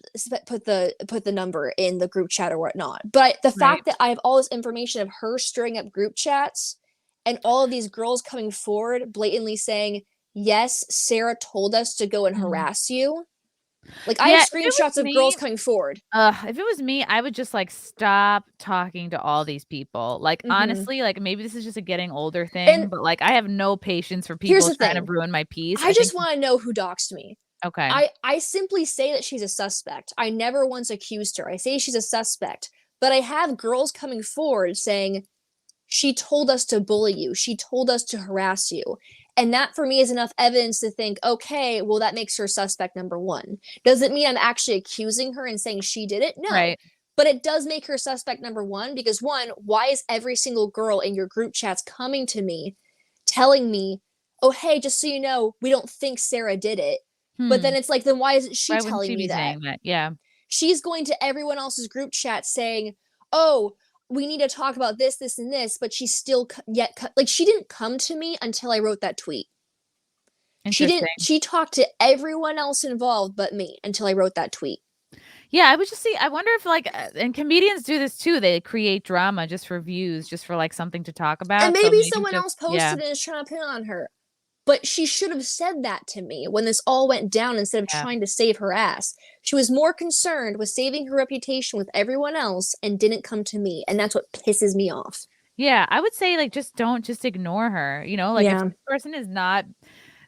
put the number in the group chat or whatnot, but the fact that I have all this information of her stirring up group chats and all of these girls coming forward blatantly saying, yes, Sarah told us to go and harass you. Like, I have screenshots of girls coming forward. If it was me, I would just like stop talking to all these people. Like, honestly, like maybe this is just a getting older thing, but like I have no patience for people trying to ruin my peace. I just want to know who doxed me. Okay. I simply say that she's a suspect. I never once accused her. I say she's a suspect, but I have girls coming forward saying, she told us to bully you. She told us to harass you. And that for me is enough evidence to think, okay, well, that makes her suspect number one. Doesn't mean I'm actually accusing her and saying she did it. No. Right. But it does make her suspect number one because, one, why is every single girl in your group chats coming to me telling me, oh, hey, just so you know, we don't think Sarah did it. But then it's like, then why isn't she telling me that? Yeah. She's going to everyone else's group chat saying, oh, we need to talk about this, this, and this, but she's still like, she didn't come to me until I wrote that tweet. She talked to everyone else involved but me until I wrote that tweet. Yeah, I would just see, I wonder if like, and comedians do this too. They create drama just for views, just for like something to talk about. And maybe someone else posted it and is trying to pin on her. But she should have said that to me when this all went down instead of trying to save her ass. She was more concerned with saving her reputation with everyone else and didn't come to me. And that's what pisses me off. Yeah, I would say like just ignore her. You know, like if this person is not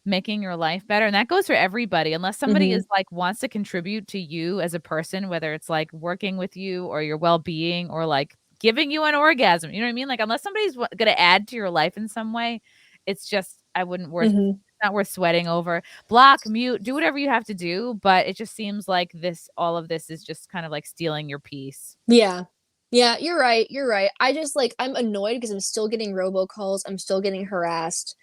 making your life better, and that goes for everybody, unless somebody is like wants to contribute to you as a person, whether it's like working with you or your well-being or like giving you an orgasm. You know what I mean? Like unless somebody's going to add to your life in some way, it's just it's not worth sweating over. Block, mute, do whatever you have to do, but it just seems like all of this is just kind of like stealing your peace. Yeah, you're right. I just like, I'm annoyed because I'm still getting robocalls. I'm still getting harassed,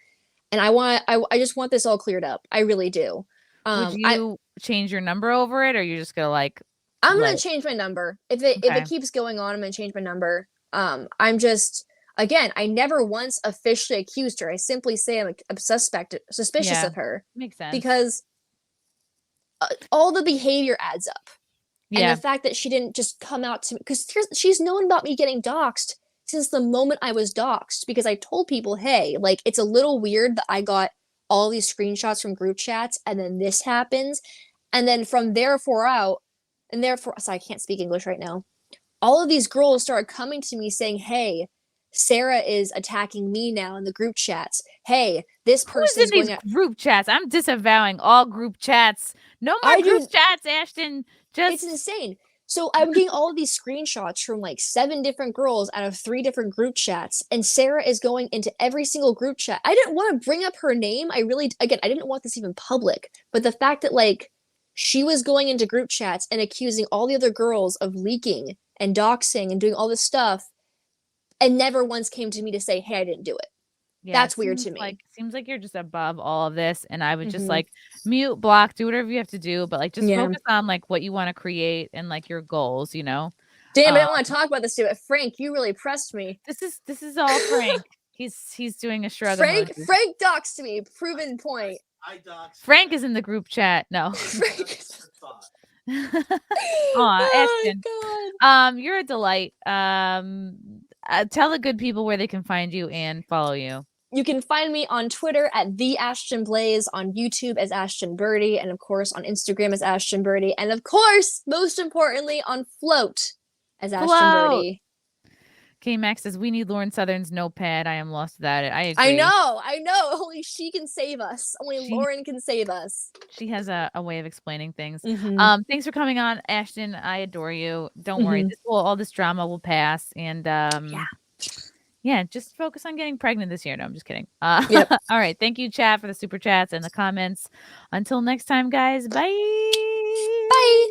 and I just want this all cleared up. I really do. Would you change your number over it, or you're just gonna like? I'm gonna change my number if it keeps going on. I'm gonna change my number. I'm just. Again, I never once officially accused her. I simply say I'm suspicious of her. Makes sense. Because all the behavior adds up. Yeah. And the fact that she didn't just come out to me, because she's known about me getting doxxed since the moment I was doxxed, because I told people, hey, like, it's a little weird that I got all these screenshots from group chats and then this happens. And then from therefore out, sorry, I can't speak English right now. All of these girls started coming to me saying, hey, Sarah is attacking me now in the group chats. Hey, this person is going these group chats. I'm disavowing all group chats. No more group chats, Ashton. It's insane. So I'm getting all of these screenshots from like 7 different girls out of 3 different group chats, and Sarah is going into every single group chat. I didn't want to bring up her name. I didn't want this even public, but the fact that like she was going into group chats and accusing all the other girls of leaking and doxing and doing all this stuff, and never once came to me to say, hey, I didn't do it. Yeah, that's weird to me. Seems like you're just above all of this. And I would just like mute, block, do whatever you have to do. But like just focus on like what you want to create and like your goals, you know? Damn, I don't want to talk about this too, but Frank, you really pressed me. This is all Frank. He's doing a shrug. Frank doxed me. Proven point. I doxed Frank is in the group chat. No. Ashton. God. You're a delight. Tell the good people where they can find you and follow you. You can find me on Twitter at the Ashton Blaze, on YouTube as Ashton Birdie, and of course on Instagram as Ashton Birdie, and of course, most importantly, on Float as Ashton Birdie. K-Max says, we need Lauren Southern's notepad. I am lost without it. I agree. I know. Only she can save us. Only Lauren can save us. She has a way of explaining things. Thanks for coming on, Ashton. I adore you. Don't worry. All this drama will pass. And Yeah, just focus on getting pregnant this year. No, I'm just kidding. Yep. All right. Thank you, chat, for the super chats and the comments. Until next time, guys. Bye. Bye.